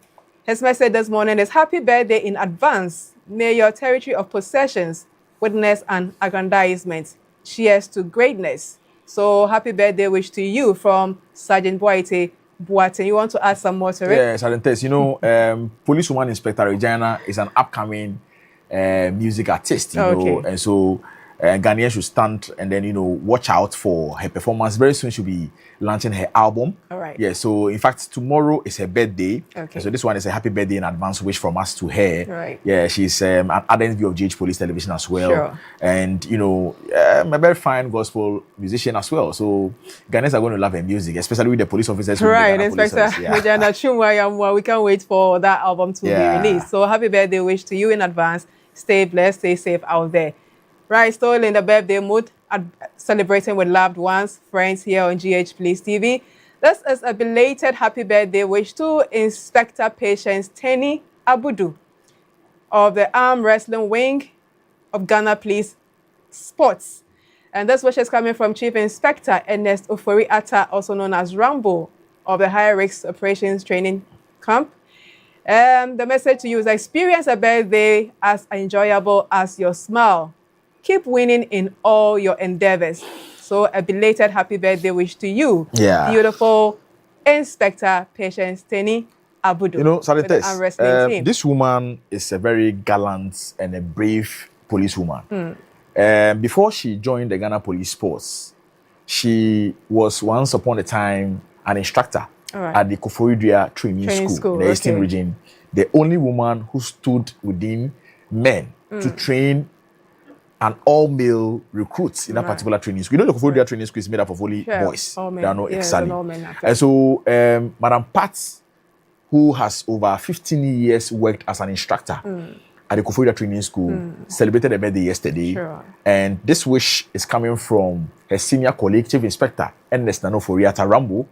His message this morning is happy birthday in advance. May your territory of possessions witness an aggrandizement. Cheers to greatness. So happy birthday wish to you from Sergeant Boite Buatin. You want to add some more to it? Yeah, Sergeant Tess, Policewoman Inspector Regina is an upcoming music artist, you know, and so Ghanaians should stand and then, watch out for her performance. Very soon she'll be launching her album. All right. Yeah, so in fact, tomorrow is her birthday. Okay. So this one is a happy birthday in advance wish from us to her. Right. Yeah, she's an ardent view of GH Police Television as well. Sure. And, a very fine gospel musician as well. So Ghanaians are going to love her music, especially with the police officers. Right, Inspector Regina Chumua Yamua. We can't wait for that album to be released. So happy birthday wish to you in advance. Stay blessed, stay safe out there. Right, still in the birthday mood, celebrating with loved ones, friends here on GH Police TV. This is a belated happy birthday wish to Inspector Patience Tenny Abudu of the Arm Wrestling Wing of Ghana Police Sports. And this wish is coming from Chief Inspector Ernest Ofori Atta, also known as Rambo, of the High Risk Operations Training Camp. The message to you is experience a birthday as enjoyable as your smile. Keep winning in all your endeavors. So a belated happy birthday wish to you. Yeah. Beautiful Inspector Patience Tenny Abudu. You know, with the arm wrestling team. this woman is a very gallant and a brave policewoman. Before she joined the Ghana Police Force, she was once upon a time an instructor at the Koforidua Training School in the Eastern Region. The only woman who stood within men to train an all-male recruits in that particular training school. You know, the Koforidua Training School is made up of only boys. There are no excelling. And so, Madam Pat, who has over 15 years worked as an instructor at the Koforidua Training School, celebrated her birthday yesterday. And this wish is coming from her senior colleague, Chief Inspector Ernest Nanoforiata Rambo,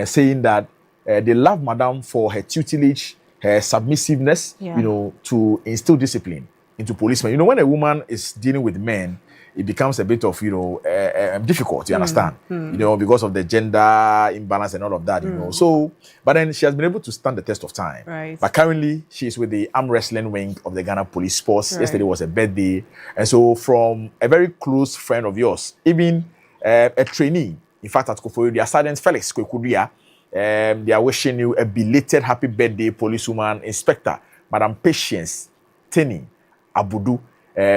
saying that they love Madam for her tutelage, her submissiveness, you know, to instill discipline into policemen. You know, when a woman is dealing with men, it becomes a bit of, you know, difficult, you understand? You know, because of the gender imbalance and all of that, you know. So, but then she has been able to stand the test of time. But currently, she is with the arm wrestling wing of the Ghana Police Force. Yesterday was a birthday. And so, from a very close friend of yours, even a trainee, in fact, at Koforidua, Sergeant Felix Kwekudia, they are wishing you a belated happy birthday, policewoman, Inspector, Madam Patience Tenny Abudu,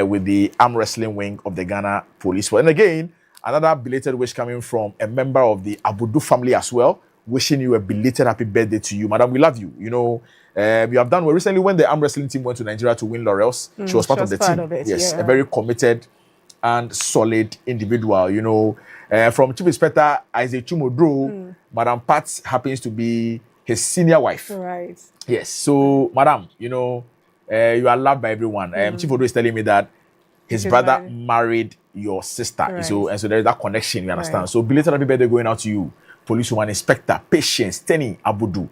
with the arm wrestling wing of the Ghana Police Force. And again, another belated wish coming from a member of the Abudu family as well, wishing you a belated happy birthday to you. Madam, we love you. You know, you have done well. Recently, when the arm wrestling team went to Nigeria to win laurels, she was part of the team. A very committed and solid individual. You know, from Chief Inspector Isaac Chumodro, Madam Pat happens to be his senior wife. Yes. So, Madam, you know, you are loved by everyone. Chief Odo is telling me that his brother married your sister. So there is that connection, you understand? So belated happy birthday going out to you, policewoman, Inspector Patience Tenny Abudu,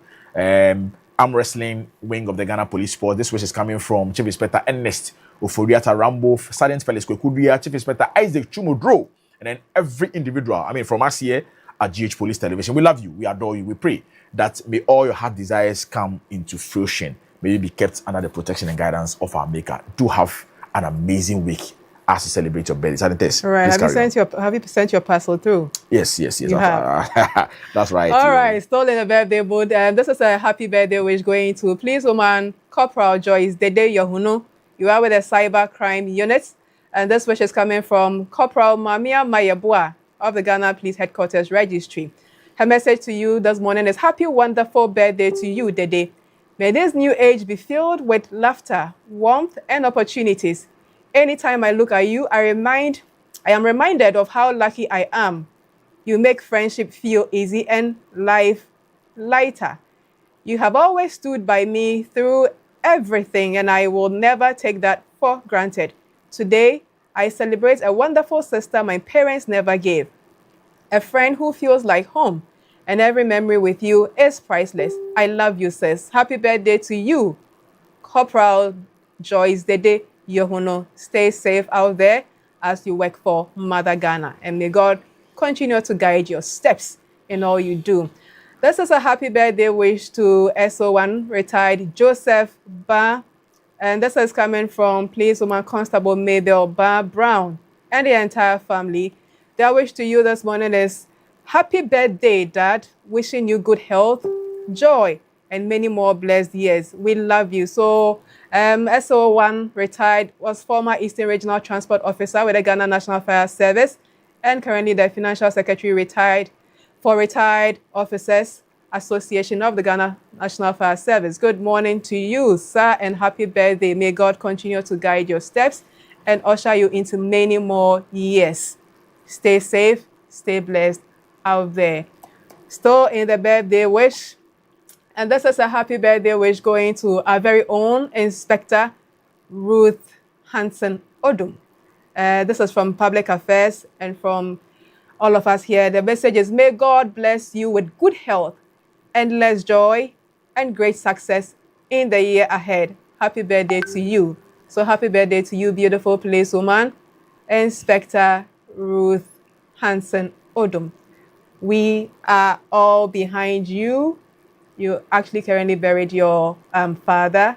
arm wrestling wing of the Ghana Police Force. This wish is coming from Chief Inspector Ernest Oforiata Rambo, Sergeant Felix Kwekudia, Chief Inspector Isaac Chumodro, and then every individual, I mean, from us here at GH Police Television. We love you, we adore you, we pray that may all your heart desires come into fruition. May you be kept under the protection and guidance of our Maker. Do have an amazing week as you celebrate your birthday. Have you sent your parcel through? Yes. That's right. All right, still in the birthday mood. This is a happy birthday wish going to policewoman Corporal Joyce Dede Yohuno. You are with the Cyber Crime Unit. And this wish is coming from Corporal Mamia Mayabua of the Ghana Police Headquarters Registry. Her message to you this morning is happy, wonderful birthday to you, Dede. May this new age be filled with laughter, warmth, and opportunities. Anytime I look at you, I am reminded of how lucky I am. You make friendship feel easy and life lighter. You have always stood by me through everything, and I will never take that for granted. Today, I celebrate a wonderful sister my parents never gave, a friend who feels like home. And every memory with you is priceless. I love you, sis. Happy birthday to you, Corporal Joyce Dede Yohuno. Stay safe out there as you work for Mother Ghana. And may God continue to guide your steps in all you do. This is a happy birthday wish to SO1 retired Joseph Ba. And this is coming from Policewoman Constable Mabel Ba Brown and the entire family. Their wish to you this morning is happy birthday, Dad. Wishing you good health, joy, and many more blessed years. We love you. So, SO1 retired, was former Eastern Regional Transport Officer with the Ghana National Fire Service, and currently the Financial Secretary retired for Retired Officers Association of the Ghana National Fire Service. Good morning to you, sir, and happy birthday. May God continue to guide your steps and usher you into many more years. Stay safe, stay blessed out there. Still in the birthday wish, and this is a happy birthday wish going to our very own Inspector Ruth Hansen Odum. This is from Public Affairs and from all of us here. The message is, may God bless you with good health, endless joy, and great success in the year ahead. Happy birthday to you. So happy birthday to you, beautiful policewoman, Inspector Ruth Hansen Odum. We are all behind you. You actually currently buried your father.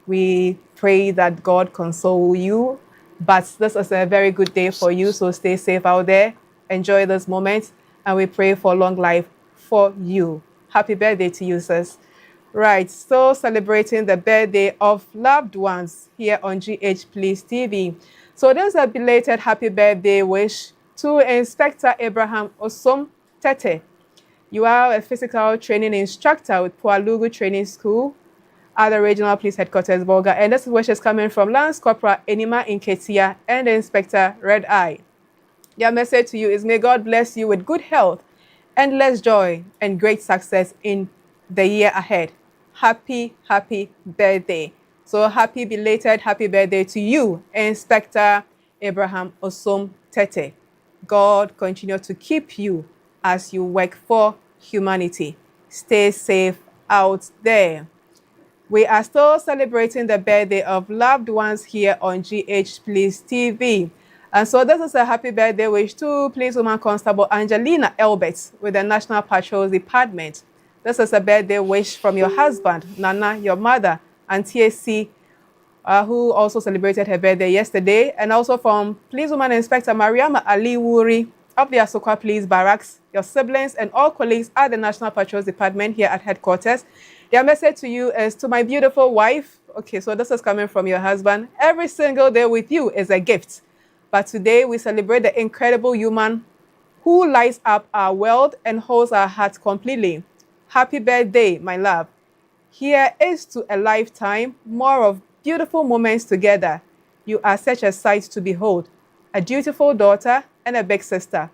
We pray that God console you. But this is a very good day for you, so stay safe out there. enjoy this moment, and we pray for long life for you. Happy birthday to you, sis. Right, so celebrating the birthday of loved ones here on GH Police TV. So there's a belated happy birthday wish to Inspector Abraham Osom Tete. You are a physical training instructor with Pualugu Training School at the Regional Police Headquarters, Bolga. And this wish is coming from Lance Corporal Enima Inketia and Inspector Red Eye. Their message to you is, may God bless you with good health, endless joy, and great success in the year ahead. Happy, happy birthday. So happy belated happy birthday to you, Inspector Abraham Osom Tete. God continue to keep you as you work for humanity. Stay safe out there. We are still celebrating the birthday of loved ones here on GH Police TV. And so this is a happy birthday wish to Policewoman Constable Angelina Elbert with the National Patrols Department. This is a birthday wish from your husband, Nana, your mother, and TSC, who also celebrated her birthday yesterday, and also from Policewoman Inspector Mariama Ali Wuri of the Asokwa Police Barracks, your siblings, and all colleagues at the National Patrols Department here at headquarters. Their message to you is, to my beautiful wife. Okay, so this is coming from your husband. Every single day with you is a gift. But today we celebrate the incredible human who lights up our world and holds our hearts completely. Happy birthday, my love. Here is to a lifetime more of beautiful moments together. You are such a sight to behold. A dutiful daughter and a big sister.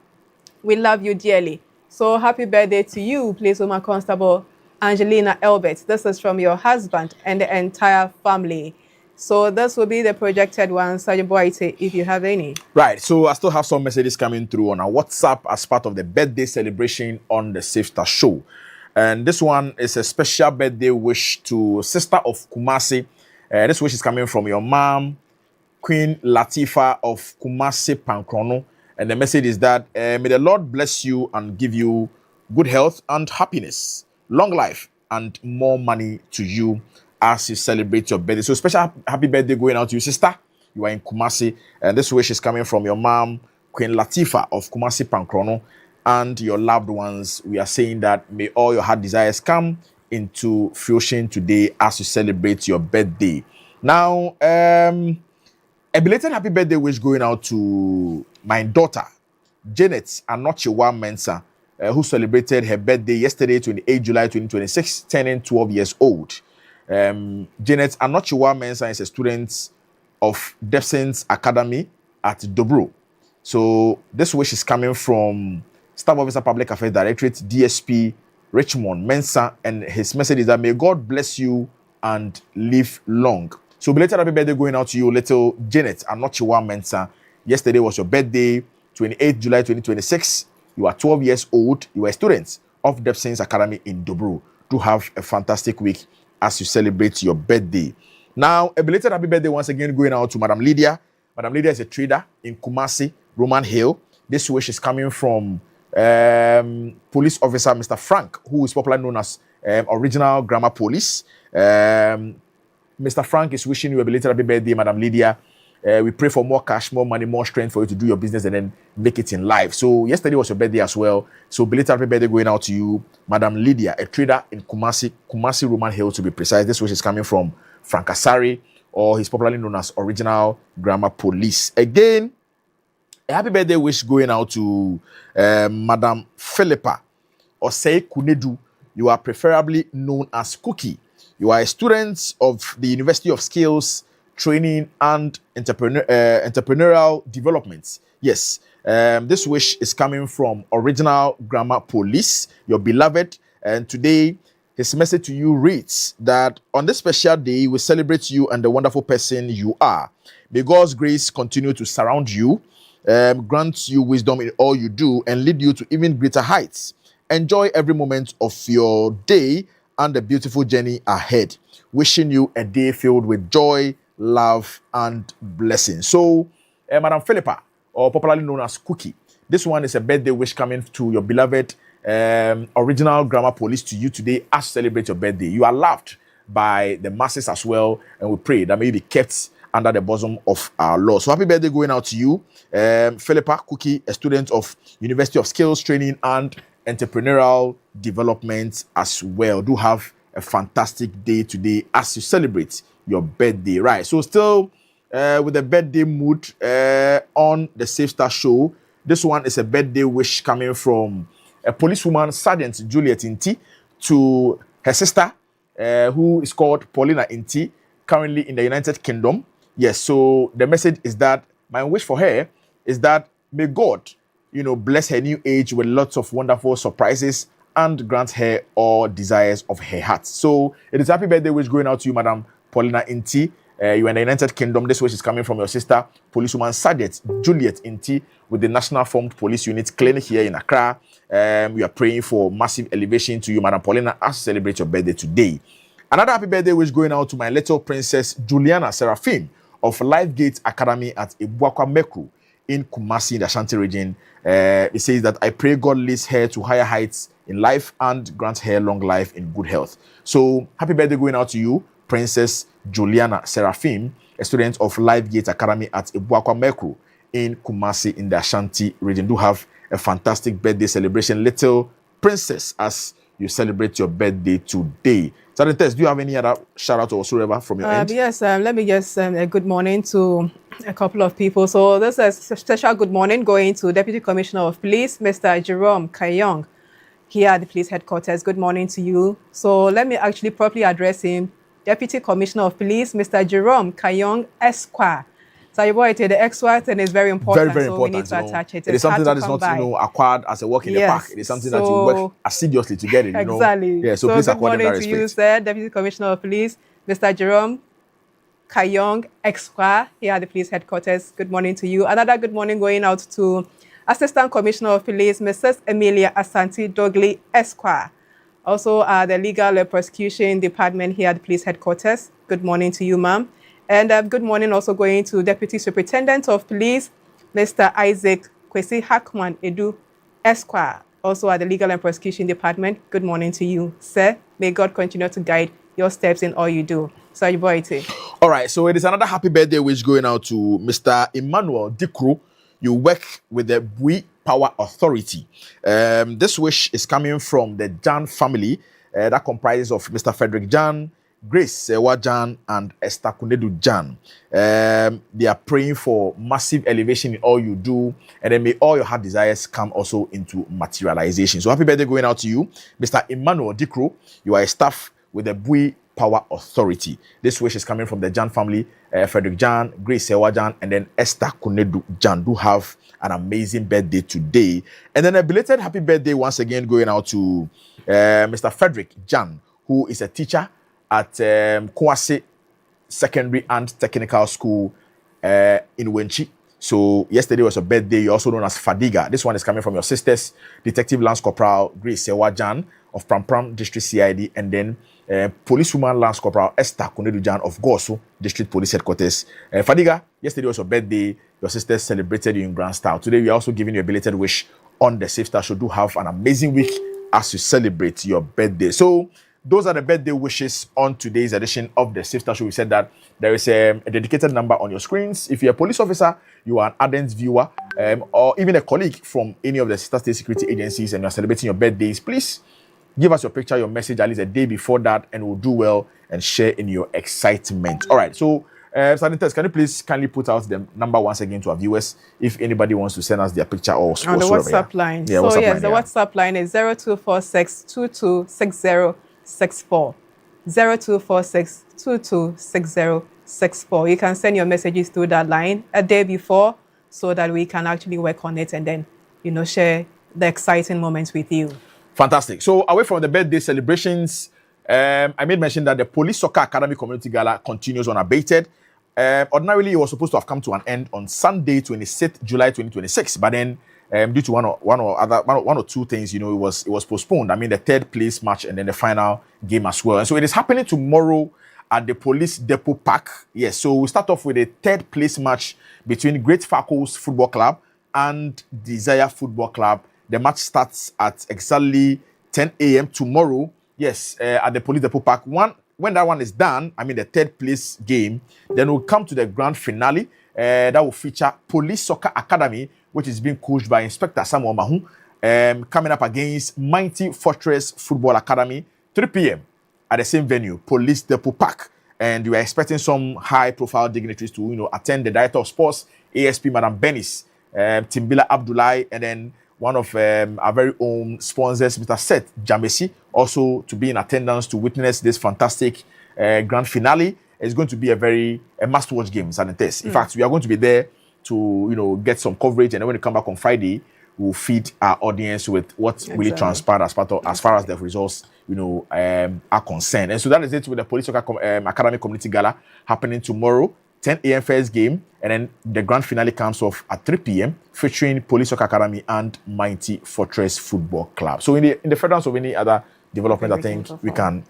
We love you dearly. So happy birthday to you, Policewoman Constable Angelina Elbert. This is from your husband and the entire family. So this will be the projected one, Sergeant Boite, if you have any. Right, so I still have some messages coming through on our WhatsApp as part of the birthday celebration on the Safe Start Show. And this one is a special birthday wish to Sister of Kumasi. This wish is coming from your mom, Queen Latifa of Kumasi Pankrono. And the message is that, may the Lord bless you and give you good health and happiness, long life, and more money to you as you celebrate your birthday. So special happy birthday going out to you, sister. You are in Kumasi. And this wish is coming from your mom, Queen Latifa of Kumasi Pankrono, and your loved ones. We are saying that may all your heart desires come into fruition today as you celebrate your birthday. Now, a belated happy birthday wish going out to my daughter, Janet Anochiwa Mensah, who celebrated her birthday yesterday, 28 July 2026, turning 12 years old. Janet Anochiwa Mensah is a student of Depson's Academy at Dobro. So this wish is coming from Staff Officer Public Affairs Directorate, DSP Richmond Mensah, and his message is that may God bless you and live long. So belated happy birthday going out to you, little Janet Anochiwa Mensah. Yesterday was your birthday, 28 July 2026. You are 12 years old. You are a student of Depson's Academy in Dobro. Do have a fantastic week as you celebrate your birthday. Now, a belated happy birthday once again going out to Madam Lydia. Madam Lydia is a trader in Kumasi, Roman Hill. This wish is coming from Police Officer Mr. Frank, who is popularly known as Original Grammar Police. Mr. Frank is wishing you a belated happy birthday, Madam Lydia. We pray for more cash, more money, more strength for you to do your business and then make it in life. So yesterday was your birthday as well. So belated happy birthday going out to you, Madam Lydia, a trader in Kumasi Roman Hill to be precise. This wish is coming from Frank Asari, or he's popularly known as Original Grammar Police. Again, a happy birthday wish going out to Madam Philippa Osei Kunedu. You are preferably known as Cookie. You are a student of the University of Skills, Training and Entrepreneurial Development. Yes, this wish is coming from Original Grammar Police, your beloved. And today, his message to you reads that on this special day, we celebrate you and the wonderful person you are. May God's grace continue to surround you, grant you wisdom in all you do, and lead you to even greater heights. Enjoy every moment of your day and the beautiful journey ahead. Wishing you a day filled with joy, love, and blessing. So, Madam Philippa, or popularly known as Cookie, this one is a birthday wish coming to your beloved Original Grammar Police to you today as you celebrate your birthday. You are loved by the masses as well, and we pray that may you be kept under the bosom of our law. So happy birthday going out to you, Philippa Cookie, a student of University of Skills Training and Entrepreneurial Development as well. Do have a fantastic day today as you celebrate your birthday, right? So still with a birthday mood on the Safe Start Show. This one is a birthday wish coming from a policewoman, Sergeant Juliet Inti, to her sister, who is called Paulina Inti, currently in the United Kingdom. Yes, so the message is that my wish for her is that may God, bless her new age with lots of wonderful surprises and grant her all desires of her heart. So it is happy birthday wish going out to you, Madam Paulina Inti. You are in the United Kingdom. This wish is coming from your sister, policewoman Sergeant Juliet Inti, with the National Formed Police Unit Clinic here in Accra. We are praying for massive elevation to you, Madam Paulina, as you celebrate your birthday today. Another happy birthday wish going out to my little princess, Juliana Seraphim, of Lifegate Academy at Ibuakwa Mekru in Kumasi, in the Ashanti region. It says that I pray God leads her to higher heights in life and grants her long life in good health. So happy birthday going out to you, Princess Juliana Seraphim, a student of Lifegate Academy at Ibuakwa Mekru in Kumasi in the Ashanti region. Do have a fantastic birthday celebration, little princess, as you celebrate your birthday today. Sergeant Tess, do you have any other shout out or whatsoever from your end? Yes, let me just a good morning to a couple of people. So this is a special good morning going to Deputy Commissioner of Police, Mr. Jerome Kayong, here at the police headquarters. Good morning to you. So let me actually properly address him. Deputy Commissioner of Police, Mr. Jerome Kayong Esquire. So the Esquire thing is very important. Very so important. we need to attach it. It is something that is not acquired as a walk in the park. It is something that you work assiduously to get it. Exactly. Yeah. So please acquire that respect. Good morning to you, sir, Deputy Commissioner of Police, Mr. Jerome Kayong Esquire, here at the police headquarters. Good morning to you. Another good morning going out to Assistant Commissioner of Police, Mrs. Emilia Asante Dogley Esquire. Also, the Legal and Prosecution Department here at the police headquarters. Good morning to you, ma'am. And good morning also going to Deputy Superintendent of Police, Mr. Isaac Kwesi Hackman Edu Esquire, also at the Legal and Prosecution Department. Good morning to you, sir. May God continue to guide your steps in all you do. Sorry, boy. All right, so it is another happy birthday wish going out to Mr. Emmanuel Dikru. You work with the Bui Power Authority. This wish is coming from the Jan family that comprises of Mr. Frederick Jan, Grace Sewa Jan, and Esther Kunedu Jan. They are praying for massive elevation in all you do, and then may all your heart desires come also into materialization. So happy birthday going out to you, Mr. Emmanuel Dikru. You are a staff with the Bui Power Authority. This wish is coming from the Jan family, Frederick Jan, Grace Sewa Jan, and then Esther Kunedu Jan. Do have an amazing birthday today. And then a belated happy birthday once again going out to Mr. Frederick Jan, who is a teacher at Kwasi Secondary and Technical School in Wenchi. So yesterday was a birthday. You're also known as Fadiga. This one is coming from your sisters, Detective Lance Corporal Grace Sewa Jan of Pram Pram District CID, and then Policewoman Lance Corporal Esther Kunedu Jan of Gosu District Police Headquarters. Fadiga, yesterday was your birthday. Your sisters celebrated you in grand style. Today we are also giving you a belated wish on the Safe Start Show. Do have an amazing week as you celebrate your birthday. So those are the birthday wishes on today's edition of the Safe Start Show. We said that there is a dedicated number on your screens. If you're a police officer, you are an ardent viewer, or even a colleague from any of the sister state security agencies, and you're celebrating your birthdays, please give us your picture, your message at least a day before that, and we'll do well and share in your excitement. All right, so Sergeant Tess, can you please kindly put out the number once again to our viewers if anybody wants to send us their picture or on the WhatsApp line. Yeah, so yes, the WhatsApp line is 0246226064. 0246226064. You can send your messages through that line a day before so that we can actually work on it and then, share the exciting moments with you. Fantastic. So away from the birthday celebrations, I made mention that the Police Soccer Academy Community Gala continues unabated. Ordinarily, it was supposed to have come to an end on Sunday, 26th July 2026, but then due to one or two things, it was postponed. I mean, the third place match and then the final game as well. And so it is happening tomorrow at the Police Depot Park. Yes, so we start off with a third place match between Great Falcons Football Club and Desire Football Club. The match starts at exactly 10 a.m. tomorrow. Yes, at the Police Depot Park. One when that one is done, I mean the third place game, then we'll come to the grand finale. That will feature Police Soccer Academy, which is being coached by Inspector Samuel Mahu, coming up against Mighty Fortress Football Academy, 3 p.m. at the same venue, Police Depot Park. And we are expecting some high-profile dignitaries to, attend. The Director of Sports, ASP Madam Benis, Timbila Abdullahi, and then one of our very own sponsors, Mr. Seth Jamesi, also to be in attendance to witness this fantastic grand finale. It's going to be a must-watch game, Sanitest. In fact, we are going to be there to, get some coverage, and then when we come back on Friday, we'll feed our audience with what really transpired as far as the results, are concerned. And so that is it with the Police Soccer Academy Community Gala happening tomorrow, 10 a.m. first game, and then the grand finale comes off at 3 p.m. featuring Police Soccer Academy and Mighty Fortress Football Club. So in the furtherance of any other development, I think we can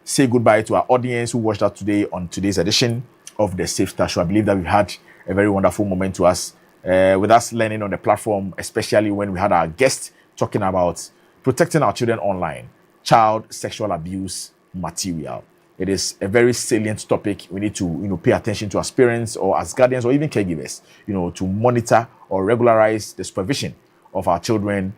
say goodbye to our audience who watched us today on today's edition of the Safe Start Show. I believe that we had a very wonderful moment to us, with us learning on the platform, especially when we had our guest talking about protecting our children online, child sexual abuse material. It is a very salient topic. We need to, pay attention to as parents or as guardians or even caregivers, to monitor or regularize the supervision of our children,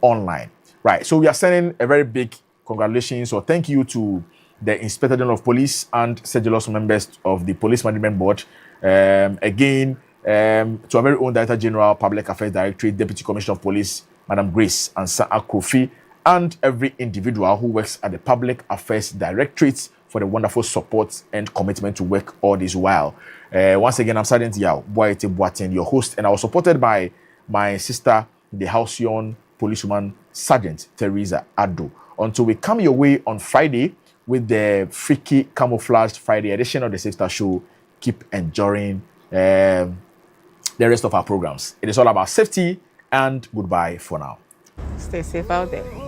online. Right. So we are sending a very big congratulations or thank you to the Inspector General of Police and schedules members of the Police Management Board. Again, to our very own Director General, Public Affairs Directorate, Deputy Commissioner of Police, Madam Grace Ansa Akrofi, and every individual who works at the Public Affairs Directorate for the wonderful support and commitment to work all this while. Once again, I'm Sergeant Yao Boaite Boateng, your host, and I was supported by my sister, the Halcyon policewoman, Sergeant Teresa Addo. Until we come your way on Friday with the freaky camouflaged Friday edition of the Safe Start Show, keep enjoying the rest of our programs. It is all about safety, and goodbye for now. Stay safe out there.